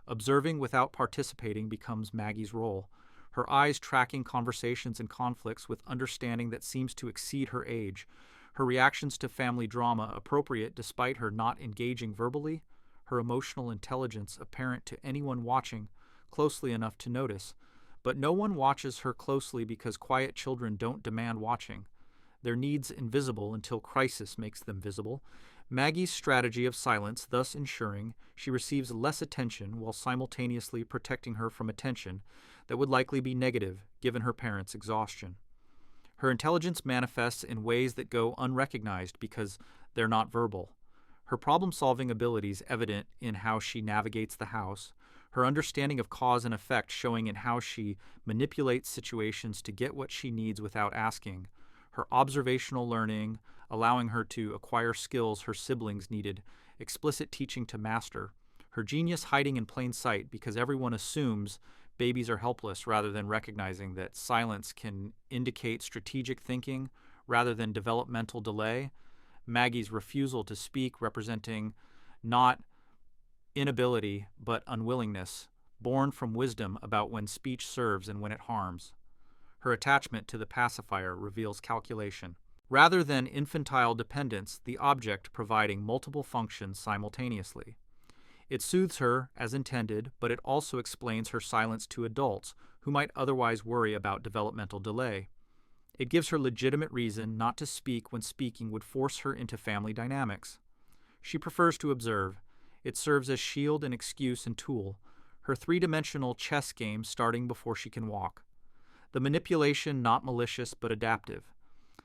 Observing without participating becomes Maggie's role, her eyes tracking conversations and conflicts with understanding that seems to exceed her age, her reactions to family drama appropriate despite her not engaging verbally, her emotional intelligence apparent to anyone watching closely enough to notice. But no one watches her closely because quiet children don't demand watching. Their needs invisible until crisis makes them visible. Maggie's strategy of silence thus ensuring she receives less attention while simultaneously protecting her from attention that would likely be negative given her parents' exhaustion. Her intelligence manifests in ways that go unrecognized because they're not verbal. Her problem-solving abilities evident in how she navigates the house, her understanding of cause and effect showing in how she manipulates situations to get what she needs without asking, her observational learning, allowing her to acquire skills her siblings needed, explicit teaching to master, her genius hiding in plain sight because everyone assumes babies are helpless rather than recognizing that silence can indicate strategic thinking rather than developmental delay, Maggie's refusal to speak representing not inability but unwillingness, born from wisdom about when speech serves and when it harms. Her attachment to the pacifier reveals calculation. Rather than infantile dependence, the object providing multiple functions simultaneously. It soothes her as intended, but it also explains her silence to adults who might otherwise worry about developmental delay. It gives her legitimate reason not to speak when speaking would force her into family dynamics. She prefers to observe. It serves as shield and excuse and tool, her three-dimensional chess game starting before she can walk. The manipulation not malicious but adaptive.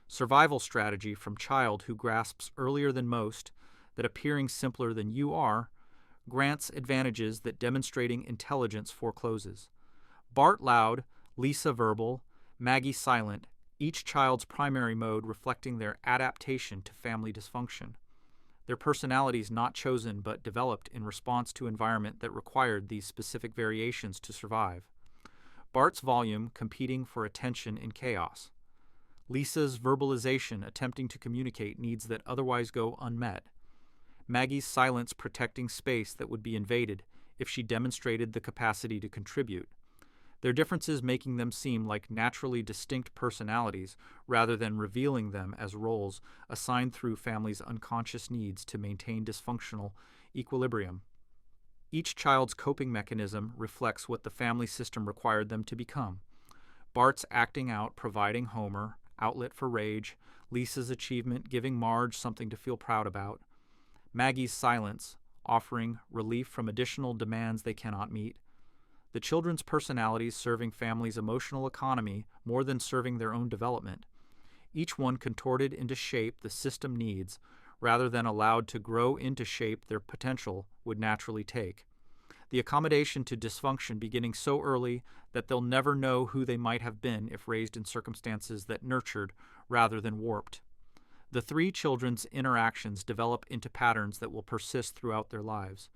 Survival strategy from child who grasps earlier than most that appearing simpler than you are grants advantages that demonstrating intelligence forecloses. Bart loud, Lisa verbal, Maggie silent, each child's primary mode reflecting their adaptation to family dysfunction. Their personalities not chosen but developed in response to environment that required these specific variations to survive. Bart's volume competing for attention in chaos. Lisa's verbalization attempting to communicate needs that otherwise go unmet. Maggie's silence protecting space that would be invaded if she demonstrated the capacity to contribute. Their differences making them seem like naturally distinct personalities rather than revealing them as roles assigned through families' unconscious needs to maintain dysfunctional equilibrium. Each child's coping mechanism reflects what the family system required them to become. Bart's acting out providing Homer, outlet for rage, Lisa's achievement giving Marge something to feel proud about, Maggie's silence offering relief from additional demands they cannot meet, the children's personalities serving families' emotional economy more than serving their own development, each one contorted into shape the system needs rather than allowed to grow into shape their potential would naturally take. The accommodation to dysfunction beginning so early that they'll never know who they might have been if raised in circumstances that nurtured rather than warped. The three children's interactions develop into patterns that will persist throughout their lives.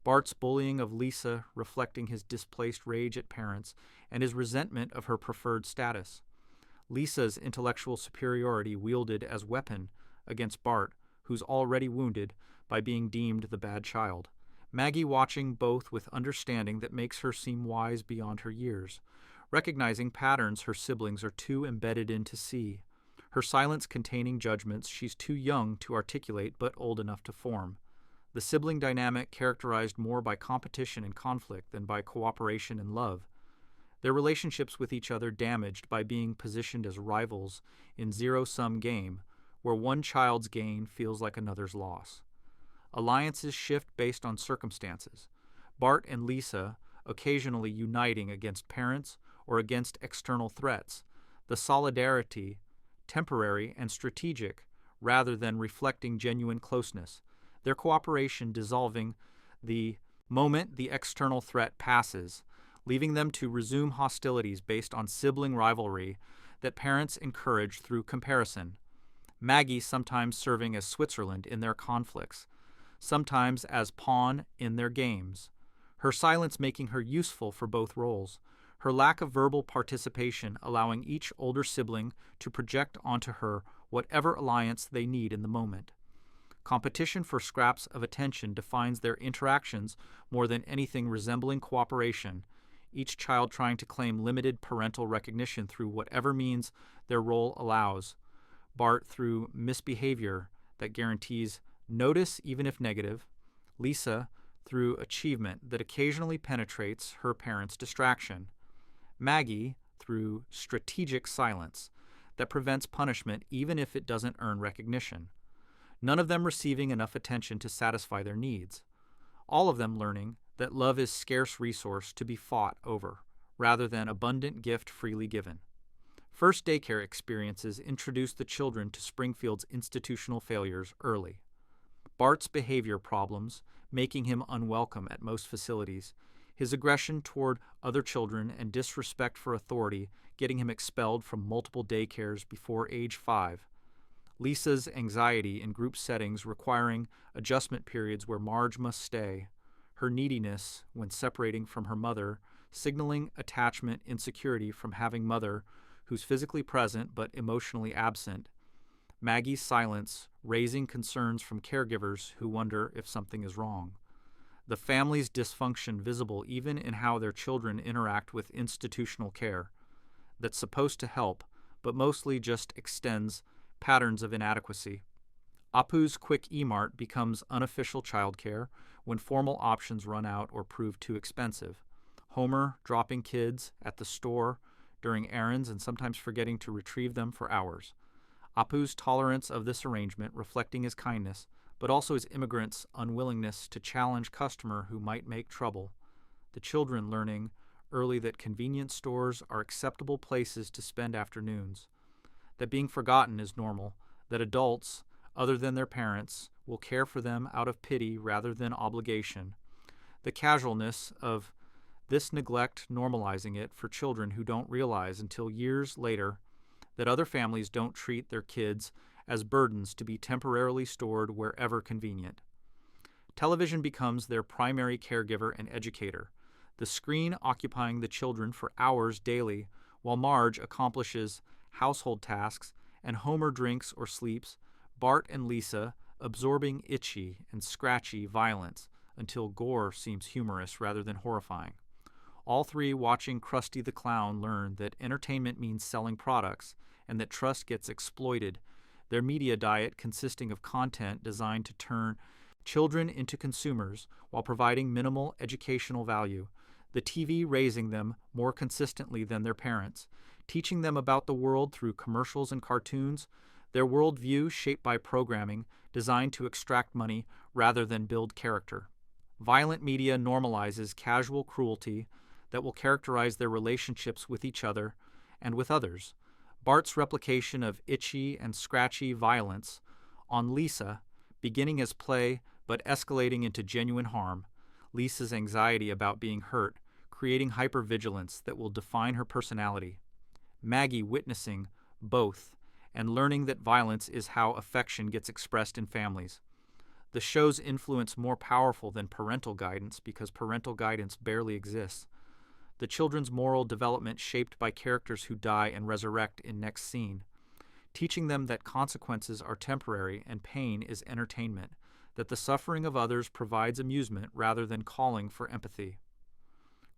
Bart's bullying of Lisa reflecting his displaced rage at parents and his resentment of her preferred status. Lisa's intellectual superiority wielded as weapon against Bart, who's already wounded by being deemed the bad child. Maggie watching both with understanding that makes her seem wise beyond her years, recognizing patterns her siblings are too embedded in to see. Her silence containing judgments she's too young to articulate but old enough to form. The sibling dynamic characterized more by competition and conflict than by cooperation and love. Their relationships with each other damaged by being positioned as rivals in zero-sum game, where one child's gain feels like another's loss. Alliances shift based on circumstances. Bart and Lisa occasionally uniting against parents or against external threats. The solidarity, temporary and strategic, rather than reflecting genuine closeness. Their cooperation dissolving the moment the external threat passes, leaving them to resume hostilities based on sibling rivalry that parents encourage through comparison. Maggie sometimes serving as Switzerland in their conflicts, sometimes as pawn in their games. Her silence making her useful for both roles. Her lack of verbal participation allowing each older sibling to project onto her whatever alliance they need in the moment. Competition for scraps of attention defines their interactions more than anything resembling cooperation, each child trying to claim limited parental recognition through whatever means their role allows. Bart through misbehavior that guarantees notice even if negative, Lisa through achievement that occasionally penetrates her parents' distraction, Maggie through strategic silence that prevents punishment even if it doesn't earn recognition, none of them receiving enough attention to satisfy their needs, all of them learning that love is scarce resource to be fought over, rather than abundant gift freely given. First daycare experiences introduced the children to Springfield's institutional failures early. Bart's behavior problems, making him unwelcome at most facilities, his aggression toward other children and disrespect for authority getting him expelled from multiple daycares before age 5. Lisa's anxiety in group settings requiring adjustment periods where Marge must stay, her neediness when separating from her mother, signaling attachment insecurity from having mother who's physically present but emotionally absent, Maggie's silence raising concerns from caregivers who wonder if something is wrong. The family's dysfunction visible even in how their children interact with institutional care, that's supposed to help, but mostly just extends patterns of inadequacy. Apu's quick E-Mart becomes unofficial childcare when formal options run out or prove too expensive. Homer dropping kids at the store during errands and sometimes forgetting to retrieve them for hours. Apu's tolerance of this arrangement reflecting his kindness, but also his immigrant's unwillingness to challenge customer who might make trouble. The children learning early that convenience stores are acceptable places to spend afternoons, that being forgotten is normal, that adults, other than their parents, will care for them out of pity rather than obligation. The casualness of this neglect normalizing it for children who don't realize until years later that other families don't treat their kids as burdens to be temporarily stored wherever convenient. Television becomes their primary caregiver and educator, the screen occupying the children for hours daily while Marge accomplishes household tasks and Homer drinks or sleeps, Bart and Lisa absorbing itchy and scratchy violence until gore seems humorous rather than horrifying. All three watching Krusty the Clown learn that entertainment means selling products and that trust gets exploited, their media diet consisting of content designed to turn children into consumers while providing minimal educational value. the TV raising them more consistently than their parents, teaching them about the world through commercials and cartoons, their worldview shaped by programming designed to extract money rather than build character. Violent media normalizes casual cruelty that will characterize their relationships with each other and with others. Bart's replication of itchy and scratchy violence on Lisa, beginning as play but escalating into genuine harm, Lisa's anxiety about being hurt, creating hypervigilance that will define her personality. Maggie witnessing both and learning that violence is how affection gets expressed in families. The show's influence more powerful than parental guidance because parental guidance barely exists. The children's moral development shaped by characters who die and resurrect in next scene, teaching them that consequences are temporary and pain is entertainment, that the suffering of others provides amusement rather than calling for empathy.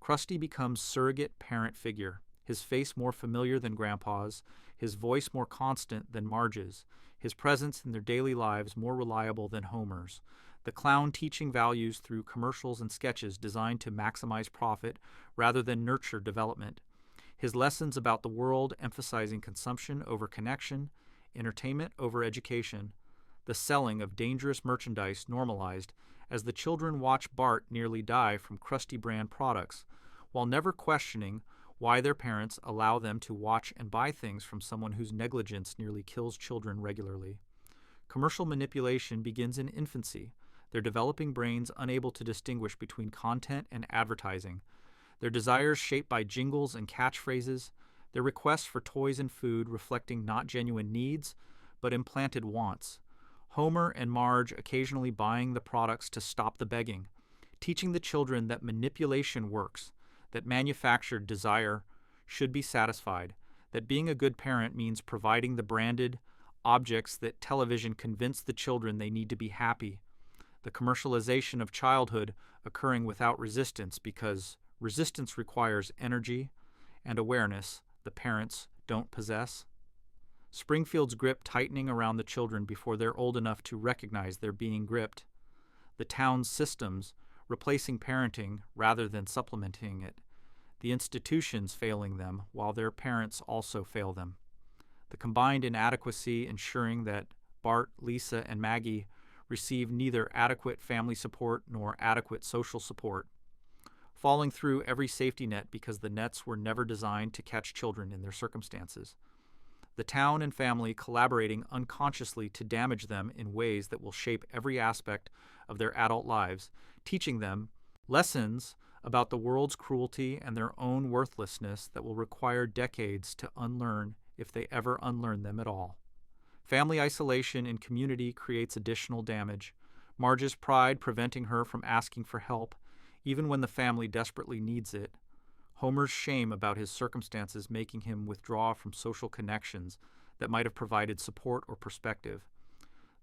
Krusty becomes surrogate parent figure, his face more familiar than Grandpa's, his voice more constant than Marge's, his presence in their daily lives more reliable than Homer's. The clown teaching values through commercials and sketches designed to maximize profit rather than nurture development. His lessons about the world emphasizing consumption over connection, entertainment over education. The selling of dangerous merchandise normalized as the children watch Bart nearly die from Krusty brand products, while never questioning why their parents allow them to watch and buy things from someone whose negligence nearly kills children regularly. Commercial manipulation begins in infancy, their developing brains unable to distinguish between content and advertising, their desires shaped by jingles and catchphrases, their requests for toys and food reflecting not genuine needs, but implanted wants. Homer and Marge occasionally buying the products to stop the begging, teaching the children that manipulation works, that manufactured desire should be satisfied, that being a good parent means providing the branded objects that television convinced the children they need to be happy, the commercialization of childhood occurring without resistance because resistance requires energy and awareness the parents don't possess. Springfield's grip tightening around the children before they're old enough to recognize they're being gripped. The town's systems replacing parenting rather than supplementing it. The institutions failing them while their parents also fail them. The combined inadequacy ensuring that Bart, Lisa, and Maggie receive neither adequate family support nor adequate social support. Falling through every safety net because the nets were never designed to catch children in their circumstances. The town and family collaborating unconsciously to damage them in ways that will shape every aspect of their adult lives, teaching them lessons about the world's cruelty and their own worthlessness that will require decades to unlearn if they ever unlearn them at all. Family isolation in community creates additional damage. Marge's pride preventing her from asking for help, even when the family desperately needs it. Homer's shame about his circumstances making him withdraw from social connections that might have provided support or perspective.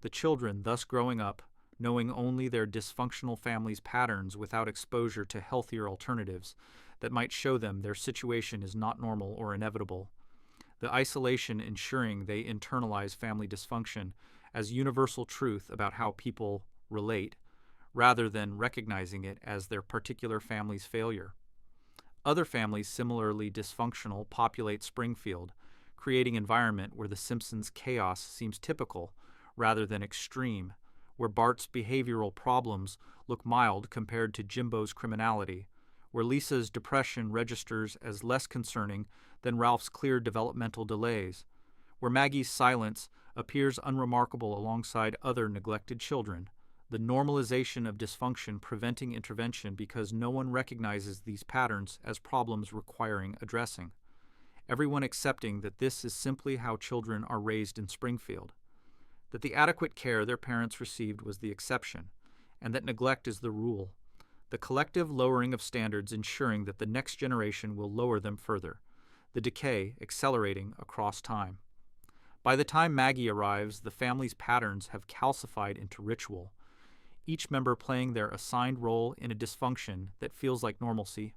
The children thus growing up, knowing only their dysfunctional family's patterns without exposure to healthier alternatives that might show them their situation is not normal or inevitable. The isolation ensuring they internalize family dysfunction as universal truth about how people relate, rather than recognizing it as their particular family's failure. Other families similarly dysfunctional populate Springfield, creating an environment where the Simpsons' chaos seems typical rather than extreme, where Bart's behavioral problems look mild compared to Jimbo's criminality, where Lisa's depression registers as less concerning than Ralph's clear developmental delays, where Maggie's silence appears unremarkable alongside other neglected children, the normalization of dysfunction preventing intervention because no one recognizes these patterns as problems requiring addressing, everyone accepting that this is simply how children are raised in Springfield, that the adequate care their parents received was the exception, and that neglect is the rule, the collective lowering of standards ensuring that the next generation will lower them further, the decay accelerating across time. By the time Maggie arrives, the family's patterns have calcified into ritual, each member playing their assigned role in a dysfunction that feels like normalcy,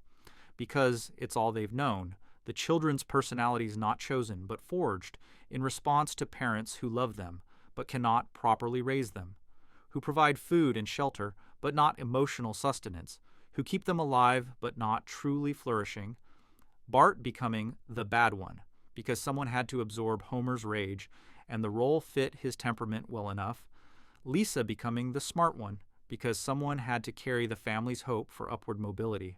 because it's all they've known, the children's personalities not chosen but forged in response to parents who love them but cannot properly raise them, who provide food and shelter but not emotional sustenance, who keep them alive but not truly flourishing, Bart becoming the bad one because someone had to absorb Homer's rage and the role fit his temperament well enough, Lisa becoming the smart one because someone had to carry the family's hope for upward mobility,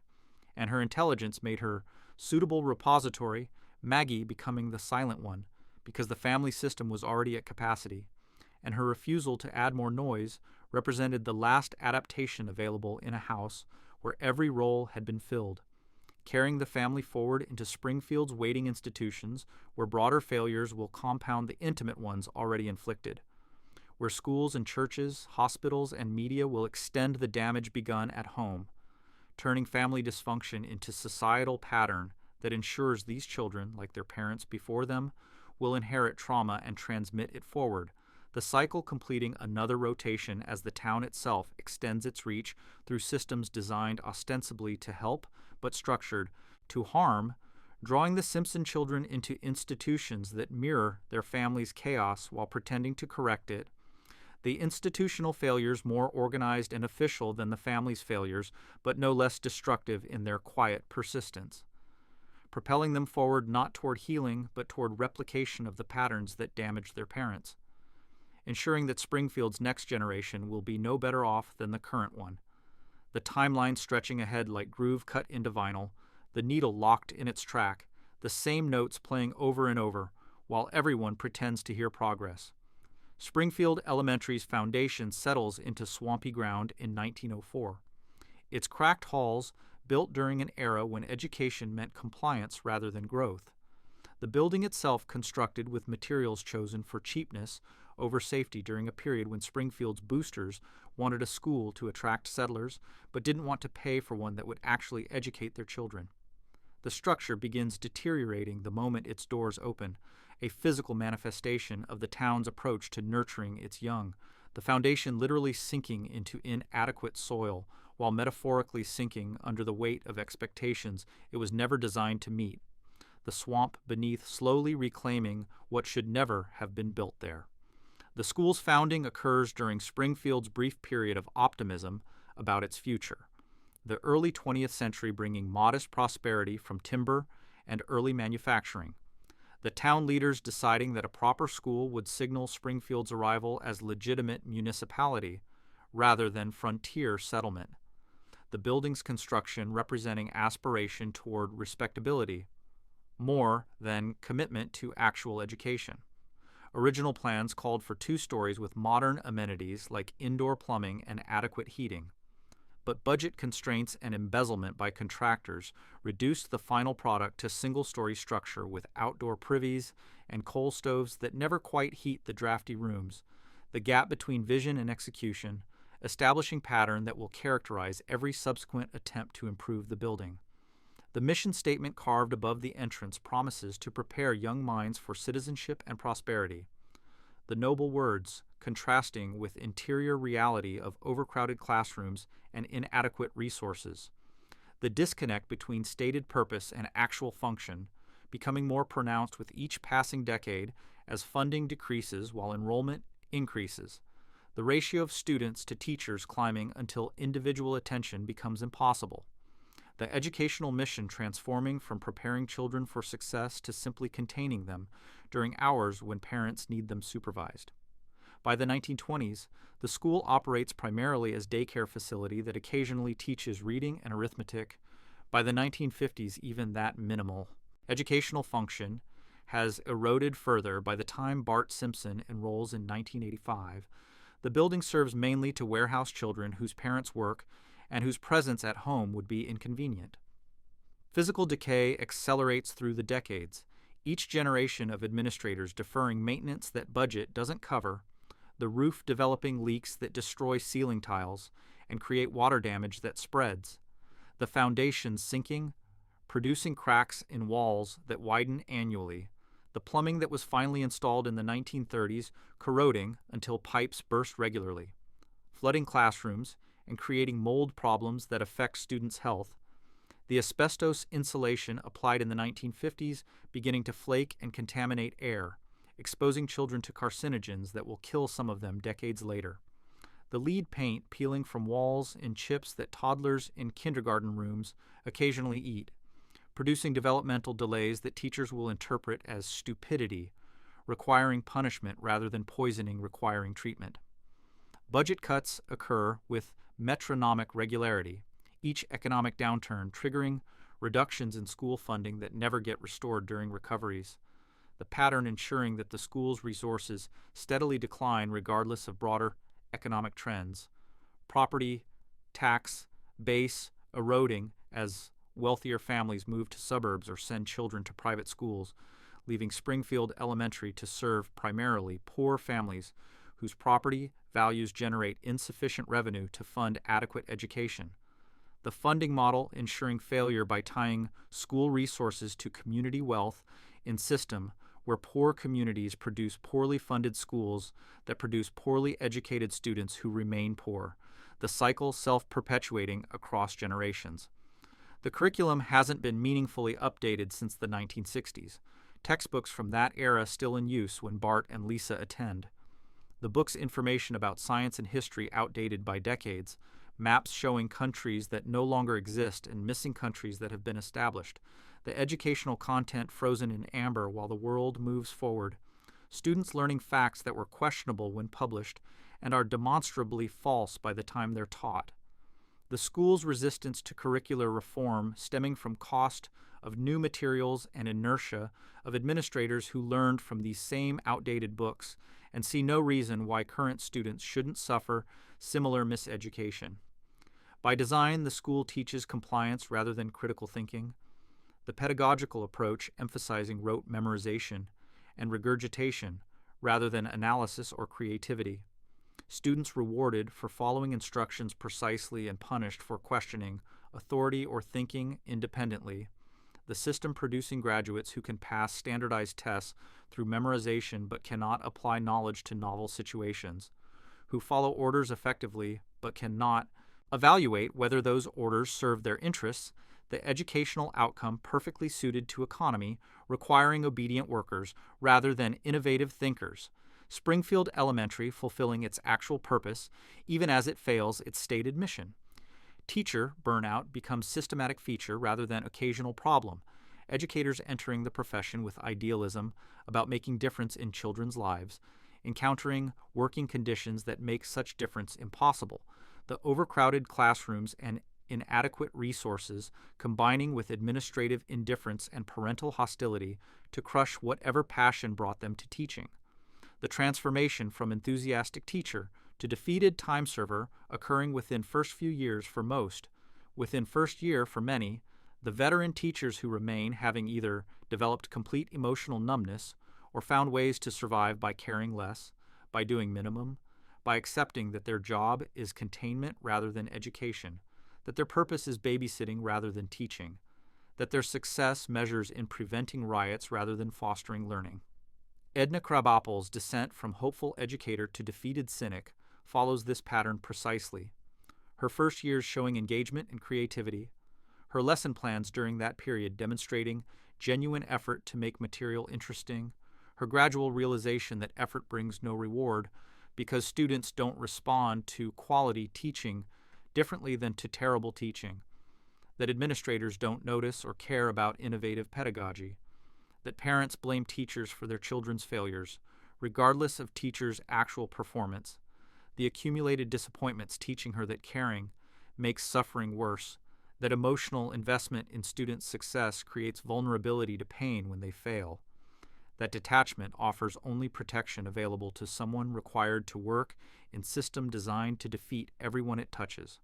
and her intelligence made her suitable repository, Maggie becoming the silent one because the family system was already at capacity, and her refusal to add more noise represented the last adaptation available in a house where every role had been filled, carrying the family forward into Springfield's waiting institutions where broader failures will compound the intimate ones already inflicted, where schools and churches, hospitals, and media will extend the damage begun at home, turning family dysfunction into societal pattern that ensures these children, like their parents before them, will inherit trauma and transmit it forward, the cycle completing another rotation as the town itself extends its reach through systems designed ostensibly to help but structured to harm, drawing the Simpson children into institutions that mirror their family's chaos while pretending to correct it, the institutional failures more organized and official than the family's failures, but no less destructive in their quiet persistence, propelling them forward not toward healing but toward replication of the patterns that damaged their parents, ensuring that Springfield's next generation will be no better off than the current one, the timeline stretching ahead like groove cut into vinyl, the needle locked in its track, the same notes playing over and over, while everyone pretends to hear progress. Springfield Elementary's foundation settles into swampy ground in 1904. Its cracked halls, built during an era when education meant compliance rather than growth. The building itself constructed with materials chosen for cheapness over safety during a period when Springfield's boosters wanted a school to attract settlers but didn't want to pay for one that would actually educate their children. The structure begins deteriorating the moment its doors open, a physical manifestation of the town's approach to nurturing its young, the foundation literally sinking into inadequate soil while metaphorically sinking under the weight of expectations it was never designed to meet, the swamp beneath slowly reclaiming what should never have been built there. The school's founding occurs during Springfield's brief period of optimism about its future, the early 20th century bringing modest prosperity from timber and early manufacturing, the town leaders deciding that a proper school would signal Springfield's arrival as legitimate municipality rather than frontier settlement, the building's construction representing aspiration toward respectability more than commitment to actual education. Original plans called for 2 stories with modern amenities like indoor plumbing and adequate heating, but budget constraints and embezzlement by contractors reduced the final product to single-story structure with outdoor privies and coal stoves that never quite heat the drafty rooms, the gap between vision and execution, establishing pattern that will characterize every subsequent attempt to improve the building. The mission statement carved above the entrance promises to prepare young minds for citizenship and prosperity. The noble words, contrasting with interior reality of overcrowded classrooms and inadequate resources. The disconnect between stated purpose and actual function, becoming more pronounced with each passing decade as funding decreases while enrollment increases. The ratio of students to teachers climbing until individual attention becomes impossible. The educational mission transforming from preparing children for success to simply containing them during hours when parents need them supervised. By the 1920s, the school operates primarily as daycare facility that occasionally teaches reading and arithmetic. By the 1950s, even that minimal educational function has eroded further by the time Bart Simpson enrolls in 1985. The building serves mainly to warehouse children whose parents work and whose presence at home would be inconvenient. Physical decay accelerates through the decades, each generation of administrators deferring maintenance that budget doesn't cover, the roof developing leaks that destroy ceiling tiles and create water damage that spreads, the foundation sinking, producing cracks in walls that widen annually, the plumbing that was finally installed in the 1930s corroding until pipes burst regularly, flooding classrooms, and creating mold problems that affect students' health, the asbestos insulation applied in the 1950s beginning to flake and contaminate air, exposing children to carcinogens that will kill some of them decades later, the lead paint peeling from walls in chips that toddlers in kindergarten rooms occasionally eat, producing developmental delays that teachers will interpret as stupidity, requiring punishment rather than poisoning requiring treatment. Budget cuts occur with metronomic regularity, each economic downturn triggering reductions in school funding that never get restored during recoveries, the pattern ensuring that the school's resources steadily decline regardless of broader economic trends, property, tax, base eroding as wealthier families move to suburbs or send children to private schools, leaving Springfield Elementary to serve primarily poor families whose property values generate insufficient revenue to fund adequate education. The funding model ensuring failure by tying school resources to community wealth in system where poor communities produce poorly funded schools that produce poorly educated students who remain poor, the cycle self-perpetuating across generations. The curriculum hasn't been meaningfully updated since the 1960s. Textbooks from that era still in use when Bart and Lisa attend. The book's information about science and history outdated by decades, maps showing countries that no longer exist and missing countries that have been established, the educational content frozen in amber while the world moves forward, students learning facts that were questionable when published and are demonstrably false by the time they're taught. The school's resistance to curricular reform stemming from cost of new materials and inertia of administrators who learned from these same outdated books and see no reason why current students shouldn't suffer similar miseducation. By design, the school teaches compliance rather than critical thinking. The pedagogical approach emphasizing rote memorization and regurgitation rather than analysis or creativity. Students rewarded for following instructions precisely and punished for questioning authority or thinking independently. The system producing graduates who can pass standardized tests through memorization but cannot apply knowledge to novel situations, who follow orders effectively but cannot evaluate whether those orders serve their interests, the educational outcome perfectly suited to economy requiring obedient workers rather than innovative thinkers. Springfield Elementary fulfilling its actual purpose even as it fails its stated mission. Teacher burnout becomes systematic feature rather than occasional problem. Educators entering the profession with idealism about making difference in children's lives, encountering working conditions that make such difference impossible. The overcrowded classrooms and inadequate resources combining with administrative indifference and parental hostility to crush whatever passion brought them to teaching. The transformation from enthusiastic teacher to defeated time server occurring within first few years for most, within first year for many, the veteran teachers who remain having either developed complete emotional numbness or found ways to survive by caring less, by doing minimum, by accepting that their job is containment rather than education, that their purpose is babysitting rather than teaching, that their success measures in preventing riots rather than fostering learning. Edna Krabappel's descent from hopeful educator to defeated cynic follows this pattern precisely. Her first years showing engagement and creativity, her lesson plans during that period demonstrating genuine effort to make material interesting, her gradual realization that effort brings no reward because students don't respond to quality teaching differently than to terrible teaching, that administrators don't notice or care about innovative pedagogy, that parents blame teachers for their children's failures, regardless of teachers' actual performance, the accumulated disappointments teaching her that caring makes suffering worse, that emotional investment in students' success creates vulnerability to pain when they fail, that detachment offers only protection available to someone required to work in system designed to defeat everyone it touches.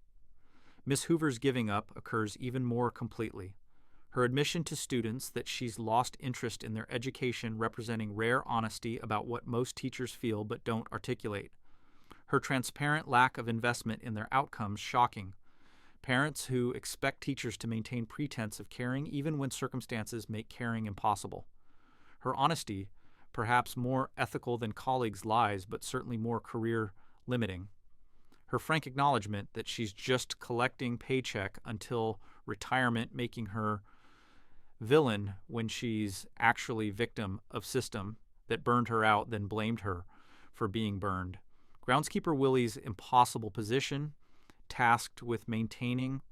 Miss Hoover's giving up occurs even more completely. Her admission to students that she's lost interest in their education representing rare honesty about what most teachers feel but don't articulate. Her transparent lack of investment in their outcomes shocking. Parents who expect teachers to maintain pretense of caring even when circumstances make caring impossible. Her honesty, perhaps more ethical than colleagues' lies but certainly more career limiting. Her frank acknowledgement that she's just collecting paycheck until retirement, making her villain when she's actually victim of system that burned her out then blamed her for being burned. Groundskeeper Willie's impossible position, tasked with maintaining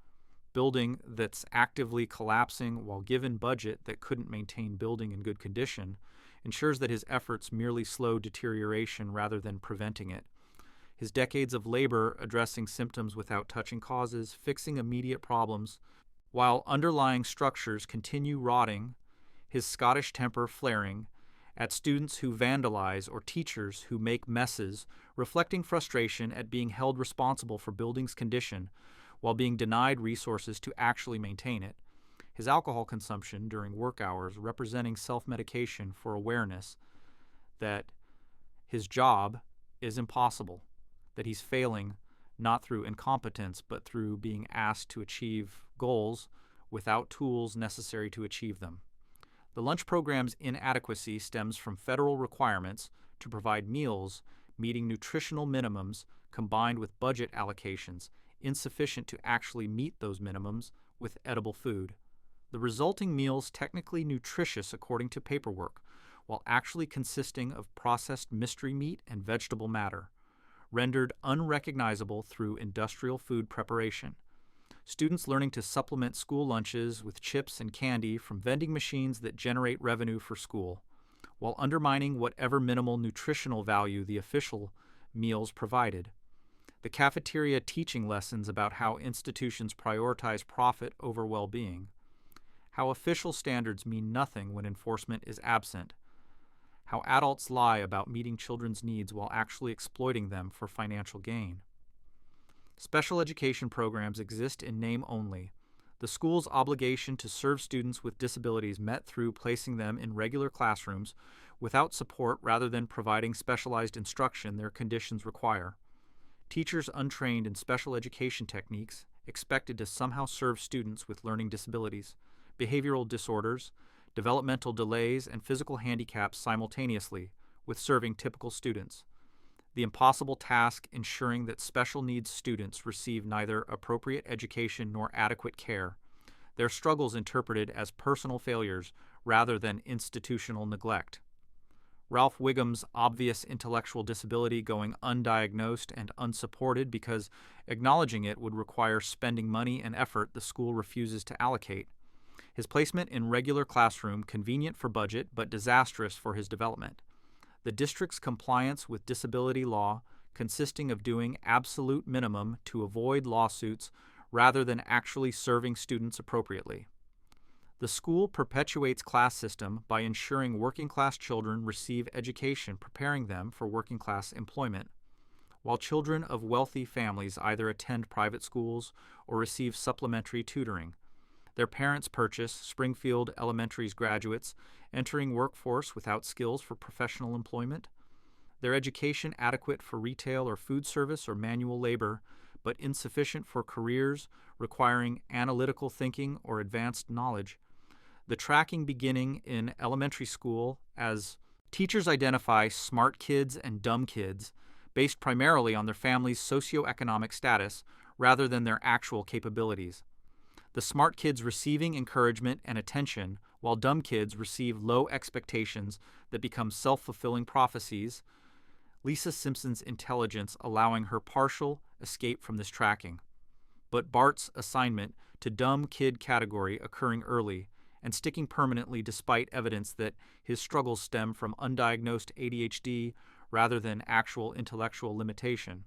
building that's actively collapsing while given budget that couldn't maintain building in good condition, ensures that his efforts merely slow deterioration rather than preventing it. His decades of labor addressing symptoms without touching causes, fixing immediate problems, while underlying structures continue rotting, his Scottish temper flaring, at students who vandalize or teachers who make messes, reflecting frustration at being held responsible for building's condition while being denied resources to actually maintain it. His alcohol consumption during work hours representing self-medication for awareness that his job is impossible, that he's failing not through incompetence but through being asked to achieve goals without tools necessary to achieve them. The lunch program's inadequacy stems from federal requirements to provide meals meeting nutritional minimums combined with budget allocations insufficient to actually meet those minimums with edible food. The resulting meals technically nutritious according to paperwork, while actually consisting of processed mystery meat and vegetable matter, rendered unrecognizable through industrial food preparation. Students learning to supplement school lunches with chips and candy from vending machines that generate revenue for school, while undermining whatever minimal nutritional value the official meals provided. The cafeteria teaching lessons about how institutions prioritize profit over well-being, how official standards mean nothing when enforcement is absent, how adults lie about meeting children's needs while actually exploiting them for financial gain. Special education programs exist in name only. The school's obligation to serve students with disabilities met through placing them in regular classrooms without support rather than providing specialized instruction their conditions require. Teachers untrained in special education techniques expected to somehow serve students with learning disabilities, behavioral disorders, developmental delays, and physical handicaps simultaneously with serving typical students. The impossible task ensuring that special needs students receive neither appropriate education nor adequate care, their struggles interpreted as personal failures rather than institutional neglect. Ralph Wiggum's obvious intellectual disability going undiagnosed and unsupported because acknowledging it would require spending money and effort the school refuses to allocate. His placement in regular classroom convenient for budget but disastrous for his development. The district's compliance with disability law consisting of doing absolute minimum to avoid lawsuits rather than actually serving students appropriately. The school perpetuates class system by ensuring working-class children receive education preparing them for working-class employment, while children of wealthy families either attend private schools or receive supplementary tutoring. Their parents purchase Springfield Elementary's graduates entering workforce without skills for professional employment, their education adequate for retail or food service or manual labor, but insufficient for careers requiring analytical thinking or advanced knowledge. The tracking beginning in elementary school as teachers identify smart kids and dumb kids based primarily on their family's socioeconomic status rather than their actual capabilities. The smart kids receiving encouragement and attention, while dumb kids receive low expectations that become self-fulfilling prophecies, Lisa Simpson's intelligence allowing her partial escape from this tracking, but Bart's assignment to dumb kid category occurring early and sticking permanently despite evidence that his struggles stem from undiagnosed ADHD rather than actual intellectual limitation.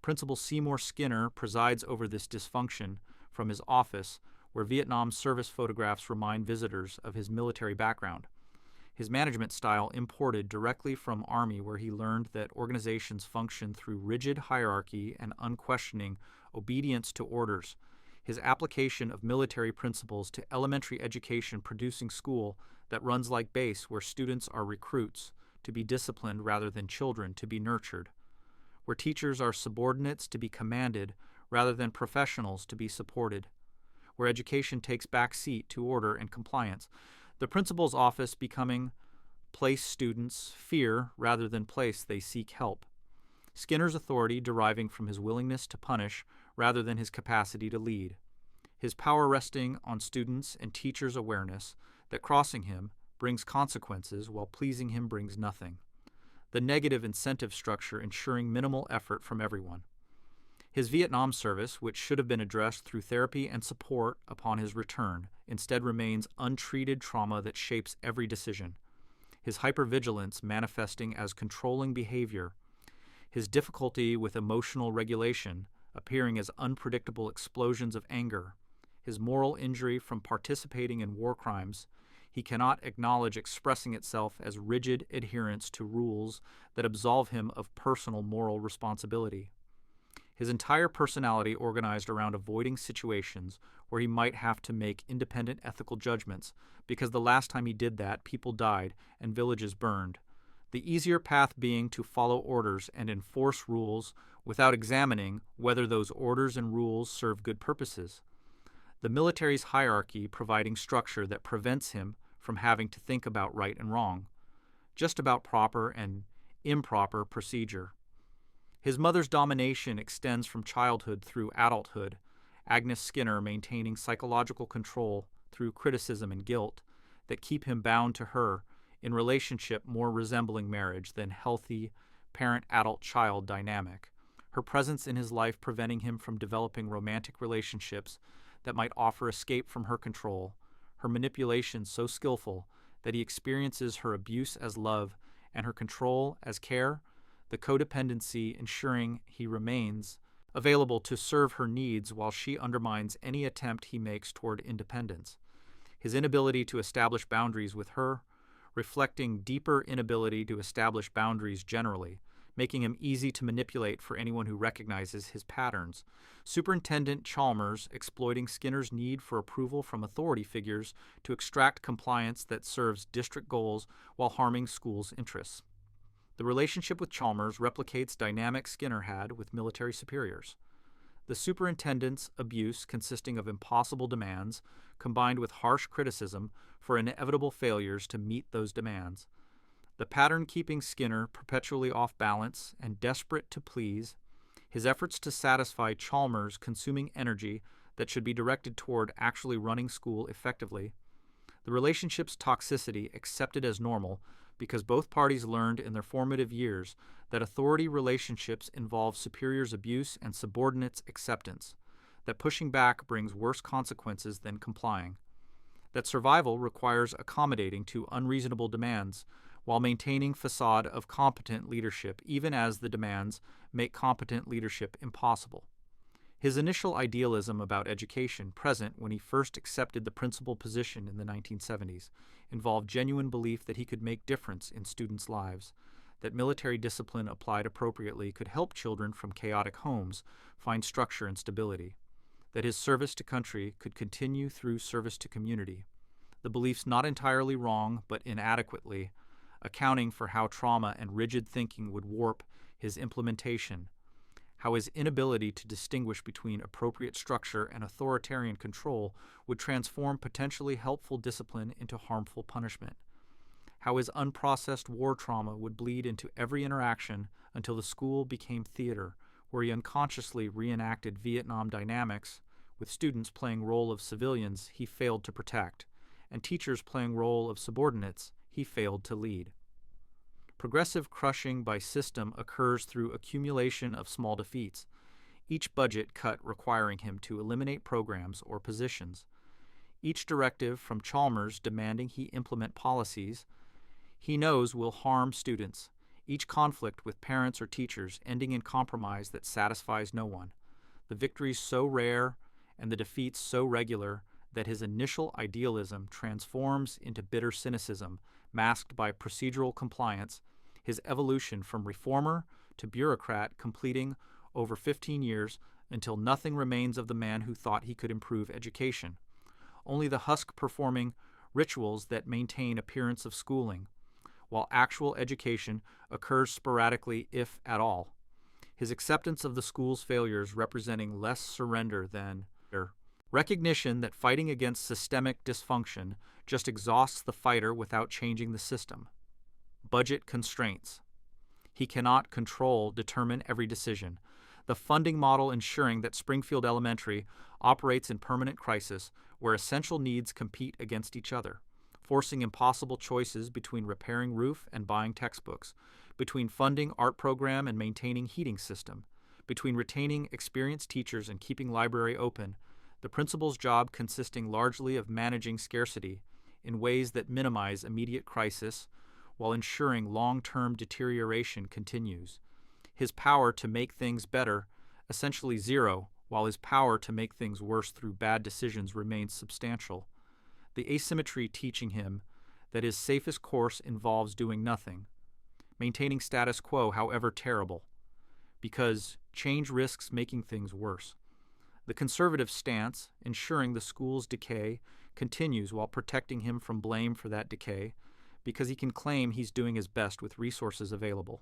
Principal Seymour Skinner presides over this dysfunction from his office, where Vietnam service photographs remind visitors of his military background. His management style imported directly from Army, where he learned that organizations function through rigid hierarchy and unquestioning obedience to orders. His application of military principles to elementary education producing school that runs like base, where students are recruits to be disciplined rather than children to be nurtured, where teachers are subordinates to be commanded rather than professionals to be supported, where education takes back seat to order and compliance, the principal's office becoming place students fear rather than place they seek help. Skinner's authority deriving from his willingness to punish rather than his capacity to lead. His power resting on students' and teachers' awareness that crossing him brings consequences while pleasing him brings nothing. the negative incentive structure ensuring minimal effort from everyone. His Vietnam service, which should have been addressed through therapy and support upon his return, instead remains untreated trauma that shapes every decision. His hypervigilance manifesting as controlling behavior, his difficulty with emotional regulation appearing as unpredictable explosions of anger, his moral injury from participating in war crimes, he cannot acknowledge expressing itself as rigid adherence to rules that absolve him of personal moral responsibility. His entire personality organized around avoiding situations where he might have to make independent ethical judgments, because the last time he did that, people died and villages burned. The easier path being to follow orders and enforce rules without examining whether those orders and rules serve good purposes. The military's hierarchy providing structure that prevents him from having to think about right and wrong, just about proper and improper procedure. His mother's domination extends from childhood through adulthood, Agnes Skinner maintaining psychological control through criticism and guilt that keep him bound to her in relationship more resembling marriage than healthy parent-adult-child dynamic, her presence in his life preventing him from developing romantic relationships that might offer escape from her control, her manipulation so skillful that he experiences her abuse as love and her control as care, the codependency ensuring he remains available to serve her needs while she undermines any attempt he makes toward independence. His inability to establish boundaries with her, reflecting deeper inability to establish boundaries generally, making him easy to manipulate for anyone who recognizes his patterns. Superintendent Chalmers exploiting Skinner's need for approval from authority figures to extract compliance that serves district goals while harming schools' interests. The relationship with Chalmers replicates dynamic Skinner had with military superiors. The superintendent's abuse consisting of impossible demands combined with harsh criticism for inevitable failures to meet those demands. The pattern keeping Skinner perpetually off balance and desperate to please, his efforts to satisfy Chalmers consuming energy that should be directed toward actually running school effectively, the relationship's toxicity accepted as normal because both parties learned in their formative years that authority relationships involve superiors' abuse and subordinates' acceptance, that pushing back brings worse consequences than complying, that survival requires accommodating to unreasonable demands while maintaining facade of competent leadership even as the demands make competent leadership impossible. His initial idealism about education, present when he first accepted the principal position in the 1970s, involved genuine belief that he could make difference in students' lives, that military discipline applied appropriately could help children from chaotic homes find structure and stability, that his service to country could continue through service to community. The beliefs not entirely wrong, but inadequately, accounting for how trauma and rigid thinking would warp his implementation, how his inability to distinguish between appropriate structure and authoritarian control would transform potentially helpful discipline into harmful punishment, how his unprocessed war trauma would bleed into every interaction until the school became theater, where he unconsciously reenacted Vietnam dynamics with students playing role of civilians he failed to protect, and teachers playing role of subordinates he failed to lead. Progressive crushing by system occurs through accumulation of small defeats, each budget cut requiring him to eliminate programs or positions, each directive from Chalmers demanding he implement policies he knows will harm students, each conflict with parents or teachers ending in compromise that satisfies no one, the victories so rare and the defeats so regular that his initial idealism transforms into bitter cynicism masked by procedural compliance, his evolution from reformer to bureaucrat completing over 15 years until nothing remains of the man who thought he could improve education, only the husk performing rituals that maintain appearance of schooling, while actual education occurs sporadically if at all. His acceptance of the school's failures representing less surrender than recognition that fighting against systemic dysfunction just exhausts the fighter without changing the system. Budget constraints. He cannot determine every decision. The funding model ensuring that Springfield Elementary operates in permanent crisis where essential needs compete against each other, forcing impossible choices between repairing roof and buying textbooks, between funding art program and maintaining heating system, between retaining experienced teachers and keeping library open, the principal's job consisting largely of managing scarcity in ways that minimize immediate crisis while ensuring long-term deterioration continues. His power to make things better, essentially zero, while his power to make things worse through bad decisions remains substantial. The asymmetry teaching him that his safest course involves doing nothing, maintaining status quo however terrible, because change risks making things worse. The conservative stance, ensuring the school's decay, continues while protecting him from blame for that decay, because he can claim he's doing his best with resources available.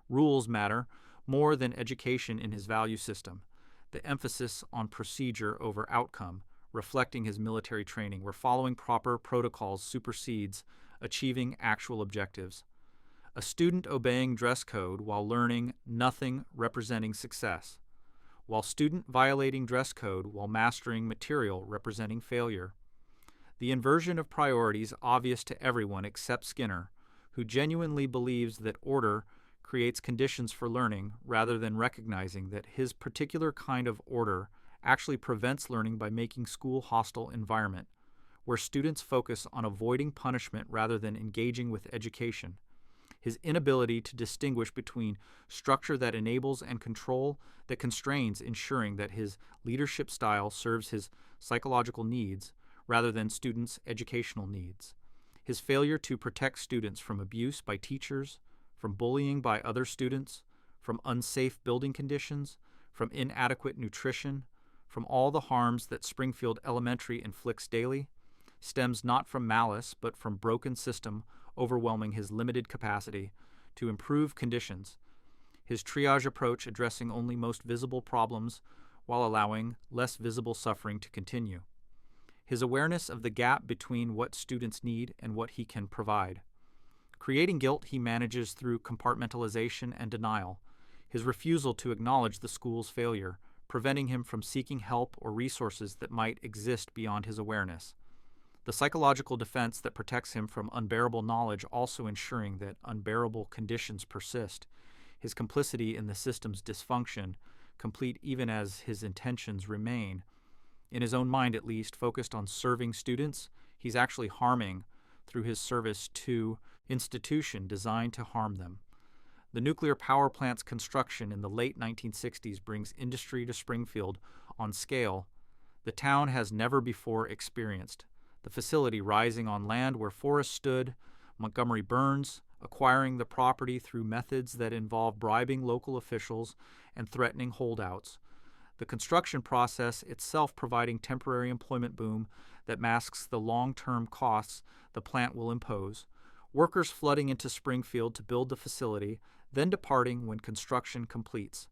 Rules matter more than education in his value system, the emphasis on procedure over outcome, reflecting his military training, where following proper protocols supersedes achieving actual objectives. A student obeying dress code while learning nothing representing success, while student violating dress code while mastering material representing failure. The inversion of priorities obvious to everyone except Skinner, who genuinely believes that order creates conditions for learning rather than recognizing that his particular kind of order actually prevents learning by making school hostile environment, where students focus on avoiding punishment rather than engaging with education. His inability to distinguish between structure that enables and control that constrains, ensuring that his leadership style serves his psychological needs rather than students' educational needs. His failure to protect students from abuse by teachers, from bullying by other students, from unsafe building conditions, from inadequate nutrition, from all the harms that Springfield Elementary inflicts daily, stems not from malice but from broken system overwhelming his limited capacity to improve conditions, his triage approach addressing only most visible problems while allowing less visible suffering to continue, his awareness of the gap between what students need and what he can provide. Creating guilt he manages through compartmentalization and denial, his refusal to acknowledge the school's failure, preventing him from seeking help or resources that might exist beyond his awareness. The psychological defense that protects him from unbearable knowledge also ensuring that unbearable conditions persist, his complicity in the system's dysfunction, complete even as his intentions remain. In his own mind, at least, focused on serving students, he's actually harming through his service to institution designed to harm them. The nuclear power plant's construction in the late 1960s brings industry to Springfield on scale the town has never before experienced. The facility rising on land where forests stood, Montgomery Burns acquiring the property through methods that involve bribing local officials and threatening holdouts. The construction process itself providing temporary employment boom that masks the long-term costs the plant will impose. Workers flooding into Springfield to build the facility, then departing when construction completes,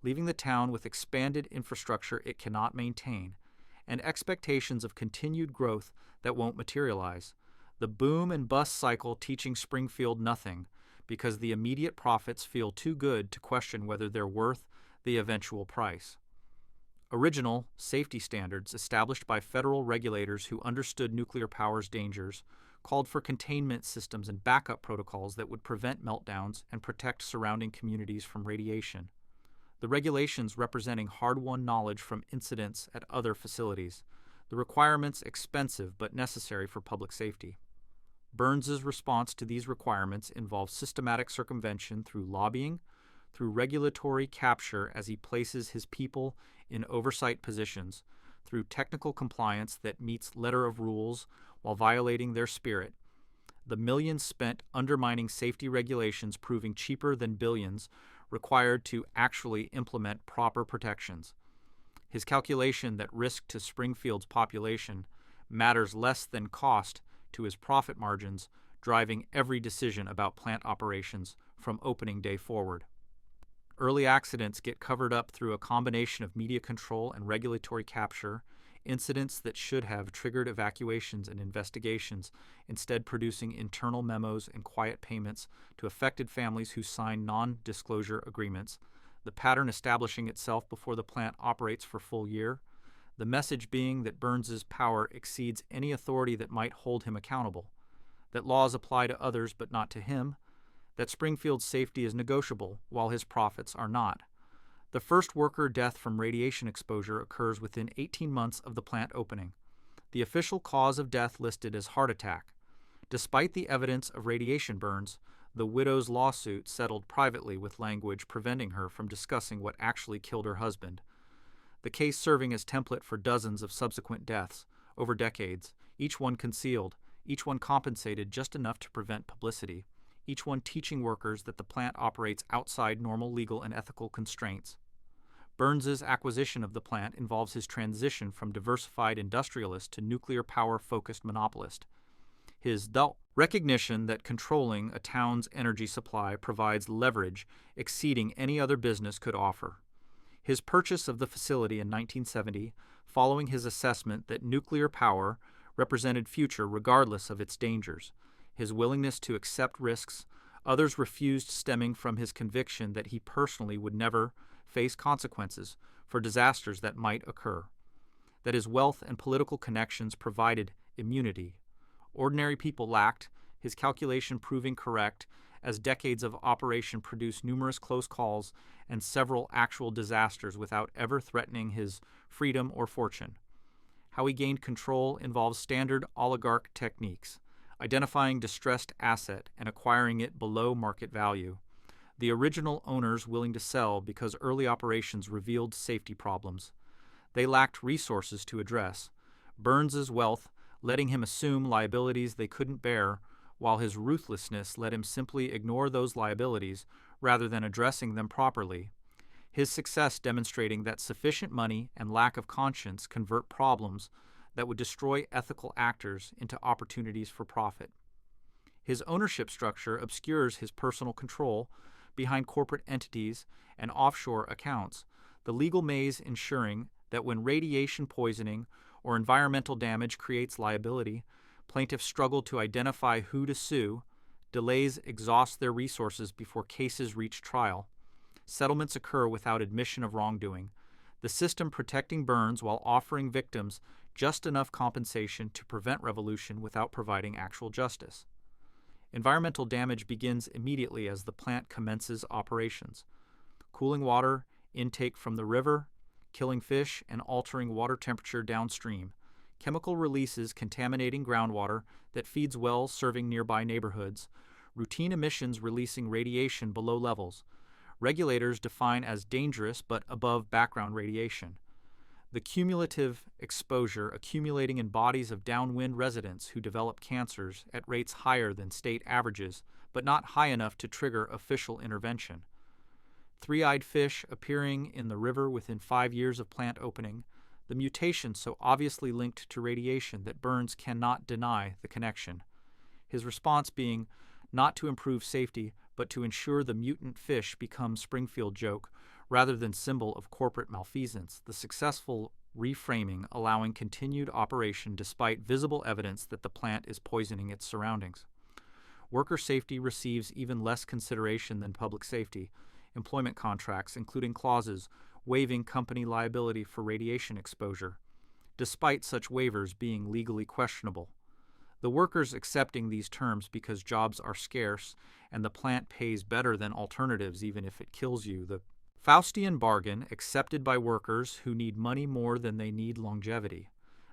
leaving the town with expanded infrastructure it cannot maintain, and expectations of continued growth that won't materialize. The boom and bust cycle teaching Springfield nothing, because the immediate profits feel too good to question whether they're worth the eventual price. Original safety standards established by federal regulators who understood nuclear power's dangers called for containment systems and backup protocols that would prevent meltdowns and protect surrounding communities from radiation. The regulations representing hard-won knowledge from incidents at other facilities. The requirements expensive but necessary for public safety. Burns's response to these requirements involves systematic circumvention through lobbying, through regulatory capture as he places his people in oversight positions, through technical compliance that meets letter of rules while violating their spirit, the millions spent undermining safety regulations proving cheaper than billions required to actually implement proper protections. His calculation that risk to Springfield's population matters less than cost to his profit margins, driving every decision about plant operations from opening day forward. Early accidents get covered up through a combination of media control and regulatory capture, incidents that should have triggered evacuations and investigations, instead producing internal memos and quiet payments to affected families who sign non-disclosure agreements, the pattern establishing itself before the plant operates for full year, the message being that Burns's power exceeds any authority that might hold him accountable, that laws apply to others but not to him, that Springfield's safety is negotiable while his profits are not. The first worker death from radiation exposure occurs within 18 months of the plant opening. The official cause of death listed as heart attack. Despite the evidence of radiation burns, the widow's lawsuit settled privately with language preventing her from discussing what actually killed her husband. The case serving as template for dozens of subsequent deaths over decades, each one concealed, each one compensated just enough to prevent publicity, each one teaching workers that the plant operates outside normal legal and ethical constraints. Burns's acquisition of the plant involves his transition from diversified industrialist to nuclear power-focused monopolist. His recognition that controlling a town's energy supply provides leverage exceeding any other business could offer. His purchase of the facility in 1970, following his assessment that nuclear power represented future regardless of its dangers. His willingness to accept risks others refused stemming from his conviction that he personally would never face consequences for disasters that might occur. That his wealth and political connections provided immunity. Ordinary people lacked, his calculation proving correct, as decades of operation produced numerous close calls and several actual disasters without ever threatening his freedom or fortune. How he gained control involves standard oligarch techniques, identifying distressed asset and acquiring it below market value. The original owners willing to sell because early operations revealed safety problems. They lacked resources to address. Burns's wealth letting him assume liabilities they couldn't bear, while his ruthlessness let him simply ignore those liabilities rather than addressing them properly. His success demonstrating that sufficient money and lack of conscience convert problems that would destroy ethical actors into opportunities for profit. His ownership structure obscures his personal control behind corporate entities and offshore accounts, the legal maze ensuring that when radiation poisoning or environmental damage creates liability, plaintiffs struggle to identify who to sue, delays exhaust their resources before cases reach trial, settlements occur without admission of wrongdoing, the system protecting Burns while offering victims just enough compensation to prevent revolution without providing actual justice. Environmental damage begins immediately as the plant commences operations. Cooling water, intake from the river, killing fish, and altering water temperature downstream. Chemical releases contaminating groundwater that feeds wells serving nearby neighborhoods. Routine emissions releasing radiation below levels. Regulators define as dangerous but above background radiation. The cumulative exposure accumulating in bodies of downwind residents who develop cancers at rates higher than state averages, but not high enough to trigger official intervention. Three-eyed fish appearing in the river within 5 years of plant opening, the mutation so obviously linked to radiation that Burns cannot deny the connection. His response being not to improve safety, but to ensure the mutant fish become Springfield joke rather than symbol of corporate malfeasance, the successful reframing allowing continued operation despite visible evidence that the plant is poisoning its surroundings. Worker safety receives even less consideration than public safety. Employment contracts, including clauses waiving company liability for radiation exposure, despite such waivers being legally questionable. The workers accepting these terms because jobs are scarce and the plant pays better than alternatives even if it kills you. The Faustian bargain accepted by workers who need money more than they need longevity.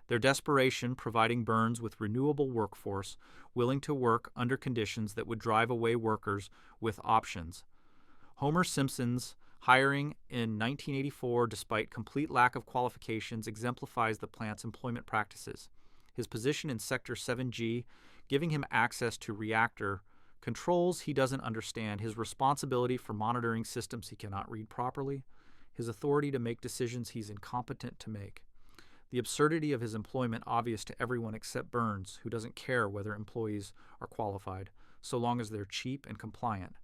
Their desperation providing Burns with renewable workforce willing to work under conditions that would drive away workers with options. Homer Simpson's hiring in 1984 despite complete lack of qualifications exemplifies the plant's employment practices. His position in Sector 7G, giving him access to reactor controls he doesn't understand, his responsibility for monitoring systems he cannot read properly, his authority to make decisions he's incompetent to make. The absurdity of his employment obvious to everyone except Burns, who doesn't care whether employees are qualified, so long as they're cheap and compliant.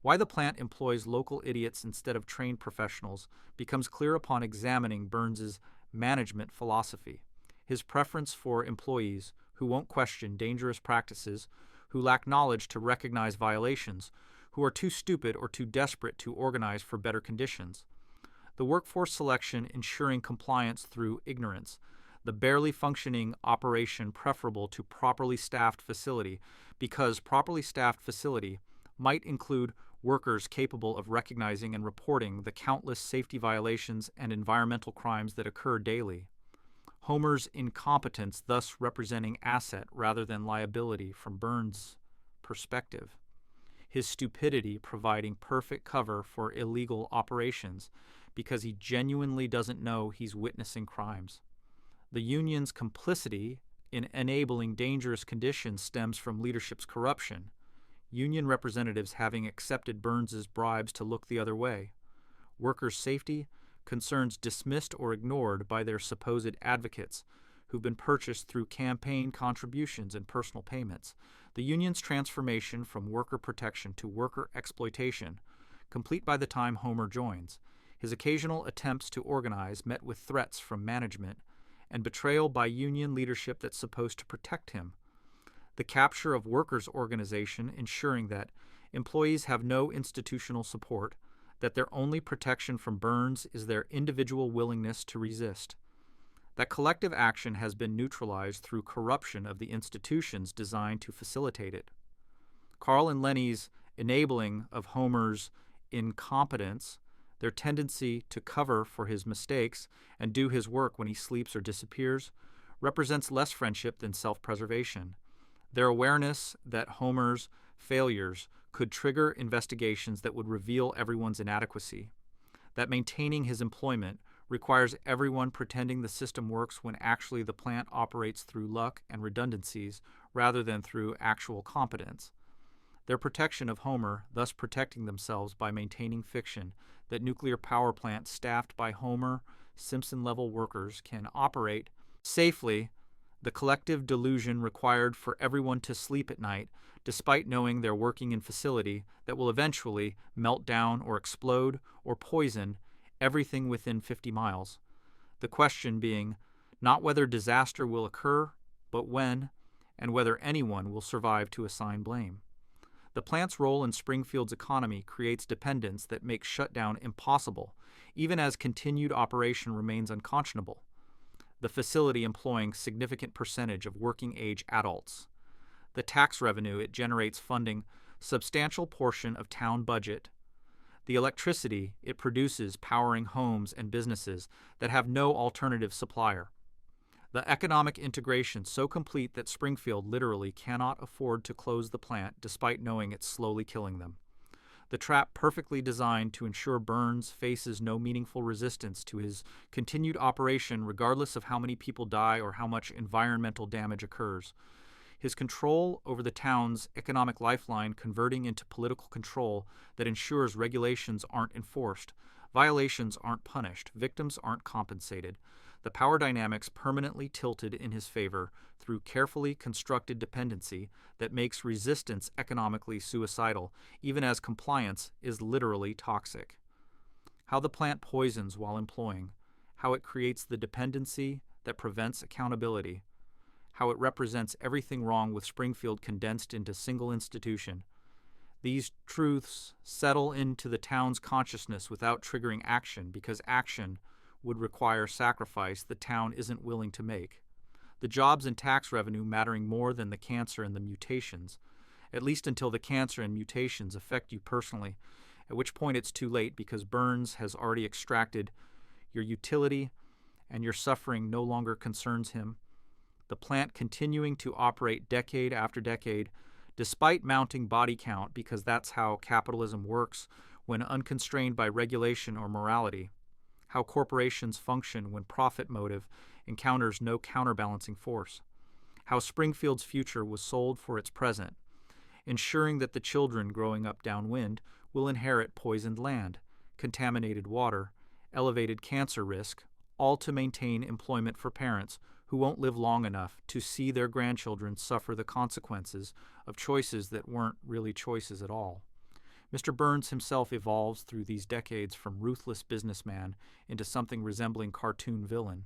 Why the plant employs local idiots instead of trained professionals becomes clear upon examining Burns's management philosophy. His preference for employees who won't question dangerous practices, who lack knowledge to recognize violations, who are too stupid or too desperate to organize for better conditions. The workforce selection ensuring compliance through ignorance, the barely functioning operation preferable to properly staffed facility, because properly staffed facility might include workers capable of recognizing and reporting the countless safety violations and environmental crimes that occur daily. Homer's incompetence thus representing asset rather than liability from Burns' perspective. His stupidity providing perfect cover for illegal operations because he genuinely doesn't know he's witnessing crimes. The union's complicity in enabling dangerous conditions stems from leadership's corruption, union representatives having accepted Burns's bribes to look the other way. Workers' safety, concerns dismissed or ignored by their supposed advocates, who've been purchased through campaign contributions and personal payments. The union's transformation from worker protection to worker exploitation, complete by the time Homer joins. His occasional attempts to organize met with threats from management and betrayal by union leadership that's supposed to protect him. The capture of workers' organization ensuring that employees have no institutional support, that their only protection from Burns is their individual willingness to resist. That collective action has been neutralized through corruption of the institutions designed to facilitate it. Carl and Lenny's enabling of Homer's incompetence, their tendency to cover for his mistakes and do his work when he sleeps or disappears, represents less friendship than self-preservation. Their awareness that Homer's failures could trigger investigations that would reveal everyone's inadequacy. That maintaining his employment requires everyone pretending the system works when actually the plant operates through luck and redundancies rather than through actual competence. Their protection of Homer, thus protecting themselves by maintaining fiction that nuclear power plants staffed by Homer, Simpson-level workers can operate safely, the collective delusion required for everyone to sleep at night, despite knowing they're working in facility that will eventually melt down or explode or poison everything within 50 miles. The question being not whether disaster will occur, but when, and whether anyone will survive to assign blame. The plant's role in Springfield's economy creates dependence that makes shutdown impossible, even as continued operation remains unconscionable. The facility employing significant percentage of working-age adults. The tax revenue it generates funding substantial portion of town budget. The electricity it produces powering homes and businesses that have no alternative supplier. The economic integration so complete that Springfield literally cannot afford to close the plant despite knowing it's slowly killing them. The trap perfectly designed to ensure Burns faces no meaningful resistance to his continued operation regardless of how many people die or how much environmental damage occurs. His control over the town's economic lifeline converting into political control that ensures regulations aren't enforced, violations aren't punished, victims aren't compensated. The power dynamics permanently tilted in his favor through carefully constructed dependency that makes resistance economically suicidal, even as compliance is literally toxic. How the plant poisons while employing, how it creates the dependency that prevents accountability, how it represents everything wrong with Springfield condensed into single institution. These truths settle into the town's consciousness without triggering action because action would require sacrifice the town isn't willing to make. The jobs and tax revenue mattering more than the cancer and the mutations, at least until the cancer and mutations affect you personally, at which point it's too late because Burns has already extracted your utility and your suffering no longer concerns him. The plant continuing to operate decade after decade, despite mounting body count because that's how capitalism works when unconstrained by regulation or morality. How corporations function when profit motive encounters no counterbalancing force. How Springfield's future was sold for its present, ensuring that the children growing up downwind will inherit poisoned land, contaminated water, elevated cancer risk, all to maintain employment for parents who won't live long enough to see their grandchildren suffer the consequences of choices that weren't really choices at all. Mr. Burns himself evolves through these decades from ruthless businessman into something resembling cartoon villain,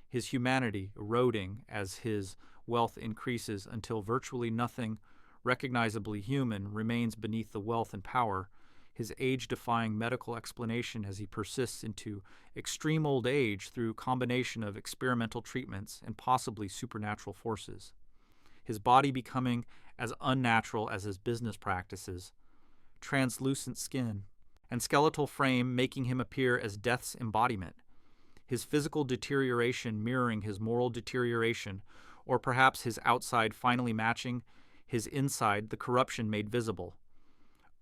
his humanity eroding as his wealth increases until virtually nothing recognizably human remains beneath the wealth and power, his age-defying medical explanation as he persists into extreme old age through combination of experimental treatments and possibly supernatural forces, his body becoming as unnatural as his business practices, translucent skin, and skeletal frame making him appear as death's embodiment. His physical deterioration mirroring his moral deterioration, or perhaps his outside finally matching his inside, the corruption made visible.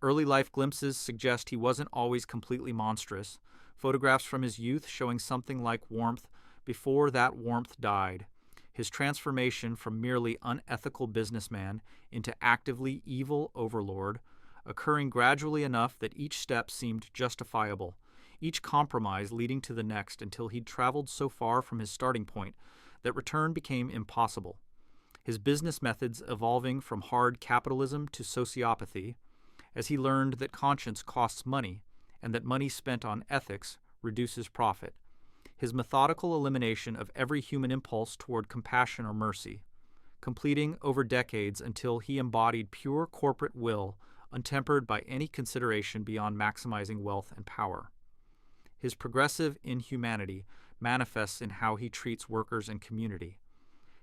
Early life glimpses suggest he wasn't always completely monstrous, photographs from his youth showing something like warmth before that warmth died. His transformation from merely unethical businessman into actively evil overlord, occurring gradually enough that each step seemed justifiable, each compromise leading to the next until he'd traveled so far from his starting point that return became impossible. His business methods evolving from hard capitalism to sociopathy, as he learned that conscience costs money and that money spent on ethics reduces profit. His methodical elimination of every human impulse toward compassion or mercy, completing over decades until he embodied pure corporate will untempered by any consideration beyond maximizing wealth and power. His progressive inhumanity manifests in how he treats workers and community.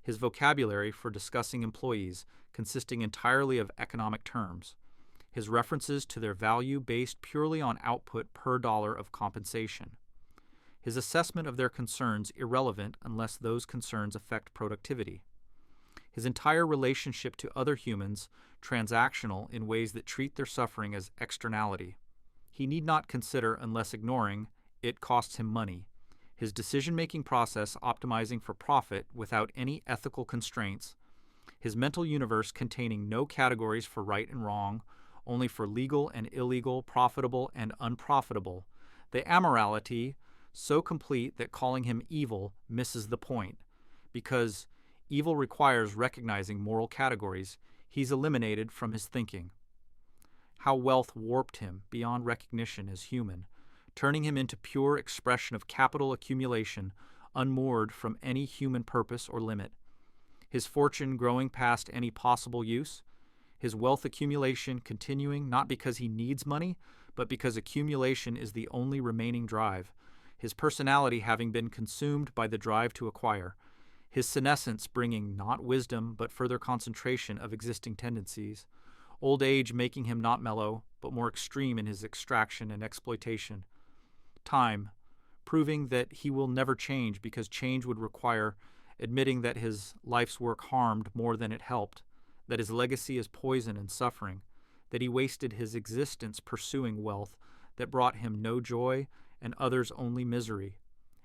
His vocabulary for discussing employees consisting entirely of economic terms. His references to their value based purely on output per dollar of compensation. His assessment of their concerns irrelevant unless those concerns affect productivity. His entire relationship to other humans transactional in ways that treat their suffering as externality. He need not consider unless ignoring it costs him money. His decision-making process optimizing for profit without any ethical constraints. His mental universe containing no categories for right and wrong, only for legal and illegal, profitable and unprofitable. The amorality so complete that calling him evil misses the point, because evil requires recognizing moral categories he's eliminated from his thinking. How wealth warped him beyond recognition as human, turning him into pure expression of capital accumulation unmoored from any human purpose or limit. His fortune growing past any possible use, his wealth accumulation continuing not because he needs money, but because accumulation is the only remaining drive, his personality having been consumed by the drive to acquire, his senescence bringing not wisdom but further concentration of existing tendencies, old age making him not mellow but more extreme in his extraction and exploitation, time proving that he will never change because change would require admitting that his life's work harmed more than it helped, that his legacy is poison and suffering, that he wasted his existence pursuing wealth that brought him no joy and others only misery.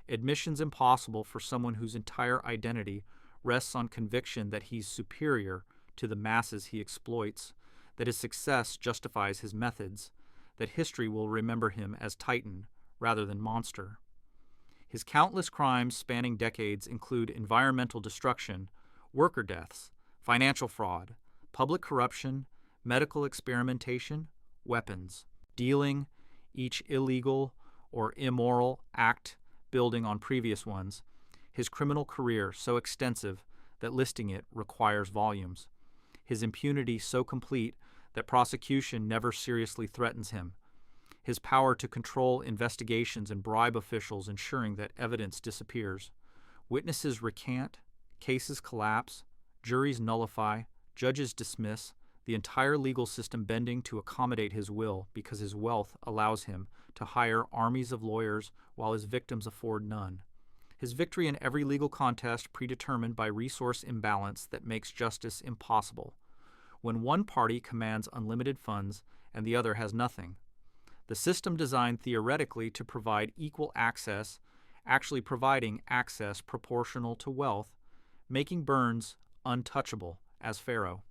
Admissions impossible for someone whose entire identity rests on conviction that he's superior to the masses he exploits, that his success justifies his methods, that history will remember him as Titan rather than monster. His countless crimes spanning decades include environmental destruction, worker deaths, financial fraud, public corruption, medical experimentation, weapons, dealing, each illegal or immoral act building on previous ones, his criminal career so extensive that listing it requires volumes, his impunity so complete that prosecution never seriously threatens him, his power to control investigations and bribe officials ensuring that evidence disappears, witnesses recant, cases collapse, juries nullify, judges dismiss, the entire legal system bending to accommodate his will because his wealth allows him to hire armies of lawyers while his victims afford none. His victory in every legal contest predetermined by resource imbalance that makes justice impossible. When one party commands unlimited funds and the other has nothing. The system designed theoretically to provide equal access, actually providing access proportional to wealth, making Burns untouchable as Pharaoh.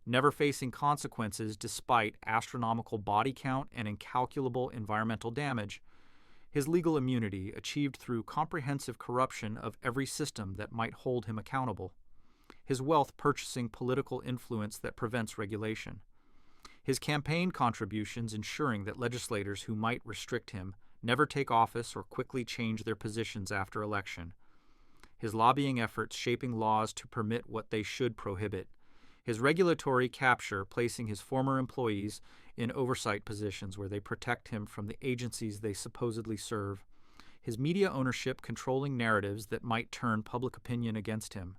Never facing consequences despite astronomical body count and incalculable environmental damage, his legal immunity achieved through comprehensive corruption of every system that might hold him accountable, his wealth purchasing political influence that prevents regulation, his campaign contributions ensuring that legislators who might restrict him never take office or quickly change their positions after election, his lobbying efforts shaping laws to permit what they should prohibit, his regulatory capture placing his former employees in oversight positions where they protect him from the agencies they supposedly serve, his media ownership controlling narratives that might turn public opinion against him,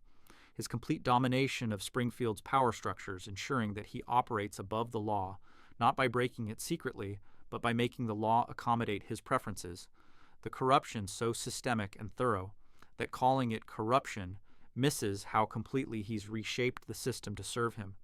his complete domination of Springfield's power structures ensuring that he operates above the law, not by breaking it secretly, but by making the law accommodate his preferences. The corruption so systemic and thorough that calling it corruption misses how completely he's reshaped the system to serve him.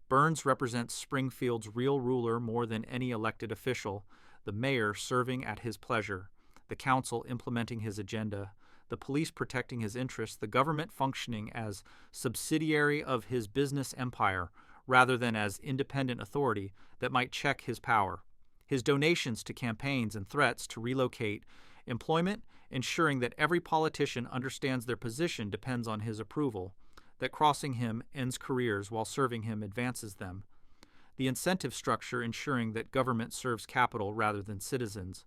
Burns represents Springfield's real ruler more than any elected official, the mayor serving at his pleasure, the council implementing his agenda, the police protecting his interests, the government functioning as subsidiary of his business empire rather than as independent authority that might check his power. His donations to campaigns and threats to relocate employment, ensuring that every politician understands their position depends on his approval, that crossing him ends careers while serving him advances them. The incentive structure ensuring that government serves capital rather than citizens,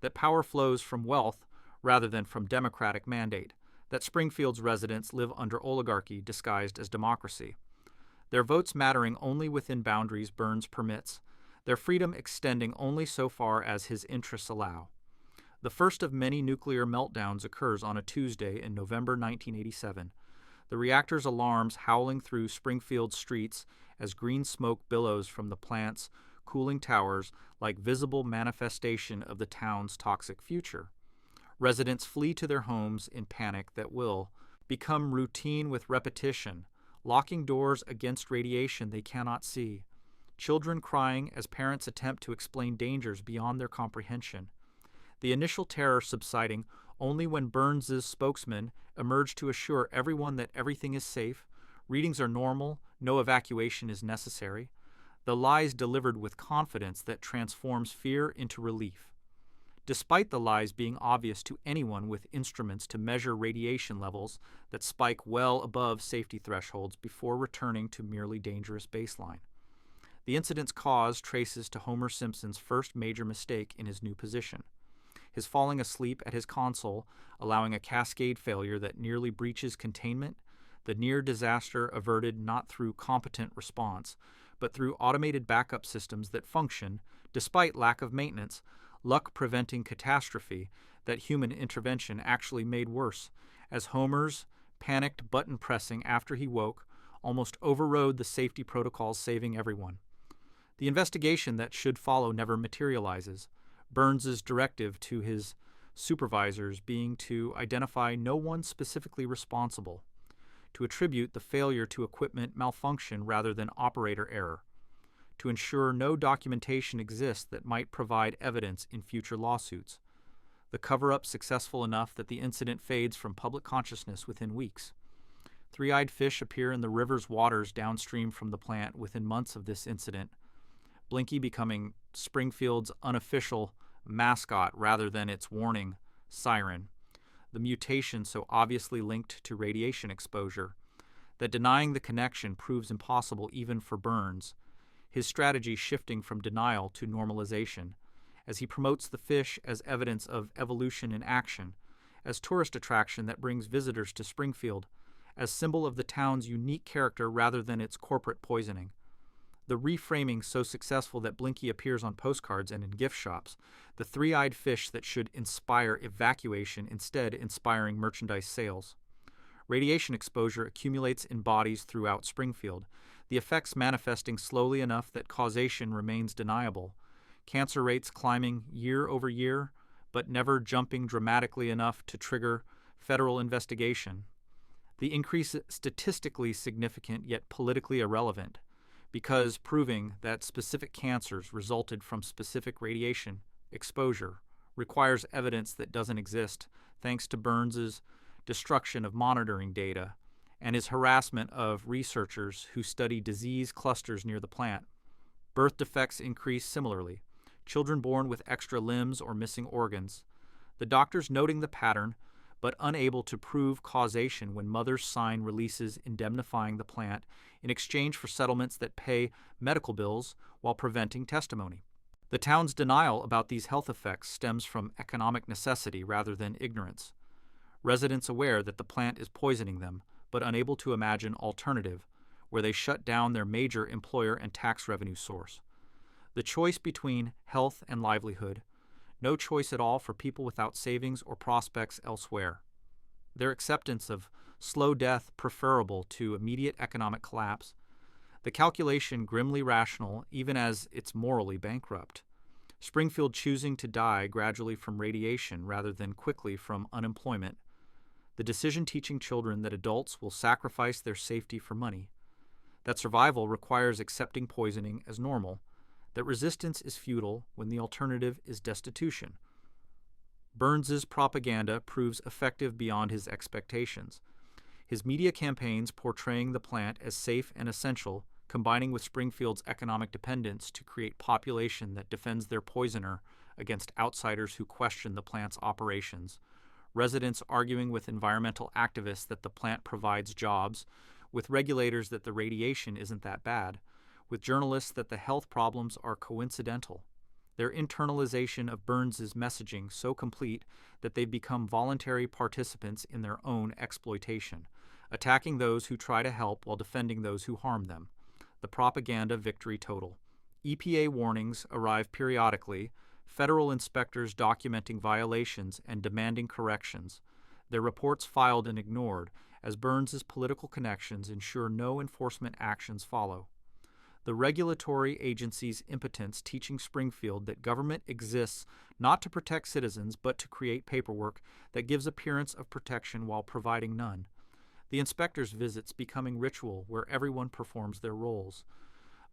that power flows from wealth rather than from democratic mandate, that Springfield's residents live under oligarchy disguised as democracy. Their votes mattering only within boundaries Burns permits, their freedom extending only so far as his interests allow. The first of many nuclear meltdowns occurs on a Tuesday in November 1987. The reactor's alarms howling through Springfield's streets as green smoke billows from the plant's cooling towers like visible manifestation of the town's toxic future. Residents flee to their homes in panic that will become routine with repetition, locking doors against radiation they cannot see. Children crying as parents attempt to explain dangers beyond their comprehension. The initial terror subsiding only when Burns's spokesman emerged to assure everyone that everything is safe, readings are normal, no evacuation is necessary. The lies delivered with confidence that transforms fear into relief. Despite the lies being obvious to anyone with instruments to measure radiation levels that spike well above safety thresholds before returning to merely dangerous baseline. The incident's cause traces to Homer Simpson's first major mistake in his new position. His falling asleep at his console, allowing a cascade failure that nearly breaches containment, the near disaster averted not through competent response, but through automated backup systems that function, despite lack of maintenance, luck preventing catastrophe that human intervention actually made worse, as Homer's panicked button pressing after he woke almost overrode the safety protocols saving everyone. The investigation that should follow never materializes, Burns's directive to his supervisors being to identify no one specifically responsible, to attribute the failure to equipment malfunction rather than operator error, to ensure no documentation exists that might provide evidence in future lawsuits. The cover-up successful enough that the incident fades from public consciousness within weeks. Three-eyed fish appear in the river's waters downstream from the plant within months of this incident, Blinky becoming Springfield's unofficial mascot rather than its warning siren, the mutation so obviously linked to radiation exposure, that denying the connection proves impossible even for Burns, his strategy shifting from denial to normalization, as he promotes the fish as evidence of evolution in action, as tourist attraction that brings visitors to Springfield, as symbol of the town's unique character rather than its corporate poisoning. The reframing so successful that Blinky appears on postcards and in gift shops, the three-eyed fish that should inspire evacuation instead inspiring merchandise sales. Radiation exposure accumulates in bodies throughout Springfield, the effects manifesting slowly enough that causation remains deniable, cancer rates climbing year over year, but never jumping dramatically enough to trigger federal investigation. The increase statistically significant yet politically irrelevant, because proving that specific cancers resulted from specific radiation exposure requires evidence that doesn't exist thanks to Burns's destruction of monitoring data and his harassment of researchers who study disease clusters near the plant. Birth defects increase similarly, children born with extra limbs or missing organs. The doctors noting the pattern, but unable to prove causation when mothers sign releases indemnifying the plant in exchange for settlements that pay medical bills while preventing testimony. The town's denial about these health effects stems from economic necessity rather than ignorance. Residents aware that the plant is poisoning them, but unable to imagine alternative, where they shut down their major employer and tax revenue source. The choice between health and livelihood, no choice at all for people without savings or prospects elsewhere. Their acceptance of slow death preferable to immediate economic collapse, The calculation grimly rational even as it's morally bankrupt. Springfield choosing to die gradually from radiation rather than quickly from unemployment. The decision teaching children that adults will sacrifice their safety for money. That survival requires accepting poisoning as normal. That resistance is futile when the alternative is destitution. Burns's propaganda proves effective beyond his expectations. His media campaigns portraying the plant as safe and essential, combining with Springfield's economic dependence to create population that defends their poisoner against outsiders who question the plant's operations, residents arguing with environmental activists that the plant provides jobs, with regulators that the radiation isn't that bad, with journalists that the health problems are coincidental. Their internalization of Burns's messaging so complete that they've become voluntary participants in their own exploitation, attacking those who try to help while defending those who harm them. The propaganda victory total. EPA warnings arrive periodically, federal inspectors documenting violations and demanding corrections, their reports filed and ignored, as Burns's political connections ensure no enforcement actions follow. The regulatory agency's impotence teaching Springfield that government exists not to protect citizens but to create paperwork that gives appearance of protection while providing none. The inspector's visits becoming ritual where everyone performs their roles.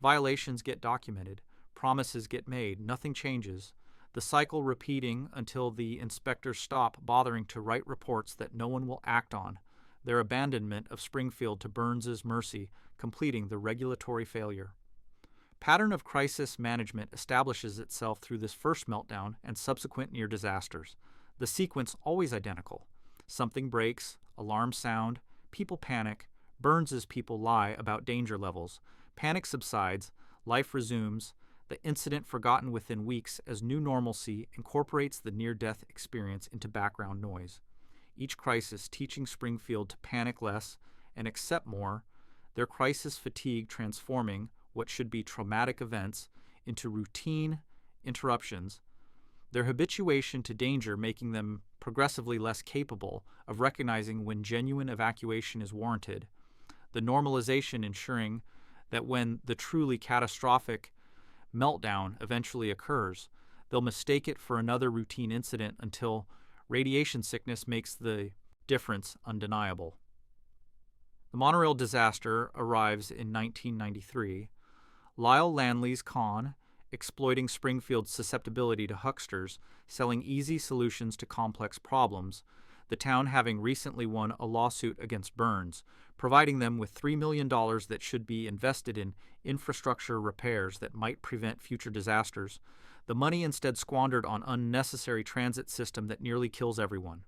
Violations get documented, promises get made, nothing changes. The cycle repeating until the inspectors stop bothering to write reports that no one will act on. Their abandonment of Springfield to Burns's mercy, completing the regulatory failure. Pattern of crisis management establishes itself through this first meltdown and subsequent near disasters. The sequence always identical. Something breaks, alarms sound, people panic, Burns's people lie about danger levels. Panic subsides, life resumes, the incident forgotten within weeks as new normalcy incorporates the near-death experience into background noise. Each crisis teaching Springfield to panic less and accept more, their crisis fatigue transforming what should be traumatic events into routine interruptions, their habituation to danger making them progressively less capable of recognizing when genuine evacuation is warranted, the normalization ensuring that when the truly catastrophic meltdown eventually occurs, they'll mistake it for another routine incident until radiation sickness makes the difference undeniable. The monorail disaster arrives in 1993. Lyle Lanley's con, exploiting Springfield's susceptibility to hucksters, selling easy solutions to complex problems, the town having recently won a lawsuit against Burns, providing them with $3 million that should be invested in infrastructure repairs that might prevent future disasters, the money instead squandered on unnecessary transit system that nearly kills everyone.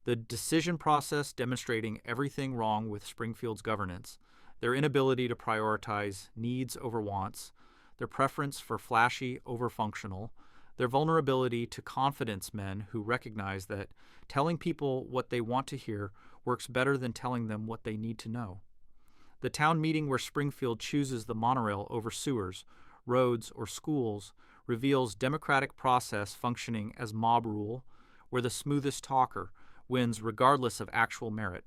The decision process demonstrating everything wrong with Springfield's governance, their inability to prioritize needs over wants, their preference for flashy over functional, their vulnerability to confidence men who recognize that telling people what they want to hear works better than telling them what they need to know. The town meeting where Springfield chooses the monorail over sewers, roads, or schools reveals democratic process functioning as mob rule, where the smoothest talker wins regardless of actual merit.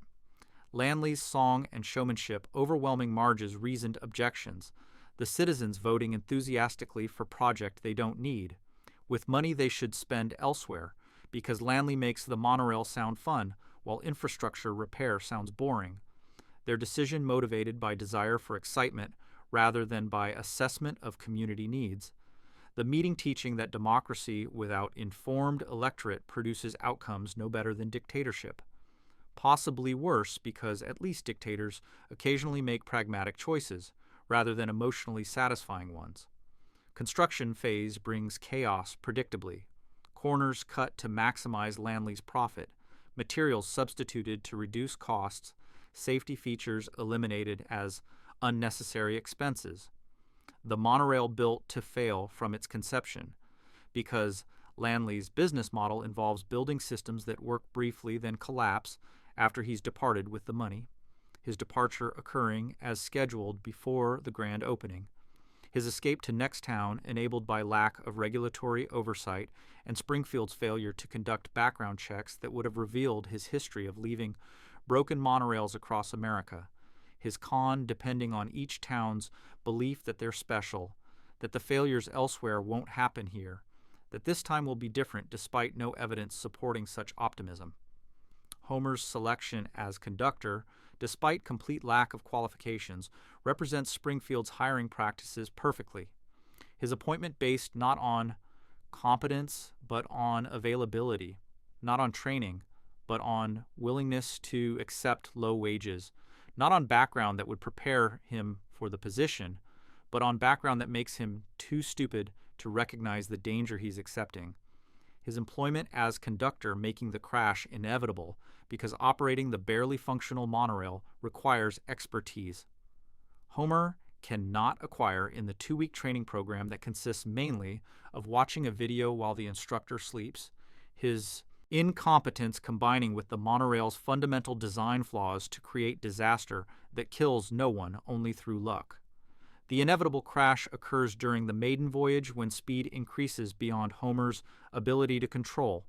Lanley's song and showmanship overwhelming Marge's reasoned objections, the citizens voting enthusiastically for project they don't need, with money they should spend elsewhere, because Lanley makes the monorail sound fun while infrastructure repair sounds boring. Their decision motivated by desire for excitement rather than by assessment of community needs. The meeting teaching that democracy without informed electorate produces outcomes no better than dictatorship. Possibly worse because at least dictators occasionally make pragmatic choices rather than emotionally satisfying ones. Construction phase brings chaos predictably. Corners cut to maximize Lanley's profit, materials substituted to reduce costs, safety features eliminated as unnecessary expenses. The monorail built to fail from its conception, because Lanley's business model involves building systems that work briefly then collapse after he's departed with the money, his departure occurring as scheduled before the grand opening, his escape to next town enabled by lack of regulatory oversight and Springfield's failure to conduct background checks that would have revealed his history of leaving broken monorails across America, his con depending on each town's belief that they're special, that the failures elsewhere won't happen here, that this time will be different despite no evidence supporting such optimism. Homer's selection as conductor, despite complete lack of qualifications, represents Springfield's hiring practices perfectly. His appointment based not on competence but on availability, not on training but on willingness to accept low wages, not on background that would prepare him for the position, but on background that makes him too stupid to recognize the danger he's accepting. His employment as conductor making the crash inevitable because operating the barely functional monorail requires expertise. Homer cannot acquire in the 2-week training program that consists mainly of watching a video while the instructor sleeps, his incompetence combining with the monorail's fundamental design flaws to create disaster that kills no one only through luck. The inevitable crash occurs during the maiden voyage when speed increases beyond Homer's ability to control.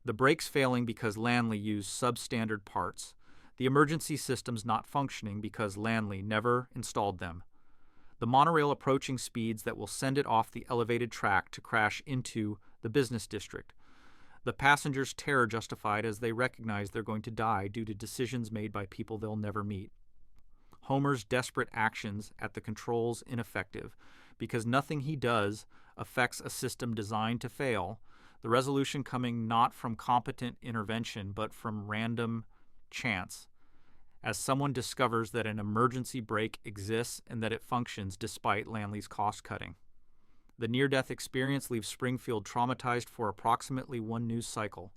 The brakes failing because Lanley used substandard parts. The emergency systems not functioning because Lanley never installed them. The monorail approaching speeds that will send it off the elevated track to crash into the business district. The passengers' terror justified as they recognize they're going to die due to decisions made by people they'll never meet. Homer's desperate actions at the controls ineffective because nothing he does affects a system designed to fail, the resolution coming not from competent intervention but from random chance, as someone discovers that an emergency brake exists and that it functions despite Lanley's cost-cutting. The near-death experience leaves Springfield traumatized for approximately 1 news cycle.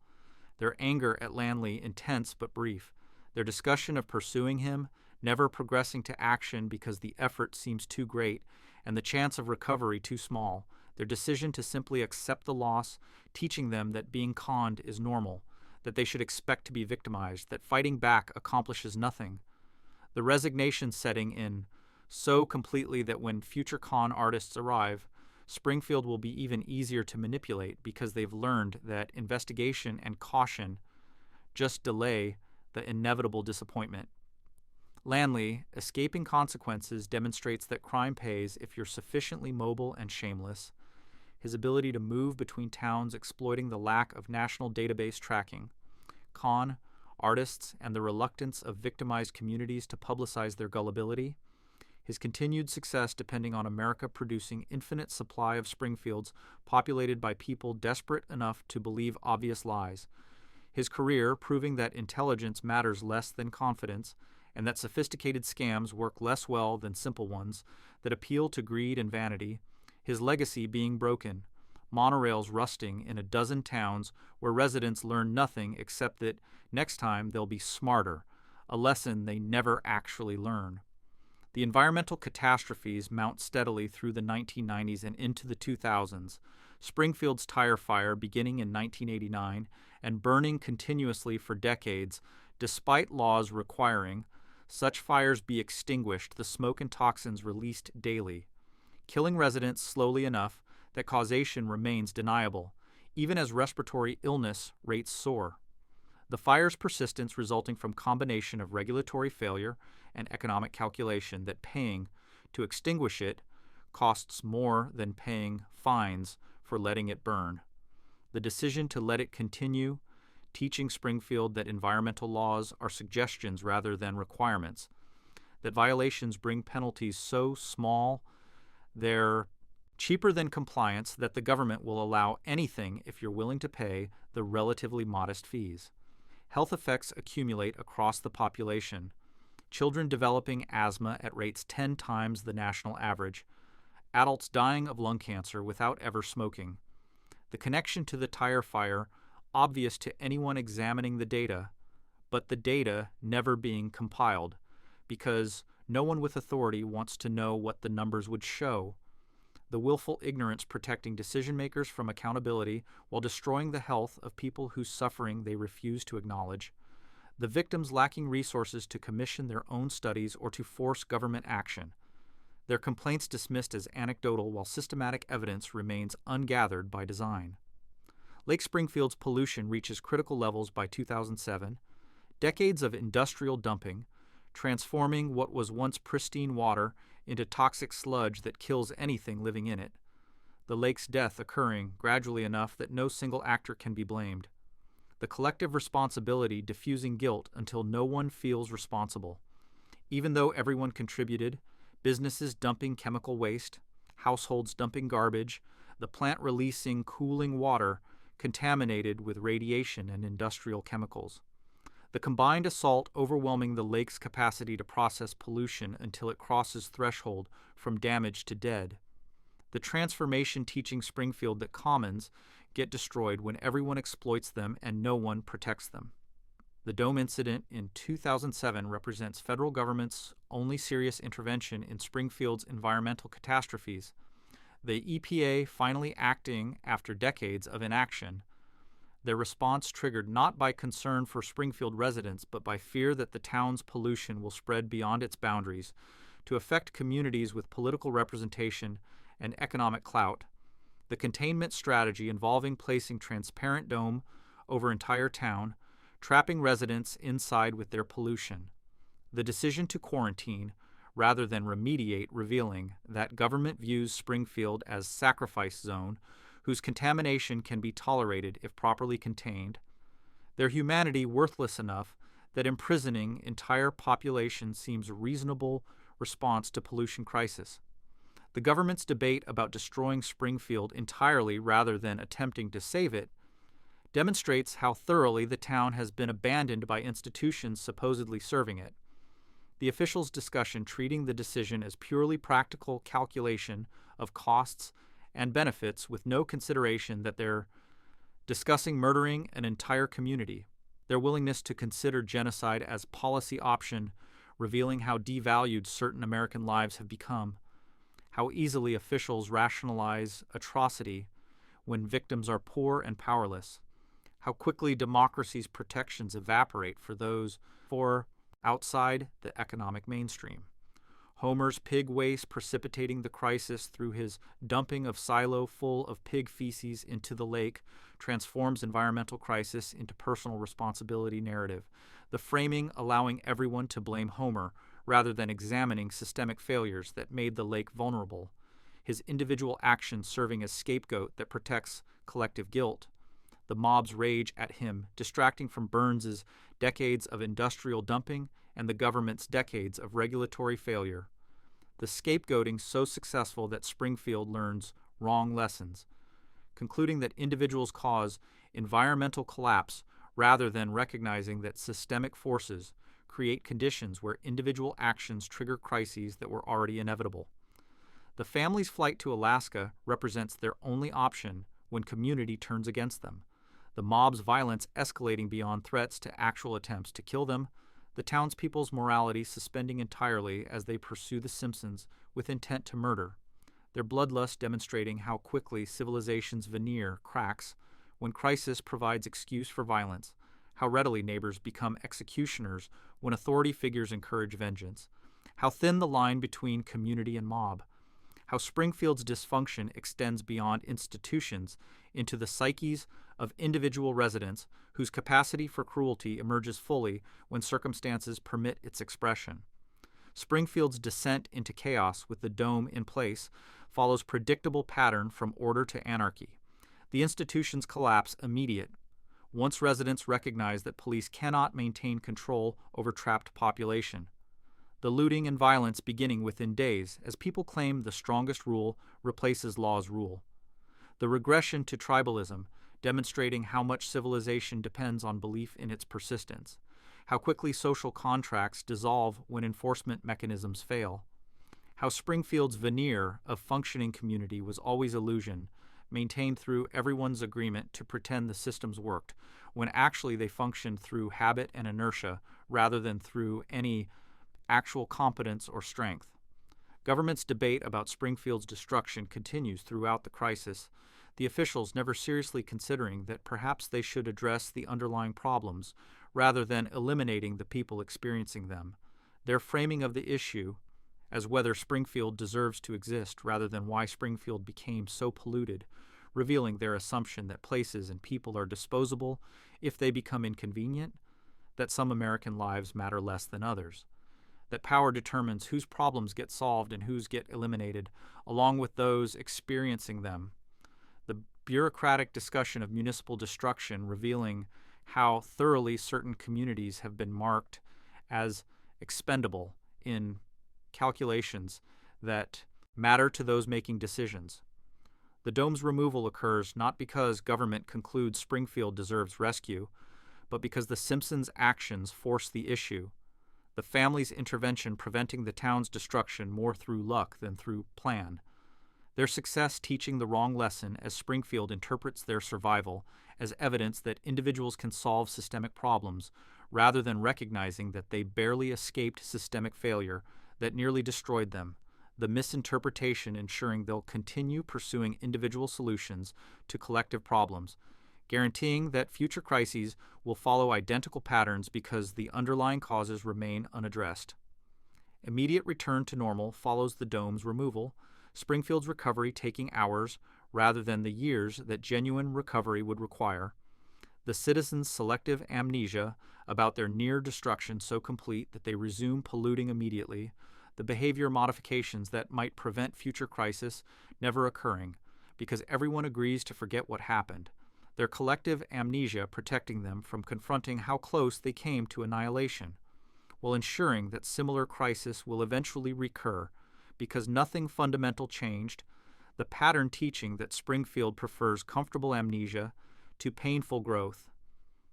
Their anger at Lanley intense but brief. Their discussion of pursuing him, never progressing to action because the effort seems too great and the chance of recovery too small. Their decision to simply accept the loss, teaching them that being conned is normal, that they should expect to be victimized, that fighting back accomplishes nothing. The resignation setting in so completely that when future con artists arrive, Springfield will be even easier to manipulate because they've learned that investigation and caution just delay the inevitable disappointment. Lanley, escaping consequences, demonstrates that crime pays if you're sufficiently mobile and shameless. His ability to move between towns exploiting the lack of national database tracking. Con, artists, and the reluctance of victimized communities to publicize their gullibility. His continued success depending on America producing infinite supply of Springfields populated by people desperate enough to believe obvious lies. His career proving that intelligence matters less than confidence and that sophisticated scams work less well than simple ones that appeal to greed and vanity. His legacy being broken. Monorails rusting in a dozen towns where residents learn nothing except that next time they'll be smarter, a lesson they never actually learn. The environmental catastrophes mount steadily through the 1990s and into the 2000s. Springfield's tire fire beginning in 1989 and burning continuously for decades, despite laws requiring such fires be extinguished, the smoke and toxins released daily, killing residents slowly enough that causation remains deniable, even as respiratory illness rates soar. The fire's persistence resulting from combination of regulatory failure and economic calculation that paying to extinguish it costs more than paying fines for letting it burn. The decision to let it continue, teaching Springfield that environmental laws are suggestions rather than requirements, that violations bring penalties so small they're cheaper than compliance, that the government will allow anything if you're willing to pay the relatively modest fees. Health effects accumulate across the population. Children developing asthma at rates 10 times the national average. Adults dying of lung cancer without ever smoking. The connection to the tire fire obvious to anyone examining the data, but the data never being compiled because no one with authority wants to know what the numbers would show. The willful ignorance protecting decision makers from accountability while destroying the health of people whose suffering they refuse to acknowledge. The victims lacking resources to commission their own studies or to force government action. Their complaints dismissed as anecdotal while systematic evidence remains ungathered by design. Lake Springfield's pollution reaches critical levels by 2007. Decades of industrial dumping, transforming what was once pristine water into toxic sludge that kills anything living in it. The lake's death occurring gradually enough that no single actor can be blamed. The collective responsibility diffusing guilt until no one feels responsible. Even though everyone contributed, businesses dumping chemical waste, households dumping garbage, the plant releasing cooling water contaminated with radiation and industrial chemicals. The combined assault overwhelming the lake's capacity to process pollution until it crosses threshold from damage to dead. The transformation teaching Springfield that commons get destroyed when everyone exploits them and no one protects them. The dome incident in 2007 represents federal government's only serious intervention in Springfield's environmental catastrophes. The EPA finally acting after decades of inaction, their response triggered not by concern for Springfield residents, but by fear that the town's pollution will spread beyond its boundaries to affect communities with political representation and economic clout. The containment strategy involving placing transparent dome over entire town, trapping residents inside with their pollution. The decision to quarantine, rather than remediate, revealing that government views Springfield as sacrifice zone, whose contamination can be tolerated if properly contained, their humanity worthless enough that imprisoning entire population seems a reasonable response to pollution crisis. The government's debate about destroying Springfield entirely rather than attempting to save it demonstrates how thoroughly the town has been abandoned by institutions supposedly serving it. The officials' discussion treating the decision as purely practical calculation of costs and benefits with no consideration that they're discussing murdering an entire community. Their willingness to consider genocide as policy option, revealing how devalued certain American lives have become, how easily officials rationalize atrocity when victims are poor and powerless, how quickly democracy's protections evaporate for those outside the economic mainstream. Homer's pig waste precipitating the crisis through his dumping of silo full of pig feces into the lake transforms environmental crisis into personal responsibility narrative, the framing allowing everyone to blame Homer rather than examining systemic failures that made the lake vulnerable, his individual actions serving as scapegoat that protects collective guilt, the mob's rage at him distracting from Burns's decades of industrial dumping and the government's decades of regulatory failure. The scapegoating so successful that Springfield learns wrong lessons, concluding that individuals cause environmental collapse rather than recognizing that systemic forces create conditions where individual actions trigger crises that were already inevitable. The family's flight to Alaska represents their only option when community turns against them. The mob's violence escalating beyond threats to actual attempts to kill them, the townspeople's morality suspending entirely as they pursue the Simpsons with intent to murder, their bloodlust demonstrating how quickly civilization's veneer cracks when crisis provides excuse for violence, how readily neighbors become executioners when authority figures encourage vengeance, how thin the line between community and mob, how Springfield's dysfunction extends beyond institutions into the psyches of individual residents whose capacity for cruelty emerges fully when circumstances permit its expression. Springfield's descent into chaos with the dome in place follows predictable pattern from order to anarchy. The institution's collapse immediate once residents recognize that police cannot maintain control over trapped population. The looting and violence beginning within days as people claim the strongest rule replaces law's rule. The regression to tribalism, demonstrating how much civilization depends on belief in its persistence, how quickly social contracts dissolve when enforcement mechanisms fail, how Springfield's veneer of functioning community was always illusion, maintained through everyone's agreement to pretend the systems worked, when actually they functioned through habit and inertia rather than through any actual competence or strength. Government's debate about Springfield's destruction continues throughout the crisis, the officials never seriously considering that perhaps they should address the underlying problems rather than eliminating the people experiencing them. Their framing of the issue as whether Springfield deserves to exist rather than why Springfield became so polluted, revealing their assumption that places and people are disposable if they become inconvenient, that some American lives matter less than others. that power determines whose problems get solved and whose get eliminated, along with those experiencing them. The bureaucratic discussion of municipal destruction revealing how thoroughly certain communities have been marked as expendable in calculations that matter to those making decisions. The dome's removal occurs not because government concludes Springfield deserves rescue, but because the Simpsons' actions force the issue, the family's intervention preventing the town's destruction more through luck than through plan. Their success teaching the wrong lesson as Springfield interprets their survival as evidence that individuals can solve systemic problems, rather than recognizing that they barely escaped systemic failure that nearly destroyed them, the misinterpretation ensuring they'll continue pursuing individual solutions to collective problems, guaranteeing that future crises will follow identical patterns because the underlying causes remain unaddressed. Immediate return to normal follows the dome's removal, Springfield's recovery taking hours rather than the years that genuine recovery would require. The citizens' selective amnesia about their near destruction so complete that they resume polluting immediately, the behavior modifications that might prevent future crisis never occurring, because everyone agrees to forget what happened, their collective amnesia protecting them from confronting how close they came to annihilation, while ensuring that similar crisis will eventually recur, because nothing fundamental changed, the pattern teaching that Springfield prefers comfortable amnesia to painful growth,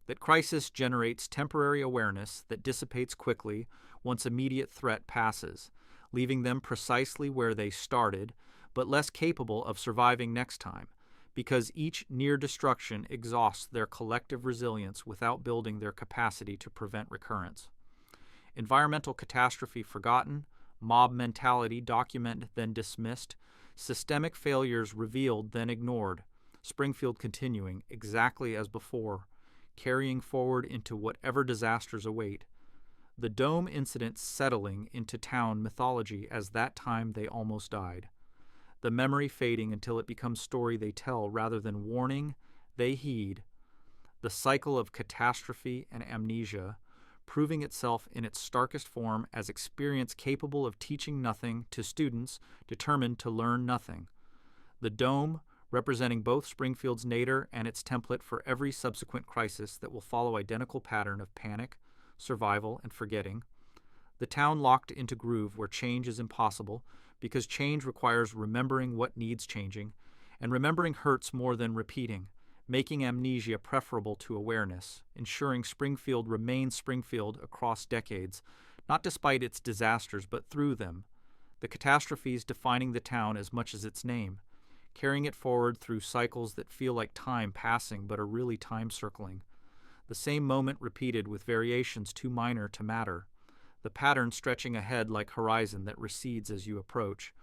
that crisis generates temporary awareness that dissipates quickly once immediate threat passes, leaving them precisely where they started, but less capable of surviving next time, because each near destruction exhausts their collective resilience without building their capacity to prevent recurrence. Environmental catastrophe forgotten, mob mentality documented then dismissed, systemic failures revealed then ignored, Springfield continuing exactly as before, carrying forward into whatever disasters await. The dome incident settling into town mythology as that time they almost died. The memory fading until it becomes story they tell rather than warning they heed. The cycle of catastrophe and amnesia, proving itself in its starkest form as experience capable of teaching nothing to students determined to learn nothing. The dome, representing both Springfield's nadir and its template for every subsequent crisis that will follow identical pattern of panic, survival, and forgetting. The town locked into groove where change is impossible because change requires remembering what needs changing, and remembering hurts more than repeating, making amnesia preferable to awareness, ensuring Springfield remains Springfield across decades, not despite its disasters but through them, the catastrophes defining the town as much as its name, carrying it forward through cycles that feel like time passing but are really time circling. The same moment repeated with variations too minor to matter, the pattern stretching ahead like horizon that recedes as you approach,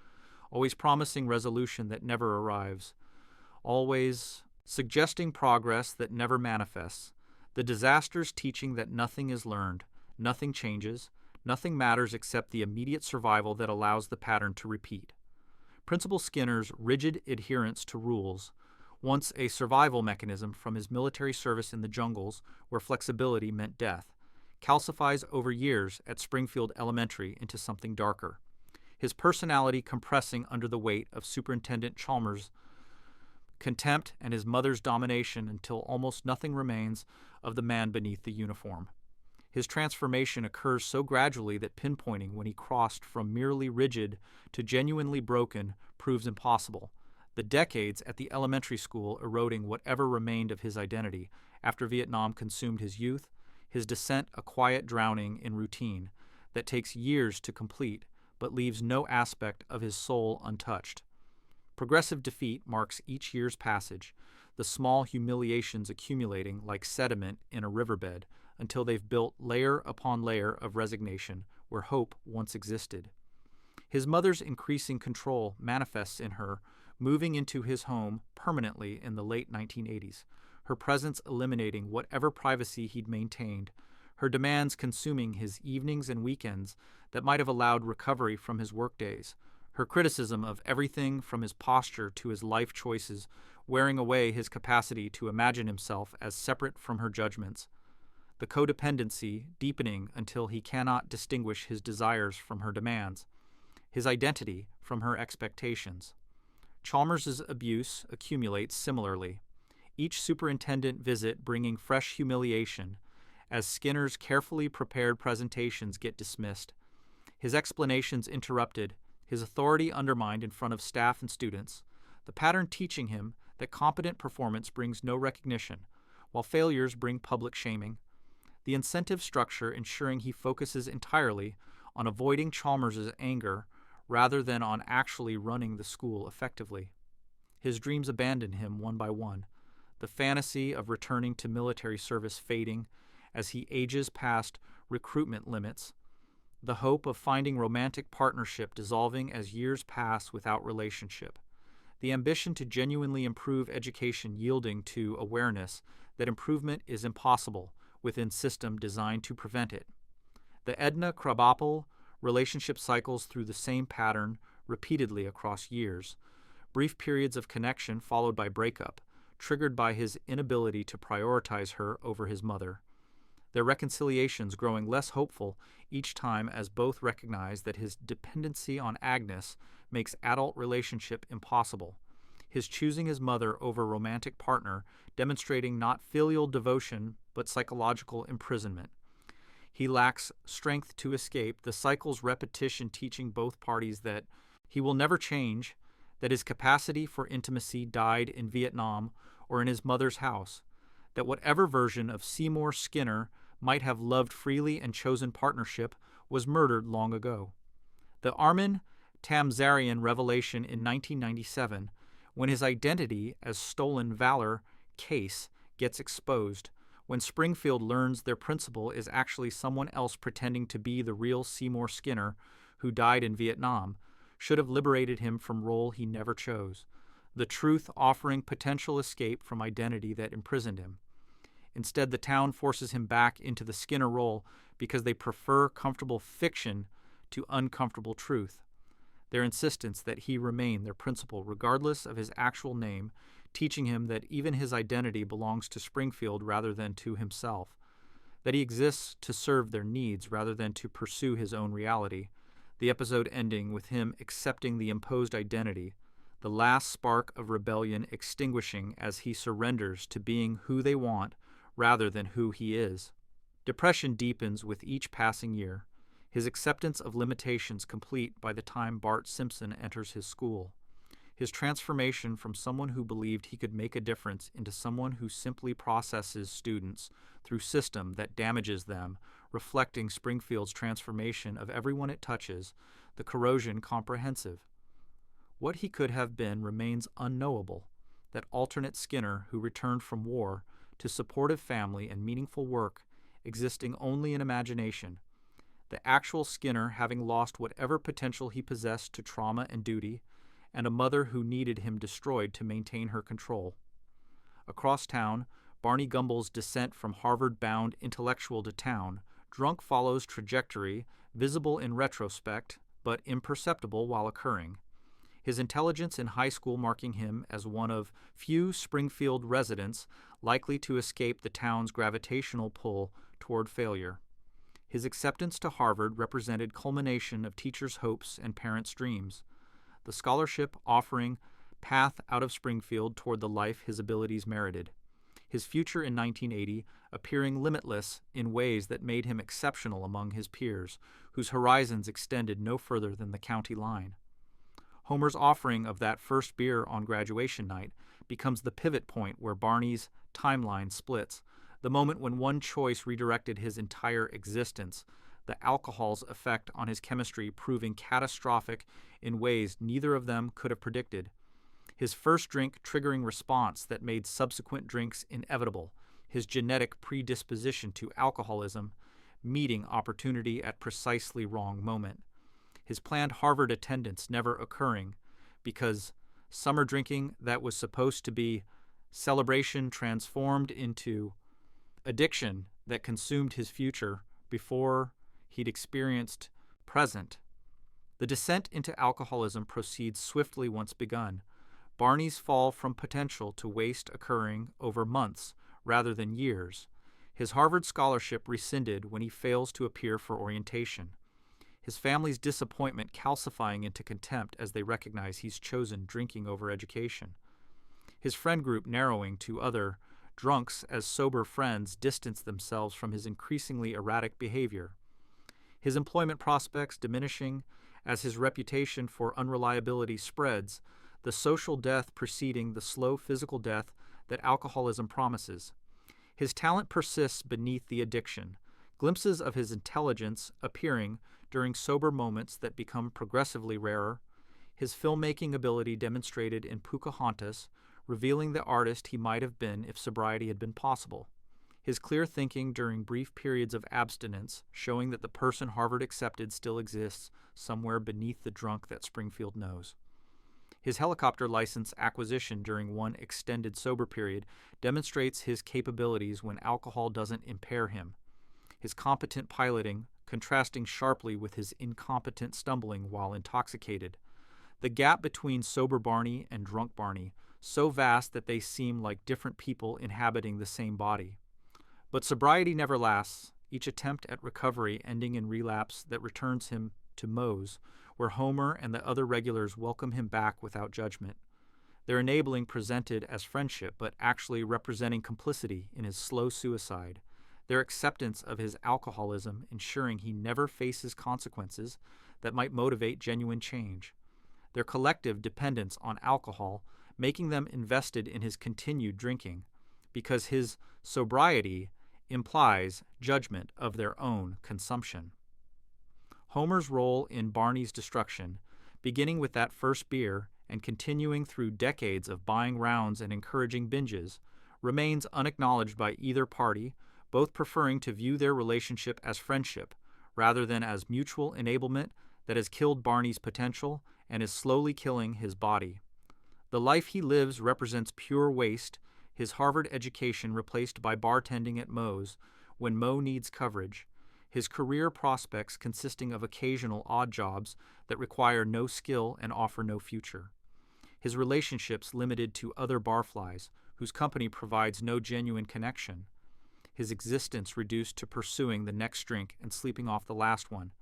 always promising resolution that never arrives, always suggesting progress that never manifests, the disasters teaching that nothing is learned, nothing changes, nothing matters except the immediate survival that allows the pattern to repeat. Principal Skinner's rigid adherence to rules, once a survival mechanism from his military service in the jungles where flexibility meant death, calcifies over years at Springfield Elementary into something darker, his personality compressing under the weight of Superintendent Chalmers' contempt and his mother's domination until almost nothing remains of the man beneath the uniform. His transformation occurs so gradually that pinpointing when he crossed from merely rigid to genuinely broken proves impossible, the decades at the elementary school eroding whatever remained of his identity after Vietnam consumed his youth, his descent a quiet drowning in routine that takes years to complete but leaves no aspect of his soul untouched. Progressive defeat marks each year's passage, the small humiliations accumulating like sediment in a riverbed until they've built layer upon layer of resignation where hope once existed. His mother's increasing control manifests in her moving into his home permanently in the late 1980s, her presence eliminating whatever privacy he'd maintained, her demands consuming his evenings and weekends that might have allowed recovery from his workdays, her criticism of everything from his posture to his life choices wearing away his capacity to imagine himself as separate from her judgments. the codependency deepening until he cannot distinguish his desires from her demands, his identity from her expectations. Chalmers's abuse accumulates similarly, each superintendent visit bringing fresh humiliation as Skinner's carefully prepared presentations get dismissed, his explanations interrupted, his authority undermined in front of staff and students, the pattern teaching him that competent performance brings no recognition, while failures bring public shaming, the incentive structure ensuring he focuses entirely on avoiding Chalmers's anger rather than on actually running the school effectively. His dreams abandon him one by one, the fantasy of returning to military service fading as he ages past recruitment limits, the hope of finding romantic partnership dissolving as years pass without relationship, the ambition to genuinely improve education yielding to awareness that improvement is impossible within system designed to prevent it. The Edna Krabappel relationship cycles through the same pattern repeatedly across years, brief periods of connection followed by breakup, triggered by his inability to prioritize her over his mother. Their reconciliations growing less hopeful each time as both recognize that his dependency on Agnes makes adult relationship impossible, his choosing his mother over romantic partner demonstrating not filial devotion but psychological imprisonment. He lacks strength to escape, the cycle's repetition teaching both parties that he will never change, that his capacity for intimacy died in Vietnam or in his mother's house, that whatever version of Seymour Skinner might have loved freely and chosen partnership was murdered long ago. The Armin Tamzarian revelation in 1997, when his identity as stolen valor case gets exposed, when Springfield learns their principal is actually someone else pretending to be the real Seymour Skinner who died in Vietnam, should have liberated him from role he never chose, the truth offering potential escape from identity that imprisoned him. Instead, the town forces him back into the Skinner role because they prefer comfortable fiction to uncomfortable truth. Their insistence that he remain their principal regardless of his actual name, teaching him that even his identity belongs to Springfield rather than to himself, that he exists to serve their needs rather than to pursue his own reality, the episode ending with him accepting the imposed identity, the last spark of rebellion extinguishing as he surrenders to being who they want rather than who he is. Depression deepens with each passing year, his acceptance of limitations complete by the time Bart Simpson enters his school, his transformation from someone who believed he could make a difference into someone who simply processes students through system that damages them, reflecting Springfield's transformation of everyone it touches, the corrosion comprehensive. What he could have been remains unknowable, that alternate Skinner who returned from war to supportive family and meaningful work, existing only in imagination, the actual Skinner having lost whatever potential he possessed to trauma and duty, and a mother who needed him destroyed to maintain her control. Across town, Barney Gumbel's descent from Harvard-bound intellectual to town, drunk follows trajectory, visible in retrospect, but imperceptible while occurring. His intelligence in high school marking him as one of few Springfield residents likely to escape the town's gravitational pull toward failure. His acceptance to Harvard represented culmination of teachers' hopes and parents' dreams, the scholarship offering path out of Springfield toward the life his abilities merited. His future in 1980 appearing limitless in ways that made him exceptional among his peers, whose horizons extended no further than the county line. Homer's offering of that first beer on graduation night becomes the pivot point where Barney's timeline splits, the moment when one choice redirected his entire existence, the alcohol's effect on his chemistry proving catastrophic in ways neither of them could have predicted. His first drink triggering response that made subsequent drinks inevitable, his genetic predisposition to alcoholism meeting opportunity at precisely wrong moment. His planned Harvard attendance never occurring because summer drinking that was supposed to be celebration transformed into addiction that consumed his future before he'd experienced present. The descent into alcoholism proceeds swiftly once begun, Barney's fall from potential to waste occurring over months rather than years, His Harvard scholarship rescinded when he fails to appear for orientation. His family's disappointment calcifying into contempt as they recognize he's chosen drinking over education. His friend group narrowing to other drunks as sober friends distance themselves from his increasingly erratic behavior. His employment prospects diminishing as his reputation for unreliability spreads, the social death preceding the slow physical death that alcoholism promises. His talent persists beneath the addiction, glimpses of his intelligence appearing during sober moments that become progressively rarer, his filmmaking ability demonstrated in Pocahontas, revealing the artist he might have been if sobriety had been possible, his clear thinking during brief periods of abstinence, showing that the person Harvard accepted still exists somewhere beneath the drunk that Springfield knows. His helicopter license acquisition during one extended sober period demonstrates his capabilities when alcohol doesn't impair him. His competent piloting contrasting sharply with his incompetent stumbling while intoxicated. The gap between sober Barney and drunk Barney, so vast that they seem like different people inhabiting the same body. But sobriety never lasts, each attempt at recovery ending in relapse that returns him to Moe's, where Homer and the other regulars welcome him back without judgment. Their enabling presented as friendship, but actually representing complicity in his slow suicide. Their acceptance of his alcoholism, ensuring he never faces consequences that might motivate genuine change. Their collective dependence on alcohol, making them invested in his continued drinking, because his sobriety implies judgment of their own consumption. Homer's role in Barney's destruction, beginning with that first beer and continuing through decades of buying rounds and encouraging binges, remains unacknowledged by either party, both preferring to view their relationship as friendship rather than as mutual enablement that has killed Barney's potential and is slowly killing his body. The life he lives represents pure waste, his Harvard education replaced by bartending at Moe's when Moe needs coverage, his career prospects consisting of occasional odd jobs that require no skill and offer no future, his relationships limited to other barflies whose company provides no genuine connection, his existence reduced to pursuing the next drink and sleeping off the last one,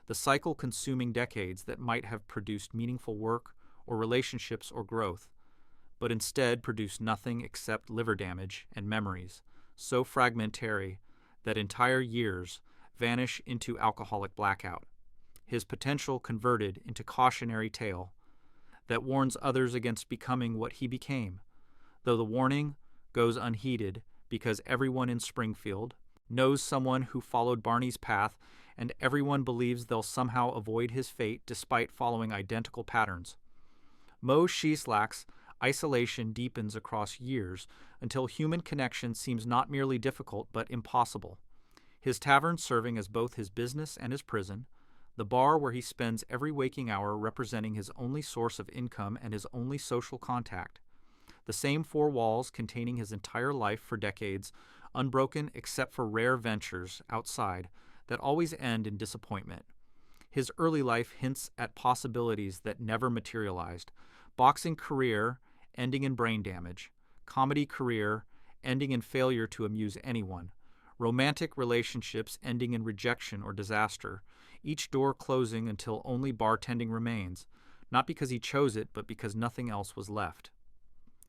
the cycle consuming decades that might have produced meaningful work or relationships or growth, but instead produce nothing except liver damage and memories, so fragmentary that entire years vanish into alcoholic blackout, his potential converted into cautionary tale that warns others against becoming what he became, though the warning goes unheeded because everyone in Springfield knows someone who followed Barney's path and everyone believes they'll somehow avoid his fate despite following identical patterns. Moe Sheaslak's isolation deepens across years until human connection seems not merely difficult but impossible. His tavern serving as both his business and his prison, the bar where he spends every waking hour representing his only source of income and his only social contact. The same four walls containing his entire life for decades, unbroken except for rare ventures outside that always end in disappointment. His early life hints at possibilities that never materialized. Boxing career ending in brain damage. Comedy career ending in failure to amuse anyone. Romantic relationships ending in rejection or disaster. Each door closing until only bartending remains, not because he chose it, but because nothing else was left.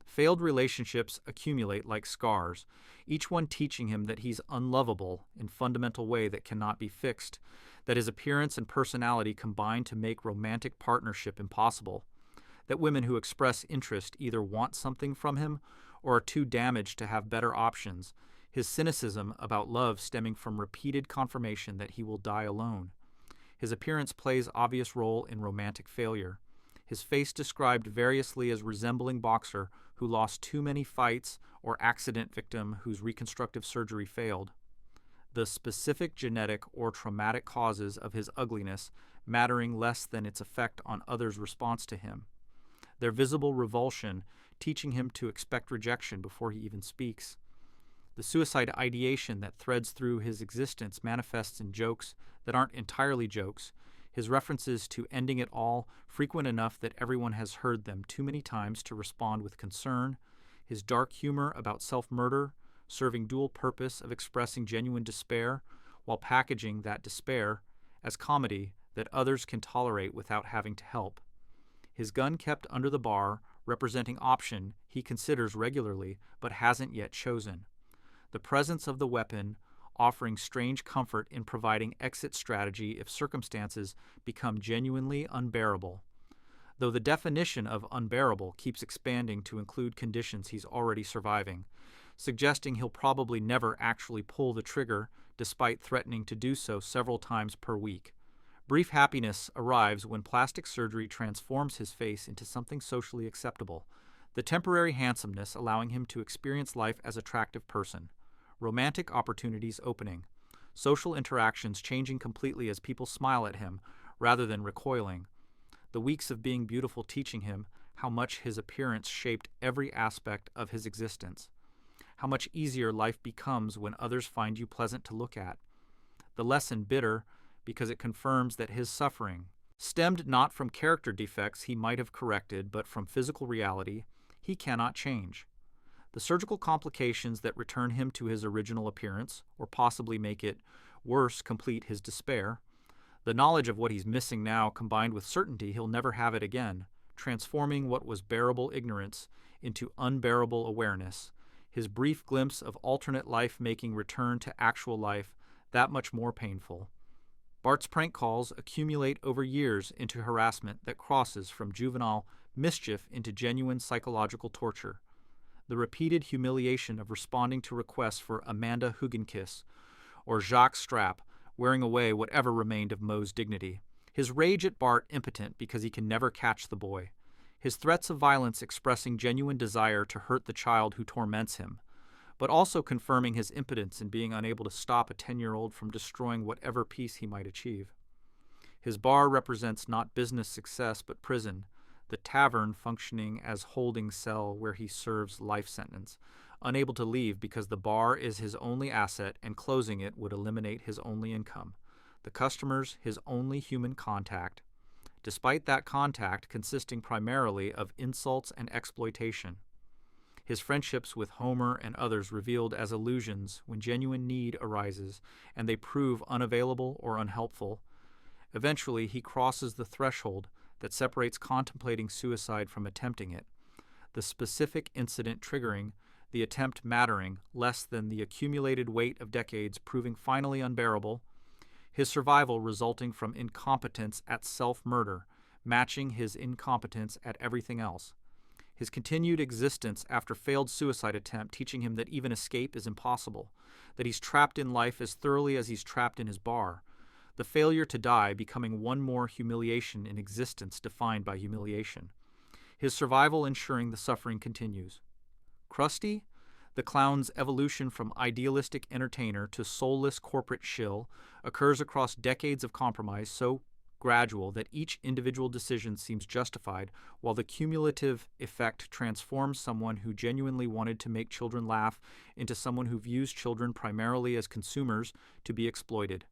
Failed relationships accumulate like scars, each one teaching him that he's unlovable in fundamental way that cannot be fixed, that his appearance and personality combine to make romantic partnership impossible, that women who express interest either want something from him or are too damaged to have better options, his cynicism about love stemming from repeated confirmation that he will die alone. His appearance plays obvious role in romantic failure. His face described variously as resembling boxer who lost too many fights or accident victim whose reconstructive surgery failed. The specific genetic or traumatic causes of his ugliness mattering less than its effect on others' response to him. Their visible revulsion teaching him to expect rejection before he even speaks. The suicide ideation that threads through his existence manifests in jokes that aren't entirely jokes, his references to ending it all frequent enough that everyone has heard them too many times to respond with concern, his dark humor about self-murder, serving dual purpose of expressing genuine despair while packaging that despair as comedy that others can tolerate without having to help. His gun kept under the bar, representing option he considers regularly but hasn't yet chosen. The presence of the weapon offering strange comfort in providing exit strategy if circumstances become genuinely unbearable, though the definition of unbearable keeps expanding to include conditions he's already surviving, suggesting he'll probably never actually pull the trigger despite threatening to do so several times per week. Brief happiness arrives when plastic surgery transforms his face into something socially acceptable, the temporary handsomeness allowing him to experience life as an attractive person. Romantic opportunities opening, social interactions changing completely as people smile at him rather than recoiling, the weeks of being beautiful teaching him how much his appearance shaped every aspect of his existence, how much easier life becomes when others find you pleasant to look at. The lesson bitter because it confirms that his suffering stemmed not from character defects he might have corrected, but from physical reality he cannot change. The surgical complications that return him to his original appearance, or possibly make it worse, complete his despair. The knowledge of what he's missing now combined with certainty he'll never have it again, transforming what was bearable ignorance into unbearable awareness. His brief glimpse of alternate life making return to actual life that much more painful. Bart's prank calls accumulate over years into harassment that crosses from juvenile mischief into genuine psychological torture. The repeated humiliation of responding to requests for Amanda Hugenkiss or Jacques Strap, wearing away whatever remained of Moe's dignity. His rage at Bart impotent because he can never catch the boy. His threats of violence expressing genuine desire to hurt the child who torments him, but also confirming his impotence in being unable to stop a 10-year-old from destroying whatever peace he might achieve. His bar represents not business success but prison, the tavern functioning as holding cell where he serves life sentence, unable to leave because the bar is his only asset and closing it would eliminate his only income. The customers his only human contact, despite that contact consisting primarily of insults and exploitation. His friendships with Homer and others revealed as illusions when genuine need arises and they prove unavailable or unhelpful. Eventually, he crosses the threshold that separates contemplating suicide from attempting it, the specific incident triggering the attempt mattering less than the accumulated weight of decades proving finally unbearable, his survival resulting from incompetence at self-murder, matching his incompetence at everything else. His continued existence after failed suicide attempt teaching him that even escape is impossible, that he's trapped in life as thoroughly as he's trapped in his bar, the failure to die becoming one more humiliation in existence defined by humiliation. His survival ensuring the suffering continues. Krusty, the clown's evolution from idealistic entertainer to soulless corporate shill, occurs across decades of compromise so gradual that each individual decision seems justified, while the cumulative effect transforms someone who genuinely wanted to make children laugh into someone who views children primarily as consumers to be exploited.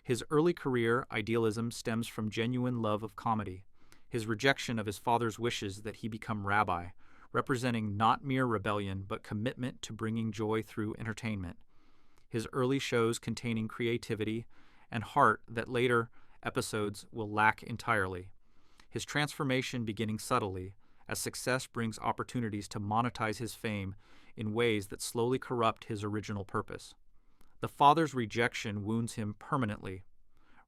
His early career idealism stems from genuine love of comedy, his rejection of his father's wishes that he become rabbi, representing not mere rebellion but commitment to bringing joy through entertainment. His early shows containing creativity and heart that later episodes will lack entirely. His transformation beginning subtly, as success brings opportunities to monetize his fame in ways that slowly corrupt his original purpose. The father's rejection wounds him permanently.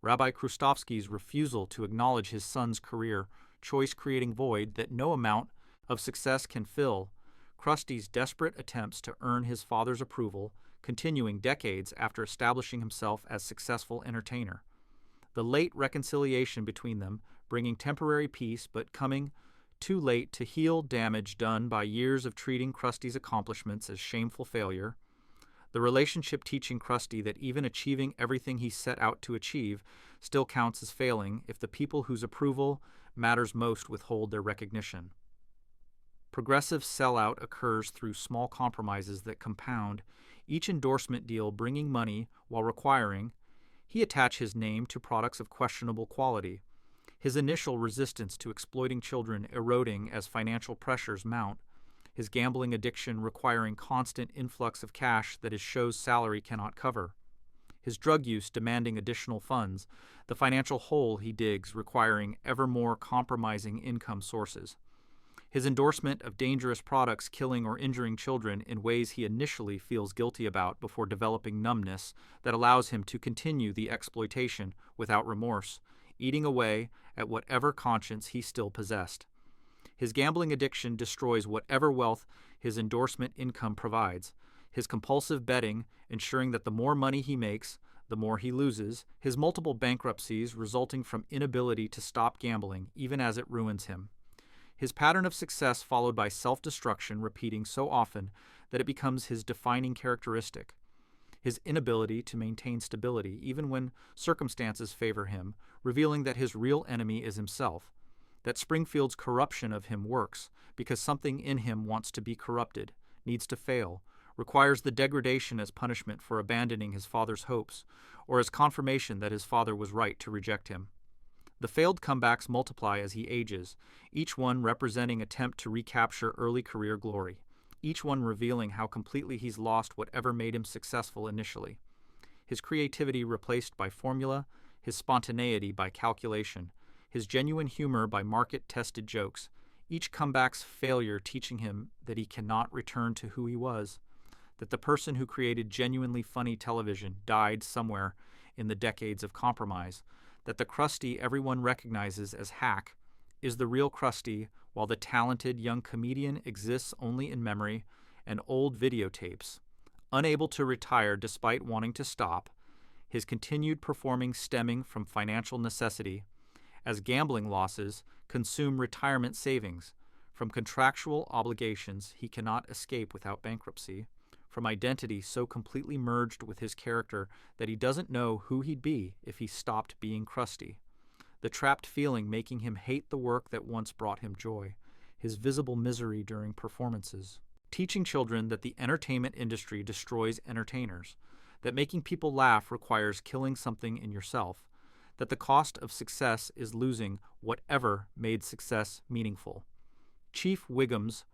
Rabbi Krustovsky's refusal to acknowledge his son's career, choice-creating void that no amount of success can fill, Krusty's desperate attempts to earn his father's approval, continuing decades after establishing himself as successful entertainer. The late reconciliation between them, bringing temporary peace but coming too late to heal damage done by years of treating Krusty's accomplishments as shameful failure. The relationship teaching Krusty that even achieving everything he set out to achieve still counts as failing if the people whose approval matters most withhold their recognition. Progressive sellout occurs through small compromises that compound, each endorsement deal bringing money while requiring he attach his name to products of questionable quality, his initial resistance to exploiting children eroding as financial pressures mount, his gambling addiction requiring constant influx of cash that his show's salary cannot cover, his drug use demanding additional funds, the financial hole he digs requiring ever more compromising income sources, his endorsement of dangerous products killing or injuring children in ways he initially feels guilty about before developing numbness that allows him to continue the exploitation without remorse, eating away at whatever conscience he still possessed. His gambling addiction destroys whatever wealth his endorsement income provides, his compulsive betting ensuring that the more money he makes, the more he loses, his multiple bankruptcies resulting from inability to stop gambling even as it ruins him. His pattern of success followed by self-destruction repeating so often that it becomes his defining characteristic. His inability to maintain stability even when circumstances favor him, revealing that his real enemy is himself, that Springfield's corruption of him works because something in him wants to be corrupted, needs to fail, requires the degradation as punishment for abandoning his father's hopes, or as confirmation that his father was right to reject him. The failed comebacks multiply as he ages, each one representing attempt to recapture early career glory, each one revealing how completely he's lost whatever made him successful initially. His creativity replaced by formula, his spontaneity by calculation, his genuine humor by market-tested jokes, each comeback's failure teaching him that he cannot return to who he was, that the person who created genuinely funny television died somewhere in the decades of compromise, that the Krusty everyone recognizes as hack is the real Krusty, while the talented young comedian exists only in memory and old videotapes. Unable to retire despite wanting to stop, his continued performing stemming from financial necessity, as gambling losses consume retirement savings, from contractual obligations he cannot escape without bankruptcy, from identity so completely merged with his character that he doesn't know who he'd be if he stopped being Krusty, the trapped feeling making him hate the work that once brought him joy, his visible misery during performances, teaching children that the entertainment industry destroys entertainers, that making people laugh requires killing something in yourself, that the cost of success is losing whatever made success meaningful. Chief Wiggum's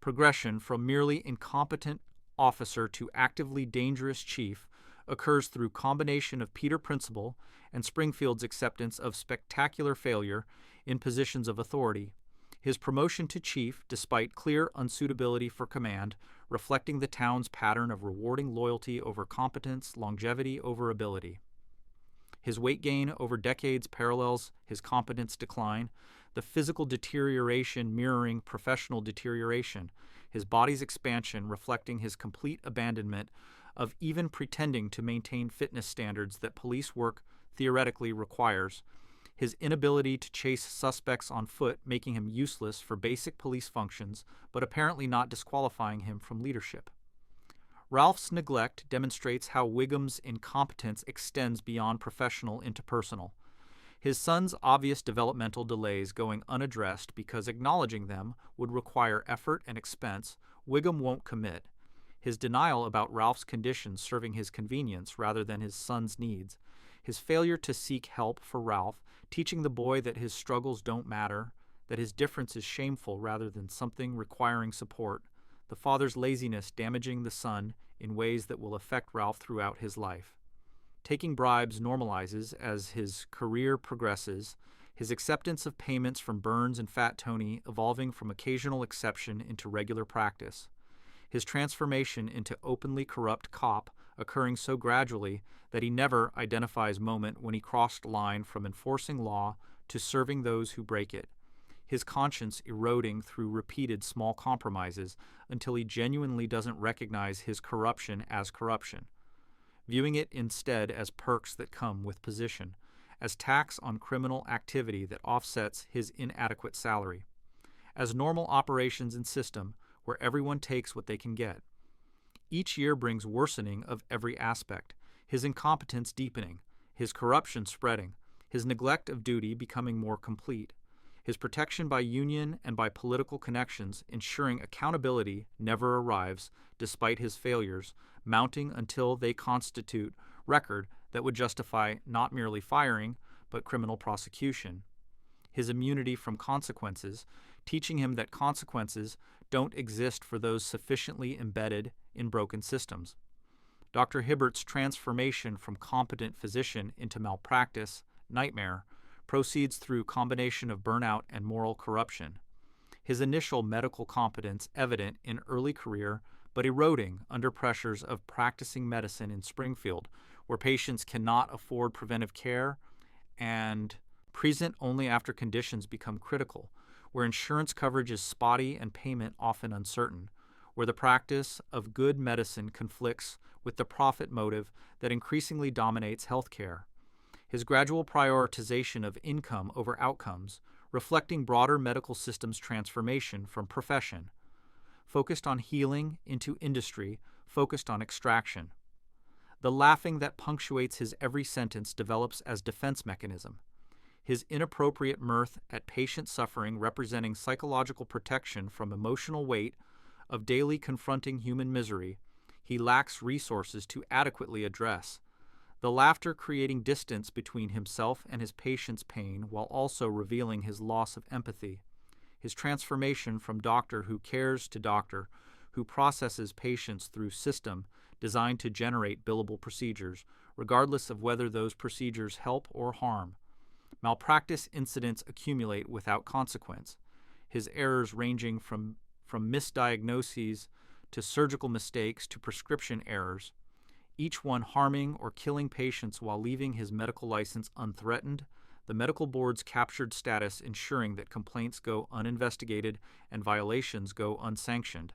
progression from merely incompetent officer to actively dangerous chief occurs through combination of Peter Principle and Springfield's acceptance of spectacular failure in positions of authority. His promotion to chief, despite clear unsuitability for command, reflecting the town's pattern of rewarding loyalty over competence, longevity over ability. His weight gain over decades parallels his competence decline, the physical deterioration mirroring professional deterioration, his body's expansion reflecting his complete abandonment of even pretending to maintain fitness standards that police work theoretically requires, his inability to chase suspects on foot making him useless for basic police functions, but apparently not disqualifying him from leadership. Ralph's neglect demonstrates how Wiggum's incompetence extends beyond professional into personal. His son's obvious developmental delays going unaddressed because acknowledging them would require effort and expense, Wiggum won't commit. His denial about Ralph's condition serving his convenience rather than his son's needs. His failure to seek help for Ralph, teaching the boy that his struggles don't matter, that his difference is shameful rather than something requiring support. The father's laziness damaging the son in ways that will affect Ralph throughout his life. Taking bribes normalizes as his career progresses, his acceptance of payments from Burns and Fat Tony evolving from occasional exception into regular practice. His transformation into openly corrupt cop occurring so gradually that he never identifies moment when he crossed line from enforcing law to serving those who break it. His conscience eroding through repeated small compromises until he genuinely doesn't recognize his corruption as corruption, viewing it instead as perks that come with position, as tax on criminal activity that offsets his inadequate salary, as normal operations and system where everyone takes what they can get. Each year brings worsening of every aspect, his incompetence deepening, his corruption spreading, his neglect of duty becoming more complete, his protection by union and by political connections ensuring accountability never arrives despite his failures, mounting until they constitute record that would justify not merely firing, but criminal prosecution. His immunity from consequences, teaching him that consequences don't exist for those sufficiently embedded in broken systems. Dr. Hibbert's transformation from competent physician into malpractice, nightmare, proceeds through combination of burnout and moral corruption. His initial medical competence evident in early career, but eroding under pressures of practicing medicine in Springfield, where patients cannot afford preventive care and present only after conditions become critical, where insurance coverage is spotty and payment often uncertain, where the practice of good medicine conflicts with the profit motive that increasingly dominates healthcare. His gradual prioritization of income over outcomes, reflecting broader medical systems transformation from profession, focused on healing into industry, focused on extraction. The laughing that punctuates his every sentence develops as defense mechanism. His inappropriate mirth at patient suffering representing psychological protection from emotional weight of daily confronting human misery, he lacks resources to adequately address. The laughter creating distance between himself and his patient's pain while also revealing his loss of empathy. His transformation from doctor who cares to doctor who processes patients through system designed to generate billable procedures, regardless of whether those procedures help or harm. Malpractice incidents accumulate without consequence, his errors ranging from misdiagnoses to surgical mistakes to prescription errors, each one harming or killing patients while leaving his medical license unthreatened, the medical board's captured status ensuring that complaints go uninvestigated and violations go unsanctioned.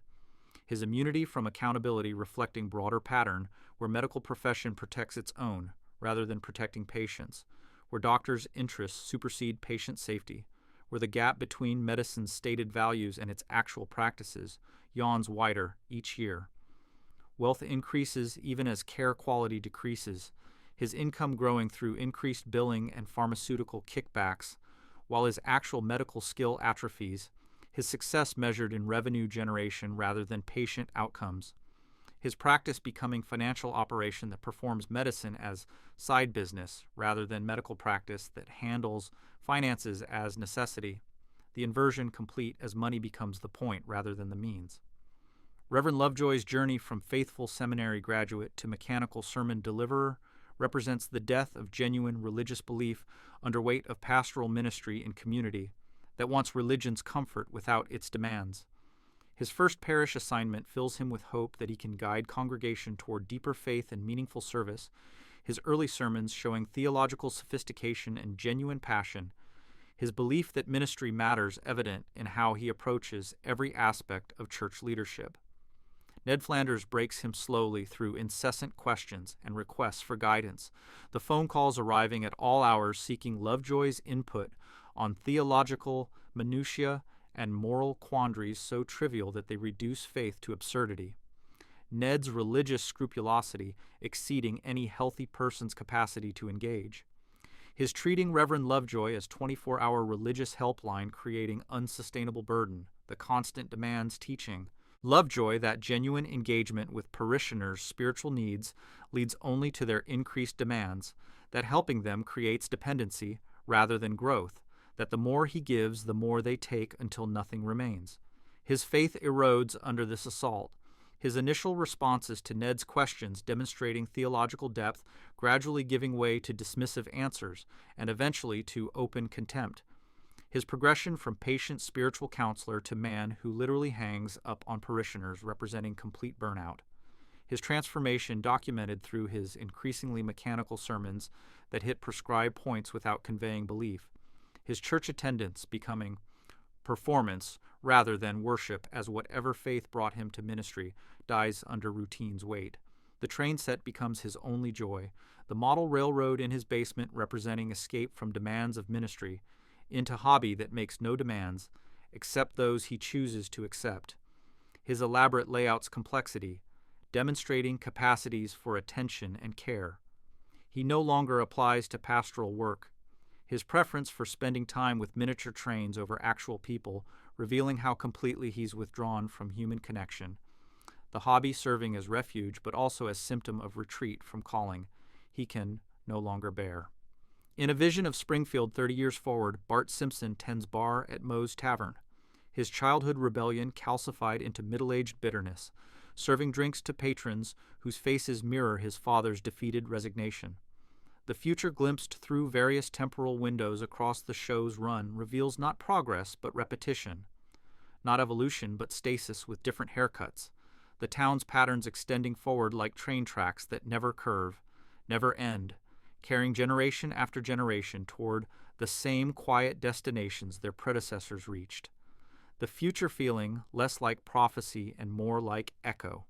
His immunity from accountability reflecting broader pattern where medical profession protects its own rather than protecting patients, where doctors' interests supersede patient safety, where the gap between medicine's stated values and its actual practices yawns wider each year. Wealth increases even as care quality decreases, his income growing through increased billing and pharmaceutical kickbacks, while his actual medical skill atrophies, his success measured in revenue generation rather than patient outcomes, his practice becoming financial operation that performs medicine as side business rather than medical practice that handles finances as necessity, the inversion complete as money becomes the point rather than the means. Reverend Lovejoy's journey from faithful seminary graduate to mechanical sermon deliverer represents the death of genuine religious belief under weight of pastoral ministry in community that wants religion's comfort without its demands. His first parish assignment fills him with hope that he can guide congregation toward deeper faith and meaningful service, his early sermons showing theological sophistication and genuine passion, his belief that ministry matters evident in how he approaches every aspect of church leadership. Ned Flanders breaks him slowly through incessant questions and requests for guidance, the phone calls arriving at all hours seeking Lovejoy's input on theological minutiae and moral quandaries so trivial that they reduce faith to absurdity. Ned's religious scrupulosity exceeding any healthy person's capacity to engage. His treating Reverend Lovejoy as 24-hour religious helpline creating unsustainable burden, the constant demands teaching. Lovejoy, that genuine engagement with parishioners' spiritual needs leads only to their increased demands, that helping them creates dependency rather than growth, that the more he gives, the more they take until nothing remains. His faith erodes under this assault. His initial responses to Ned's questions demonstrating theological depth, gradually giving way to dismissive answers, and eventually to open contempt. His progression from patient spiritual counselor to man who literally hangs up on parishioners representing complete burnout. His transformation documented through his increasingly mechanical sermons that hit prescribed points without conveying belief. His church attendance becoming performance rather than worship as whatever faith brought him to ministry dies under routine's weight. The train set becomes his only joy, the model railroad in his basement representing escape from demands of ministry, into hobby that makes no demands, except those he chooses to accept. His elaborate layout's complexity, demonstrating capacities for attention and care. He no longer applies to pastoral work. His preference for spending time with miniature trains over actual people, revealing how completely he's withdrawn from human connection. The hobby serving as refuge, but also as symptom of retreat from calling he can no longer bear. In a vision of Springfield 30 years forward, Bart Simpson tends bar at Moe's Tavern. his childhood rebellion calcified into middle-aged bitterness, serving drinks to patrons whose faces mirror his father's defeated resignation. The future glimpsed through various temporal windows across the show's run reveals not progress but repetition, not evolution but stasis with different haircuts, the town's patterns extending forward like train tracks that never curve, never end, carrying generation after generation toward the same quiet destinations their predecessors reached. The future feeling less like prophecy and more like echo.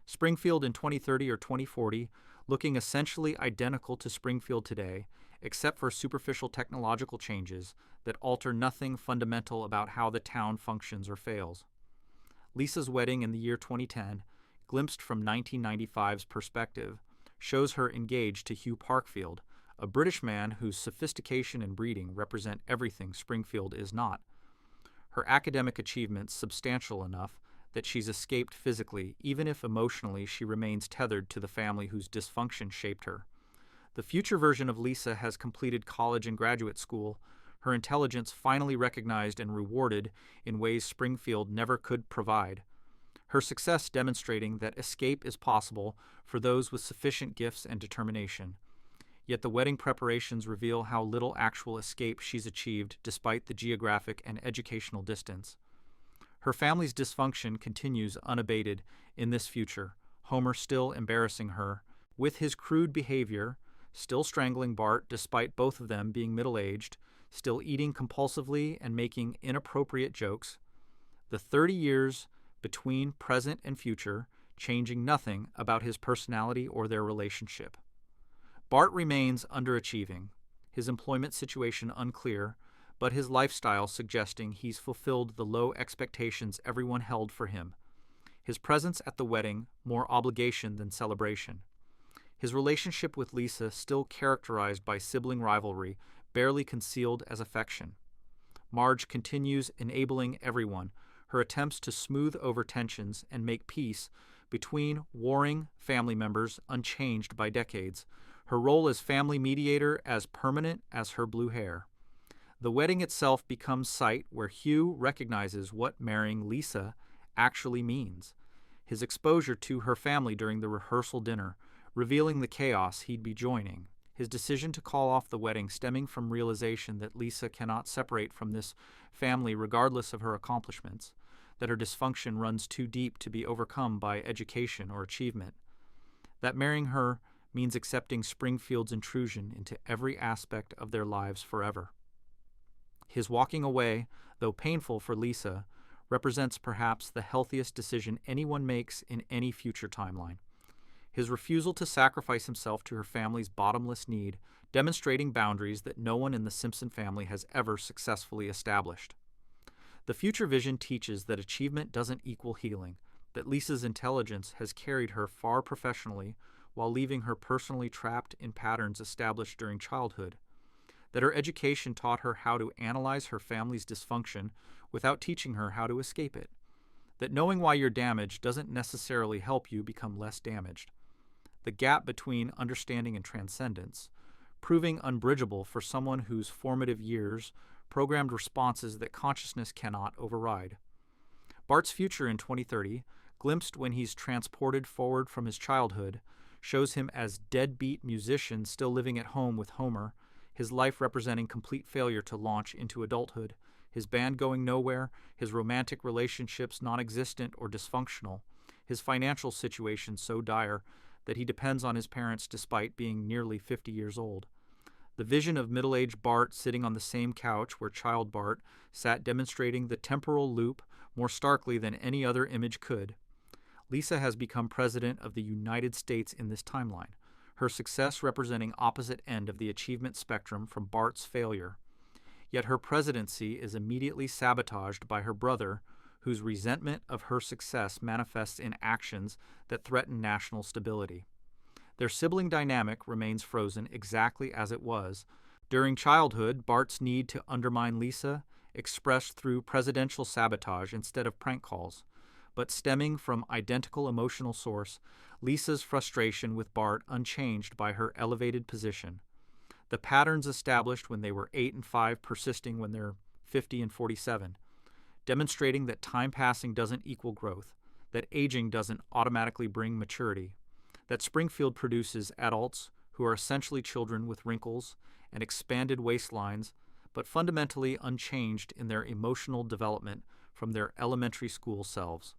Springfield in 2030 or 2040, looking essentially identical to Springfield today, except for superficial technological changes that alter nothing fundamental about how the town functions or fails. Lisa's wedding in the year 2010, glimpsed from 1995's perspective, shows her engaged to Hugh Parkfield, a British man whose sophistication and breeding represent everything Springfield is not. Her academic achievements substantial enough that she's escaped physically, even if emotionally she remains tethered to the family whose dysfunction shaped her. The future version of Lisa has completed college and graduate school, her intelligence finally recognized and rewarded in ways Springfield never could provide. Her success demonstrating that escape is possible for those with sufficient gifts and determination. Yet the wedding preparations reveal how little actual escape she's achieved despite the geographic and educational distance. Her family's dysfunction continues unabated in this future, Homer still embarrassing her, with his crude behavior, still strangling Bart despite both of them being middle-aged, still eating compulsively and making inappropriate jokes. The 30 years between present and future, changing nothing about his personality or their relationship. Bart remains underachieving, his employment situation unclear, but his lifestyle suggesting he's fulfilled the low expectations everyone held for him. His presence at the wedding, more obligation than celebration. His relationship with Lisa still characterized by sibling rivalry, barely concealed as affection. Marge continues enabling everyone, her attempts to smooth over tensions and make peace between warring family members unchanged by decades, her role as family mediator as permanent as her blue hair. The wedding itself becomes sight where Hugh recognizes what marrying Lisa actually means. His exposure to her family during the rehearsal dinner, revealing the chaos he'd be joining. His decision to call off the wedding stemming from realization that Lisa cannot separate from this family regardless of her accomplishments, that her dysfunction runs too deep to be overcome by education or achievement, that marrying her means accepting Springfield's intrusion into every aspect of their lives forever. His walking away, though painful for Lisa, represents perhaps the healthiest decision anyone makes in any future timeline. His refusal to sacrifice himself to her family's bottomless need, demonstrating boundaries that no one in the Simpson family has ever successfully established. The future vision teaches that achievement doesn't equal healing, that Lisa's intelligence has carried her far professionally while leaving her personally trapped in patterns established during childhood, that her education taught her how to analyze her family's dysfunction without teaching her how to escape it, that knowing why you're damaged doesn't necessarily help you become less damaged, the gap between understanding and transcendence, proving unbridgeable for someone whose formative years programmed responses that consciousness cannot override. Bart's future in 2030, glimpsed when he's transported forward from his childhood, shows him as deadbeat musician still living at home with Homer, his life representing complete failure to launch into adulthood, his band going nowhere, his romantic relationships non-existent or dysfunctional, his financial situation so dire that he depends on his parents despite being nearly 50 years old. The vision of middle-aged Bart sitting on the same couch where child Bart sat demonstrating the temporal loop more starkly than any other image could. Lisa has become president of the United States in this timeline, her success representing opposite end of the achievement spectrum from Bart's failure. Yet her presidency is immediately sabotaged by her brother, whose resentment of her success manifests in actions that threaten national stability. Their sibling dynamic remains frozen exactly as it was. During childhood, Bart's need to undermine Lisa expressed through presidential sabotage instead of prank calls, but stemming from identical emotional source, Lisa's frustration with Bart unchanged by her elevated position. The patterns established when they were 8 and 5 persisting when they're 50 and 47. demonstrating that time passing doesn't equal growth, that aging doesn't automatically bring maturity, that Springfield produces adults who are essentially children with wrinkles and expanded waistlines, but fundamentally unchanged in their emotional development from their elementary school selves.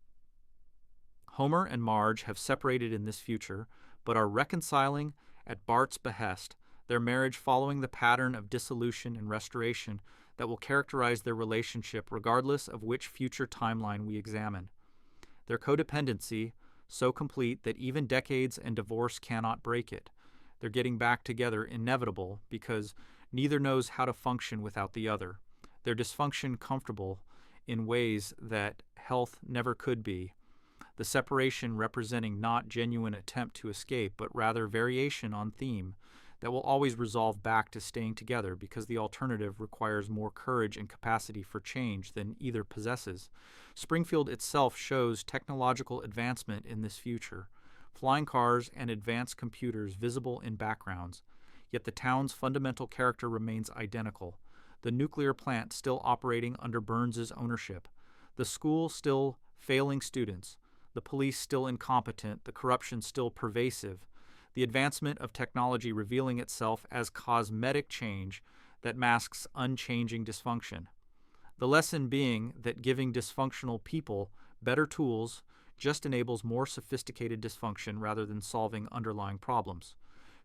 Homer and Marge have separated in this future, but are reconciling at Bart's behest, their marriage following the pattern of dissolution and restoration that will characterize their relationship regardless of which future timeline we examine. Their codependency, so complete that even decades and divorce cannot break it. Their getting back together inevitable because neither knows how to function without the other. Their dysfunction comfortable in ways that health never could be. The separation representing not genuine attempt to escape, but rather variation on theme that will always resolve back to staying together because the alternative requires more courage and capacity for change than either possesses. Springfield itself shows technological advancement in this future, flying cars and advanced computers visible in backgrounds, yet the town's fundamental character remains identical. The nuclear plant still operating under Burns's ownership, the school still failing students, the police still incompetent, the corruption still pervasive, the advancement of technology revealing itself as cosmetic change that masks unchanging dysfunction. The lesson being that giving dysfunctional people better tools just enables more sophisticated dysfunction rather than solving underlying problems.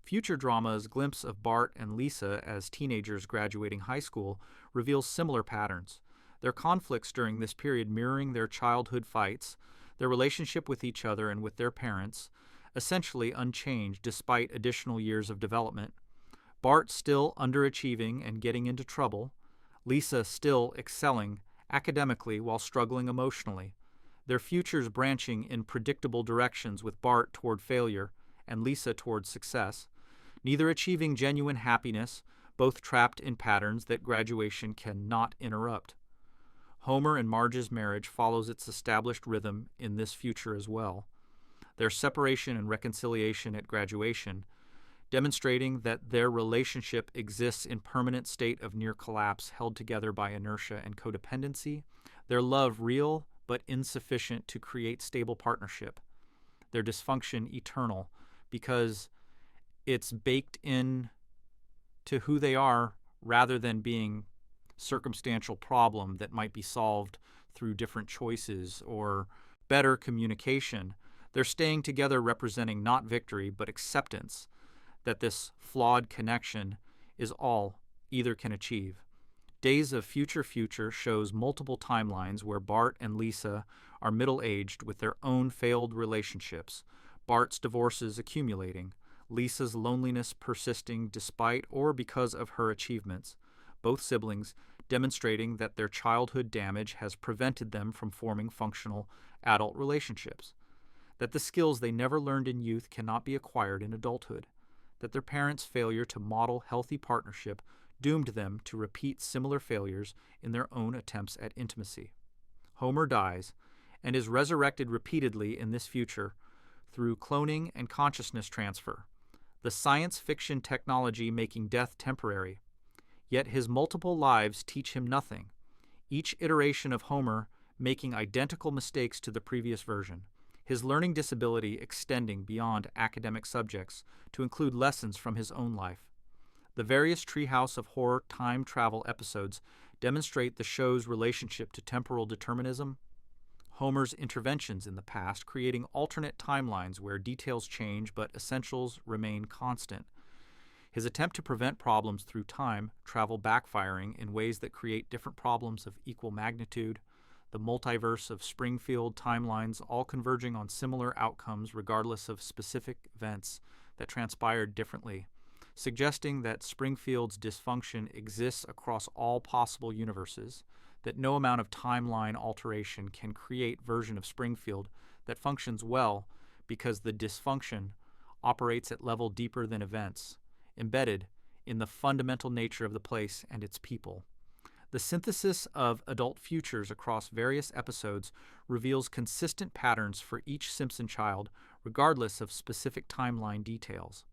Future drama's glimpse of Bart and Lisa as teenagers graduating high school reveals similar patterns, their conflicts during this period mirroring their childhood fights, their relationship with each other and with their parents, essentially unchanged despite additional years of development. Bart still underachieving and getting into trouble, Lisa still excelling academically while struggling emotionally, their futures branching in predictable directions with Bart toward failure and Lisa toward success, neither achieving genuine happiness, both trapped in patterns that graduation cannot interrupt. Homer and Marge's marriage follows its established rhythm in this future as well. Their separation and reconciliation at graduation, demonstrating that their relationship exists in permanent state of near collapse held together by inertia and codependency, their love real but insufficient to create stable partnership, their dysfunction eternal because it's baked in to who they are rather than being circumstantial problem that might be solved through different choices or better communication. They're staying together representing not victory but acceptance that this flawed connection is all either can achieve. Days of Future shows multiple timelines where Bart and Lisa are middle-aged with their own failed relationships, Bart's divorces accumulating, Lisa's loneliness persisting despite or because of her achievements, both siblings demonstrating that their childhood damage has prevented them from forming functional adult relationships, that the skills they never learned in youth cannot be acquired in adulthood, that their parents' failure to model healthy partnership doomed them to repeat similar failures in their own attempts at intimacy. Homer dies and is resurrected repeatedly in this future through cloning and consciousness transfer, the science fiction technology making death temporary. Yet his multiple lives teach him nothing, each iteration of Homer making identical mistakes to the previous version, his learning disability extending beyond academic subjects to include lessons from his own life. The various Treehouse of Horror time travel episodes demonstrate the show's relationship to temporal determinism, Homer's interventions in the past creating alternate timelines where details change but essentials remain constant, his attempt to prevent problems through time travel backfiring in ways that create different problems of equal magnitude, the multiverse of Springfield timelines all converging on similar outcomes regardless of specific events that transpired differently, suggesting that Springfield's dysfunction exists across all possible universes, that no amount of timeline alteration can create a version of Springfield that functions well because the dysfunction operates at level deeper than events, embedded in the fundamental nature of the place and its people. The synthesis of adult futures across various episodes reveals consistent patterns for each Simpson child, regardless of specific timeline details.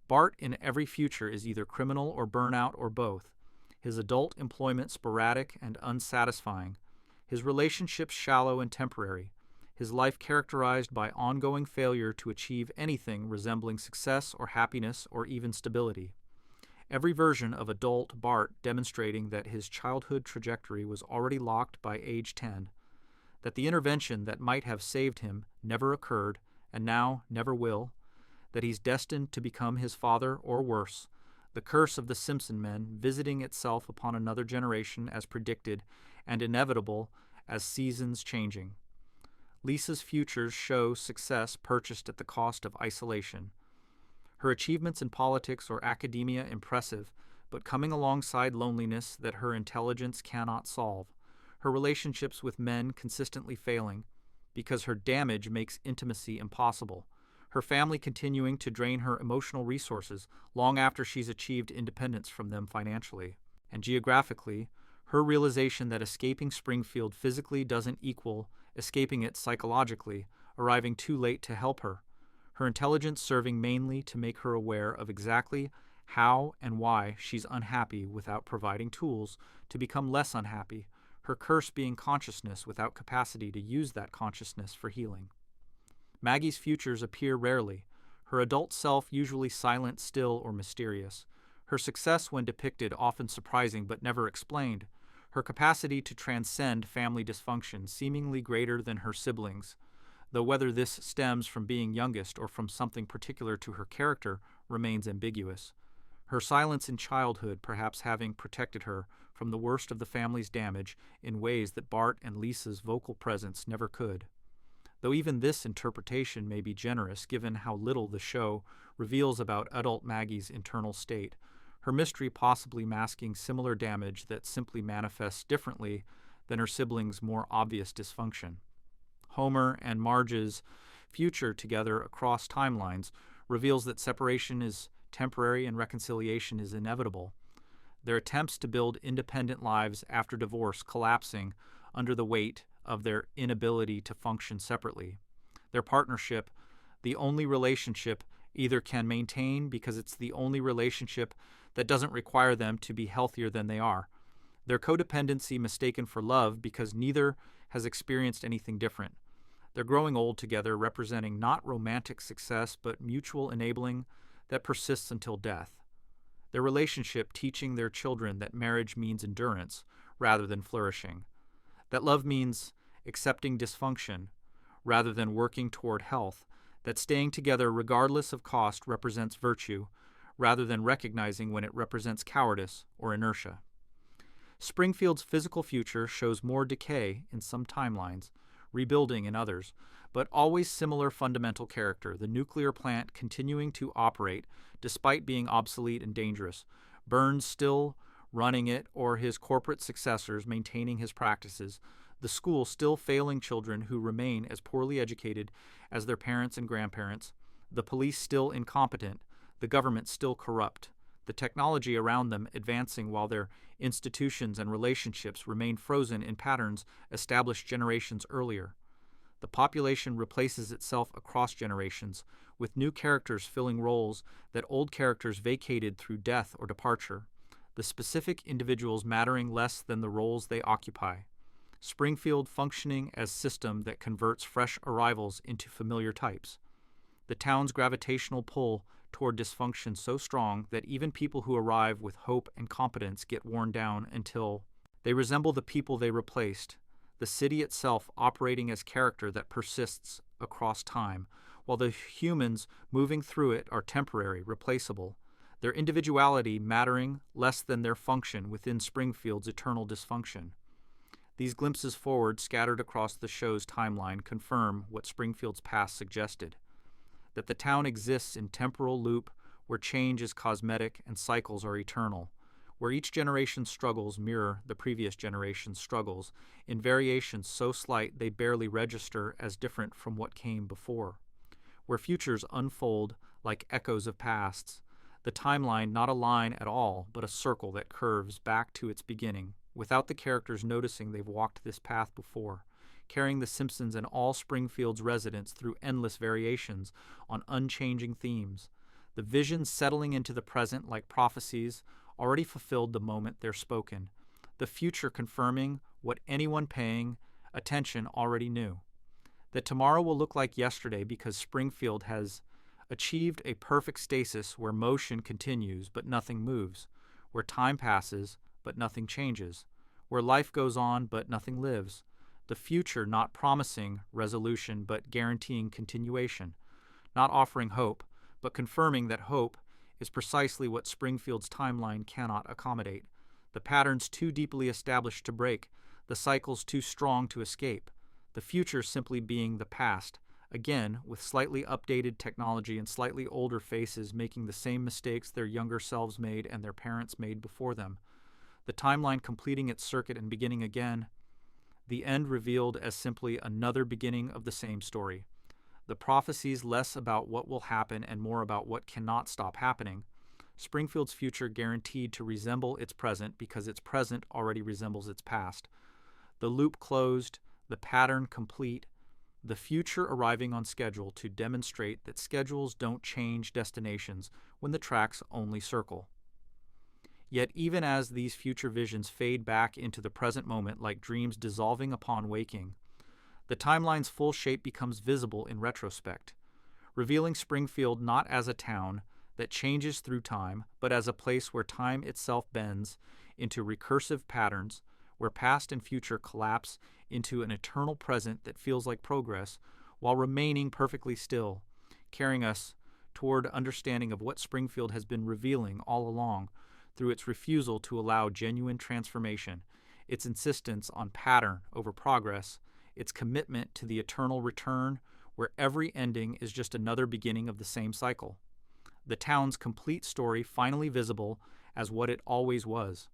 Bart in every future is either criminal or burnout or both, his adult employment sporadic and unsatisfying, His relationships shallow and temporary, his life characterized by ongoing failure to achieve anything resembling success or happiness or even stability. Every version of adult Bart demonstrating that his childhood trajectory was already locked by age 10, that the intervention that might have saved him never occurred and now never will, that he's destined to become his father or worse, the curse of the Simpson men visiting itself upon another generation as predicted and inevitable as seasons changing. Lisa's futures show success purchased at the cost of isolation. Her achievements in politics or academia impressive, but coming alongside loneliness that her intelligence cannot solve. Her relationships with men consistently failing, because her damage makes intimacy impossible. Her family continuing to drain her emotional resources long after she's achieved independence from them financially. And geographically, her realization that escaping Springfield physically doesn't equal escaping it psychologically, arriving too late to help her. Her intelligence serving mainly to make her aware of exactly how and why she's unhappy without providing tools to become less unhappy, her curse being consciousness without capacity to use that consciousness for healing. Maggie's futures appear rarely, her adult self usually silent, still, or mysterious. Her success when depicted often surprising but never explained. Her capacity to transcend family dysfunction seemingly greater than her siblings, though whether this stems from being youngest or from something particular to her character remains ambiguous. Her silence in childhood perhaps having protected her from the worst of the family's damage in ways that Bart and Lisa's vocal presence never could. Though even this interpretation may be generous given how little the show reveals about adult Maggie's internal state, her mystery possibly masking similar damage that simply manifests differently than her siblings' more obvious dysfunction. Homer and Marge's future together across timelines reveals that separation is temporary and reconciliation is inevitable. Their attempts to build independent lives after divorce collapsing under the weight of their inability to function separately. Their partnership, the only relationship either can maintain because it's the only relationship that doesn't require them to be healthier than they are. Their codependency mistaken for love because neither has experienced anything different. They're growing old together, representing not romantic success but mutual enabling that persists until death. Their relationship teaching their children that marriage means endurance rather than flourishing. That love means accepting dysfunction rather than working toward health. That staying together regardless of cost represents virtue rather than recognizing when it represents cowardice or inertia. Springfield's physical future shows more decay in some timelines, rebuilding in others, but always similar fundamental character, the nuclear plant continuing to operate despite being obsolete and dangerous, Burns still running it or his corporate successors maintaining his practices, the school still failing children who remain as poorly educated as their parents and grandparents, the police still incompetent, the government still corrupt, the technology around them advancing while their institutions and relationships remain frozen in patterns established generations earlier. The population replaces itself across generations, with new characters filling roles that old characters vacated through death or departure, the specific individuals mattering less than the roles they occupy. Springfield functioning as system that converts fresh arrivals into familiar types. The town's gravitational pull toward dysfunction so strong that even people who arrive with hope and competence get worn down until they resemble the people they replaced, the city itself operating as character that persists across time, while the humans moving through it are temporary, replaceable, their individuality mattering less than their function within Springfield's eternal dysfunction. These glimpses forward scattered across the show's timeline confirm what Springfield's past suggested, that the town exists in temporal loop where change is cosmetic and cycles are eternal, where each generation's struggles mirror the previous generation's struggles in variations so slight they barely register as different from what came before, where futures unfold like echoes of pasts, the timeline not a line at all but a circle that curves back to its beginning, without the characters noticing they've walked this path before, carrying the Simpsons and all Springfield's residents through endless variations on unchanging themes, the visions settling into the present like prophecies already fulfilled the moment they're spoken, the future confirming what anyone paying attention already knew. That tomorrow will look like yesterday because Springfield has achieved a perfect stasis where motion continues but nothing moves, where time passes but nothing changes, where life goes on but nothing lives, the future not promising resolution but guaranteeing continuation, not offering hope, but confirming that hope is precisely what Springfield's timeline cannot accommodate, the patterns too deeply established to break, the cycles too strong to escape, the future simply being the past, again with slightly updated technology and slightly older faces making the same mistakes their younger selves made and their parents made before them, the timeline completing its circuit and beginning again, the end revealed as simply another beginning of the same story. The prophecies less about what will happen and more about what cannot stop happening. Springfield's future guaranteed to resemble its present because its present already resembles its past. The loop closed, the pattern complete, the future arriving on schedule to demonstrate that schedules don't change destinations when the tracks only circle. Yet even as these future visions fade back into the present moment like dreams dissolving upon waking, the timeline's full shape becomes visible in retrospect, revealing Springfield not as a town that changes through time, but as a place where time itself bends into recursive patterns, where past and future collapse into an eternal present that feels like progress, while remaining perfectly still, carrying us toward understanding of what Springfield has been revealing all along through its refusal to allow genuine transformation, its insistence on pattern over progress, its commitment to the eternal return where every ending is just another beginning of the same cycle. The town's complete story finally visible as what it always was,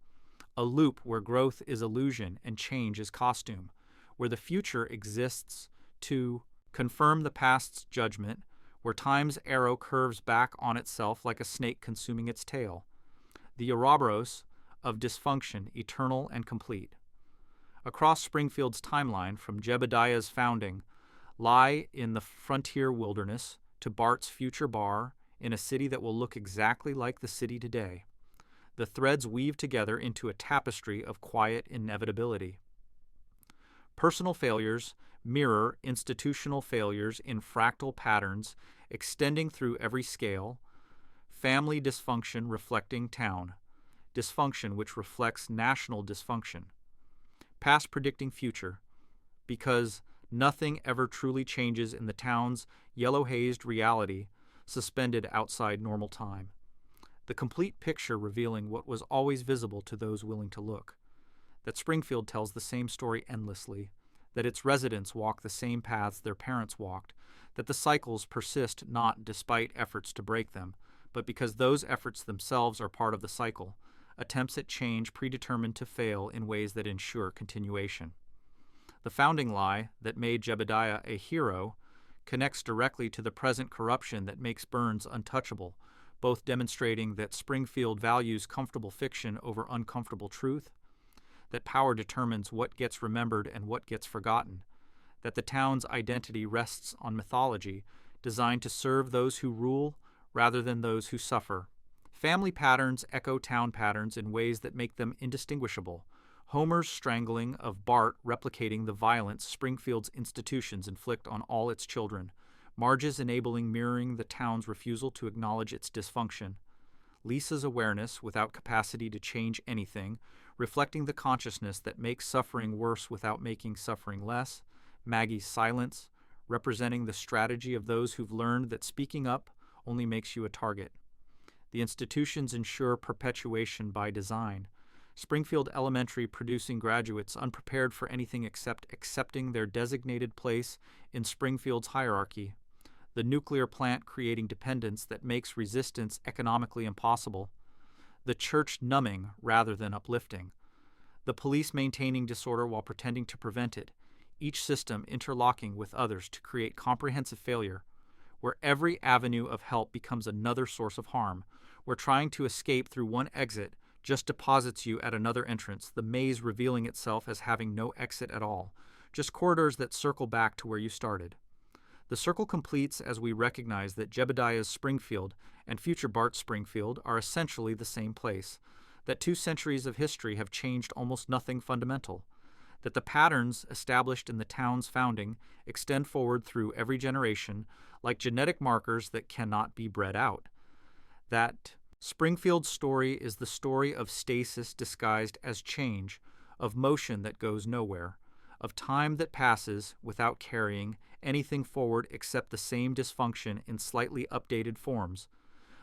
a loop where growth is illusion and change is costume, where the future exists to confirm the past's judgment, where time's arrow curves back on itself like a snake consuming its tail, the Ouroboros of dysfunction, eternal and complete. Across Springfield's timeline, from Jebediah's founding, lie in the frontier wilderness to Bart's future bar in a city that will look exactly like the city today. The threads weave together into a tapestry of quiet inevitability. Personal failures mirror institutional failures in fractal patterns extending through every scale, family dysfunction reflecting town, dysfunction which reflects national dysfunction. Past predicting future, because nothing ever truly changes in the town's yellow-hazed reality suspended outside normal time. The complete picture revealing what was always visible to those willing to look. That Springfield tells the same story endlessly, that its residents walk the same paths their parents walked, that the cycles persist not despite efforts to break them, but because those efforts themselves are part of the cycle, attempts at change predetermined to fail in ways that ensure continuation. The founding lie that made Jebediah a hero connects directly to the present corruption that makes Burns untouchable, both demonstrating that Springfield values comfortable fiction over uncomfortable truth, that power determines what gets remembered and what gets forgotten, that the town's identity rests on mythology designed to serve those who rule rather than those who suffer. Family patterns echo town patterns in ways that make them indistinguishable. Homer's strangling of Bart replicating the violence Springfield's institutions inflict on all its children. Marge's enabling mirroring the town's refusal to acknowledge its dysfunction. Lisa's awareness without capacity to change anything, reflecting the consciousness that makes suffering worse without making suffering less. Maggie's silence, representing the strategy of those who've learned that speaking up only makes you a target. The institutions ensure perpetuation by design. Springfield Elementary producing graduates unprepared for anything except accepting their designated place in Springfield's hierarchy. The nuclear plant creating dependence that makes resistance economically impossible. The church numbing rather than uplifting. The police maintaining disorder while pretending to prevent it. Each system interlocking with others to create comprehensive failure, where every avenue of help becomes another source of harm, where trying to escape through one exit just deposits you at another entrance, the maze revealing itself as having no exit at all, just corridors that circle back to where you started. The circle completes as we recognize that Jebediah's Springfield and future Bart's Springfield are essentially the same place, that 2 centuries of history have changed almost nothing fundamental, that the patterns established in the town's founding extend forward through every generation like genetic markers that cannot be bred out, that Springfield's story is the story of stasis disguised as change, of motion that goes nowhere, of time that passes without carrying anything forward except the same dysfunction in slightly updated forms,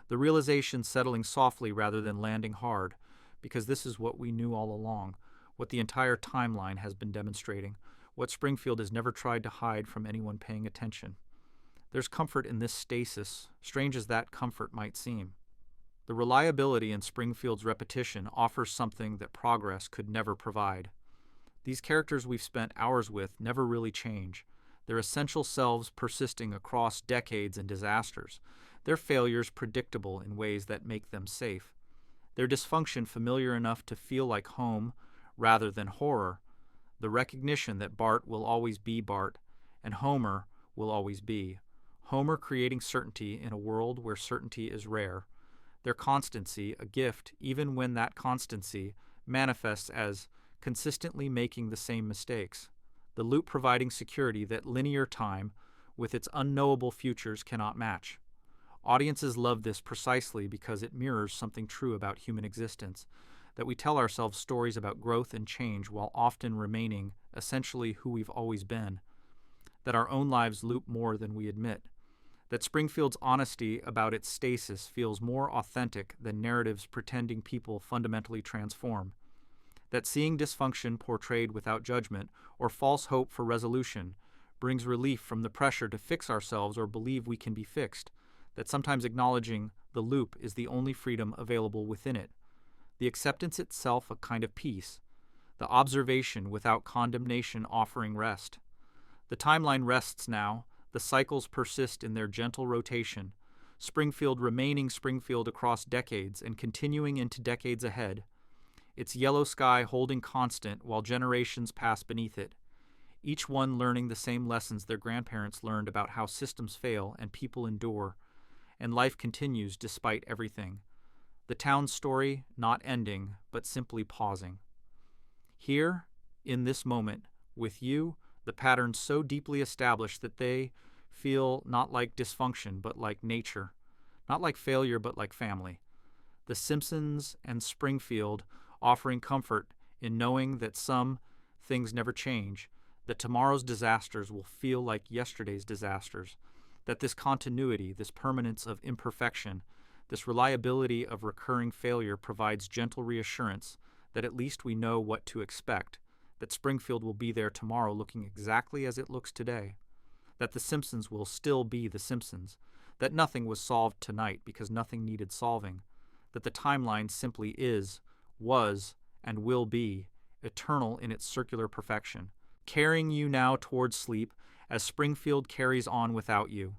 the realization settling softly rather than landing hard, because this is what we knew all along, what the entire timeline has been demonstrating, what Springfield has never tried to hide from anyone paying attention. There's comfort in this stasis, strange as that comfort might seem. The reliability in Springfield's repetition offers something that progress could never provide. These characters we've spent hours with never really change, their essential selves persisting across decades and disasters, their failures predictable in ways that make them safe, their dysfunction familiar enough to feel like home rather than horror, the recognition that Bart will always be Bart, and Homer will always be. Homer creating certainty in a world where certainty is rare. Their constancy, a gift even when that constancy manifests as consistently making the same mistakes. The loop providing security that linear time, with its unknowable futures, cannot match. Audiences love this precisely because it mirrors something true about human existence, that we tell ourselves stories about growth and change while often remaining essentially who we've always been, that our own lives loop more than we admit, that Springfield's honesty about its stasis feels more authentic than narratives pretending people fundamentally transform, that seeing dysfunction portrayed without judgment or false hope for resolution brings relief from the pressure to fix ourselves or believe we can be fixed, that sometimes acknowledging the loop is the only freedom available within it, the acceptance itself a kind of peace, the observation without condemnation offering rest. The timeline rests now, the cycles persist in their gentle rotation, Springfield remaining Springfield across decades and continuing into decades ahead, its yellow sky holding constant while generations pass beneath it, each one learning the same lessons their grandparents learned about how systems fail and people endure, and life continues despite everything. The town's story not ending, but simply pausing. Here, in this moment, with you, the patterns so deeply established that they feel not like dysfunction, but like nature, not like failure, but like family. The Simpsons and Springfield offering comfort in knowing that some things never change, that tomorrow's disasters will feel like yesterday's disasters, that this continuity, this permanence of imperfection, this reliability of recurring failure provides gentle reassurance that at least we know what to expect, that Springfield will be there tomorrow looking exactly as it looks today, that the Simpsons will still be the Simpsons, that nothing was solved tonight because nothing needed solving, that the timeline simply is, was, and will be, eternal in its circular perfection, carrying you now towards sleep as Springfield carries on without you.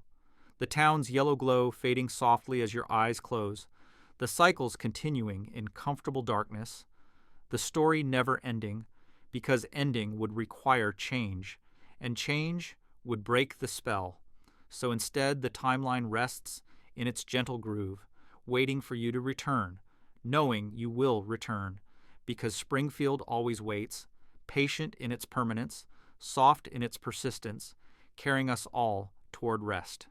The town's yellow glow fading softly as your eyes close, the cycles continuing in comfortable darkness, the story never ending, because ending would require change, and change would break the spell. So instead, the timeline rests in its gentle groove, waiting for you to return, knowing you will return, because Springfield always waits, patient in its permanence, soft in its persistence, carrying us all toward rest.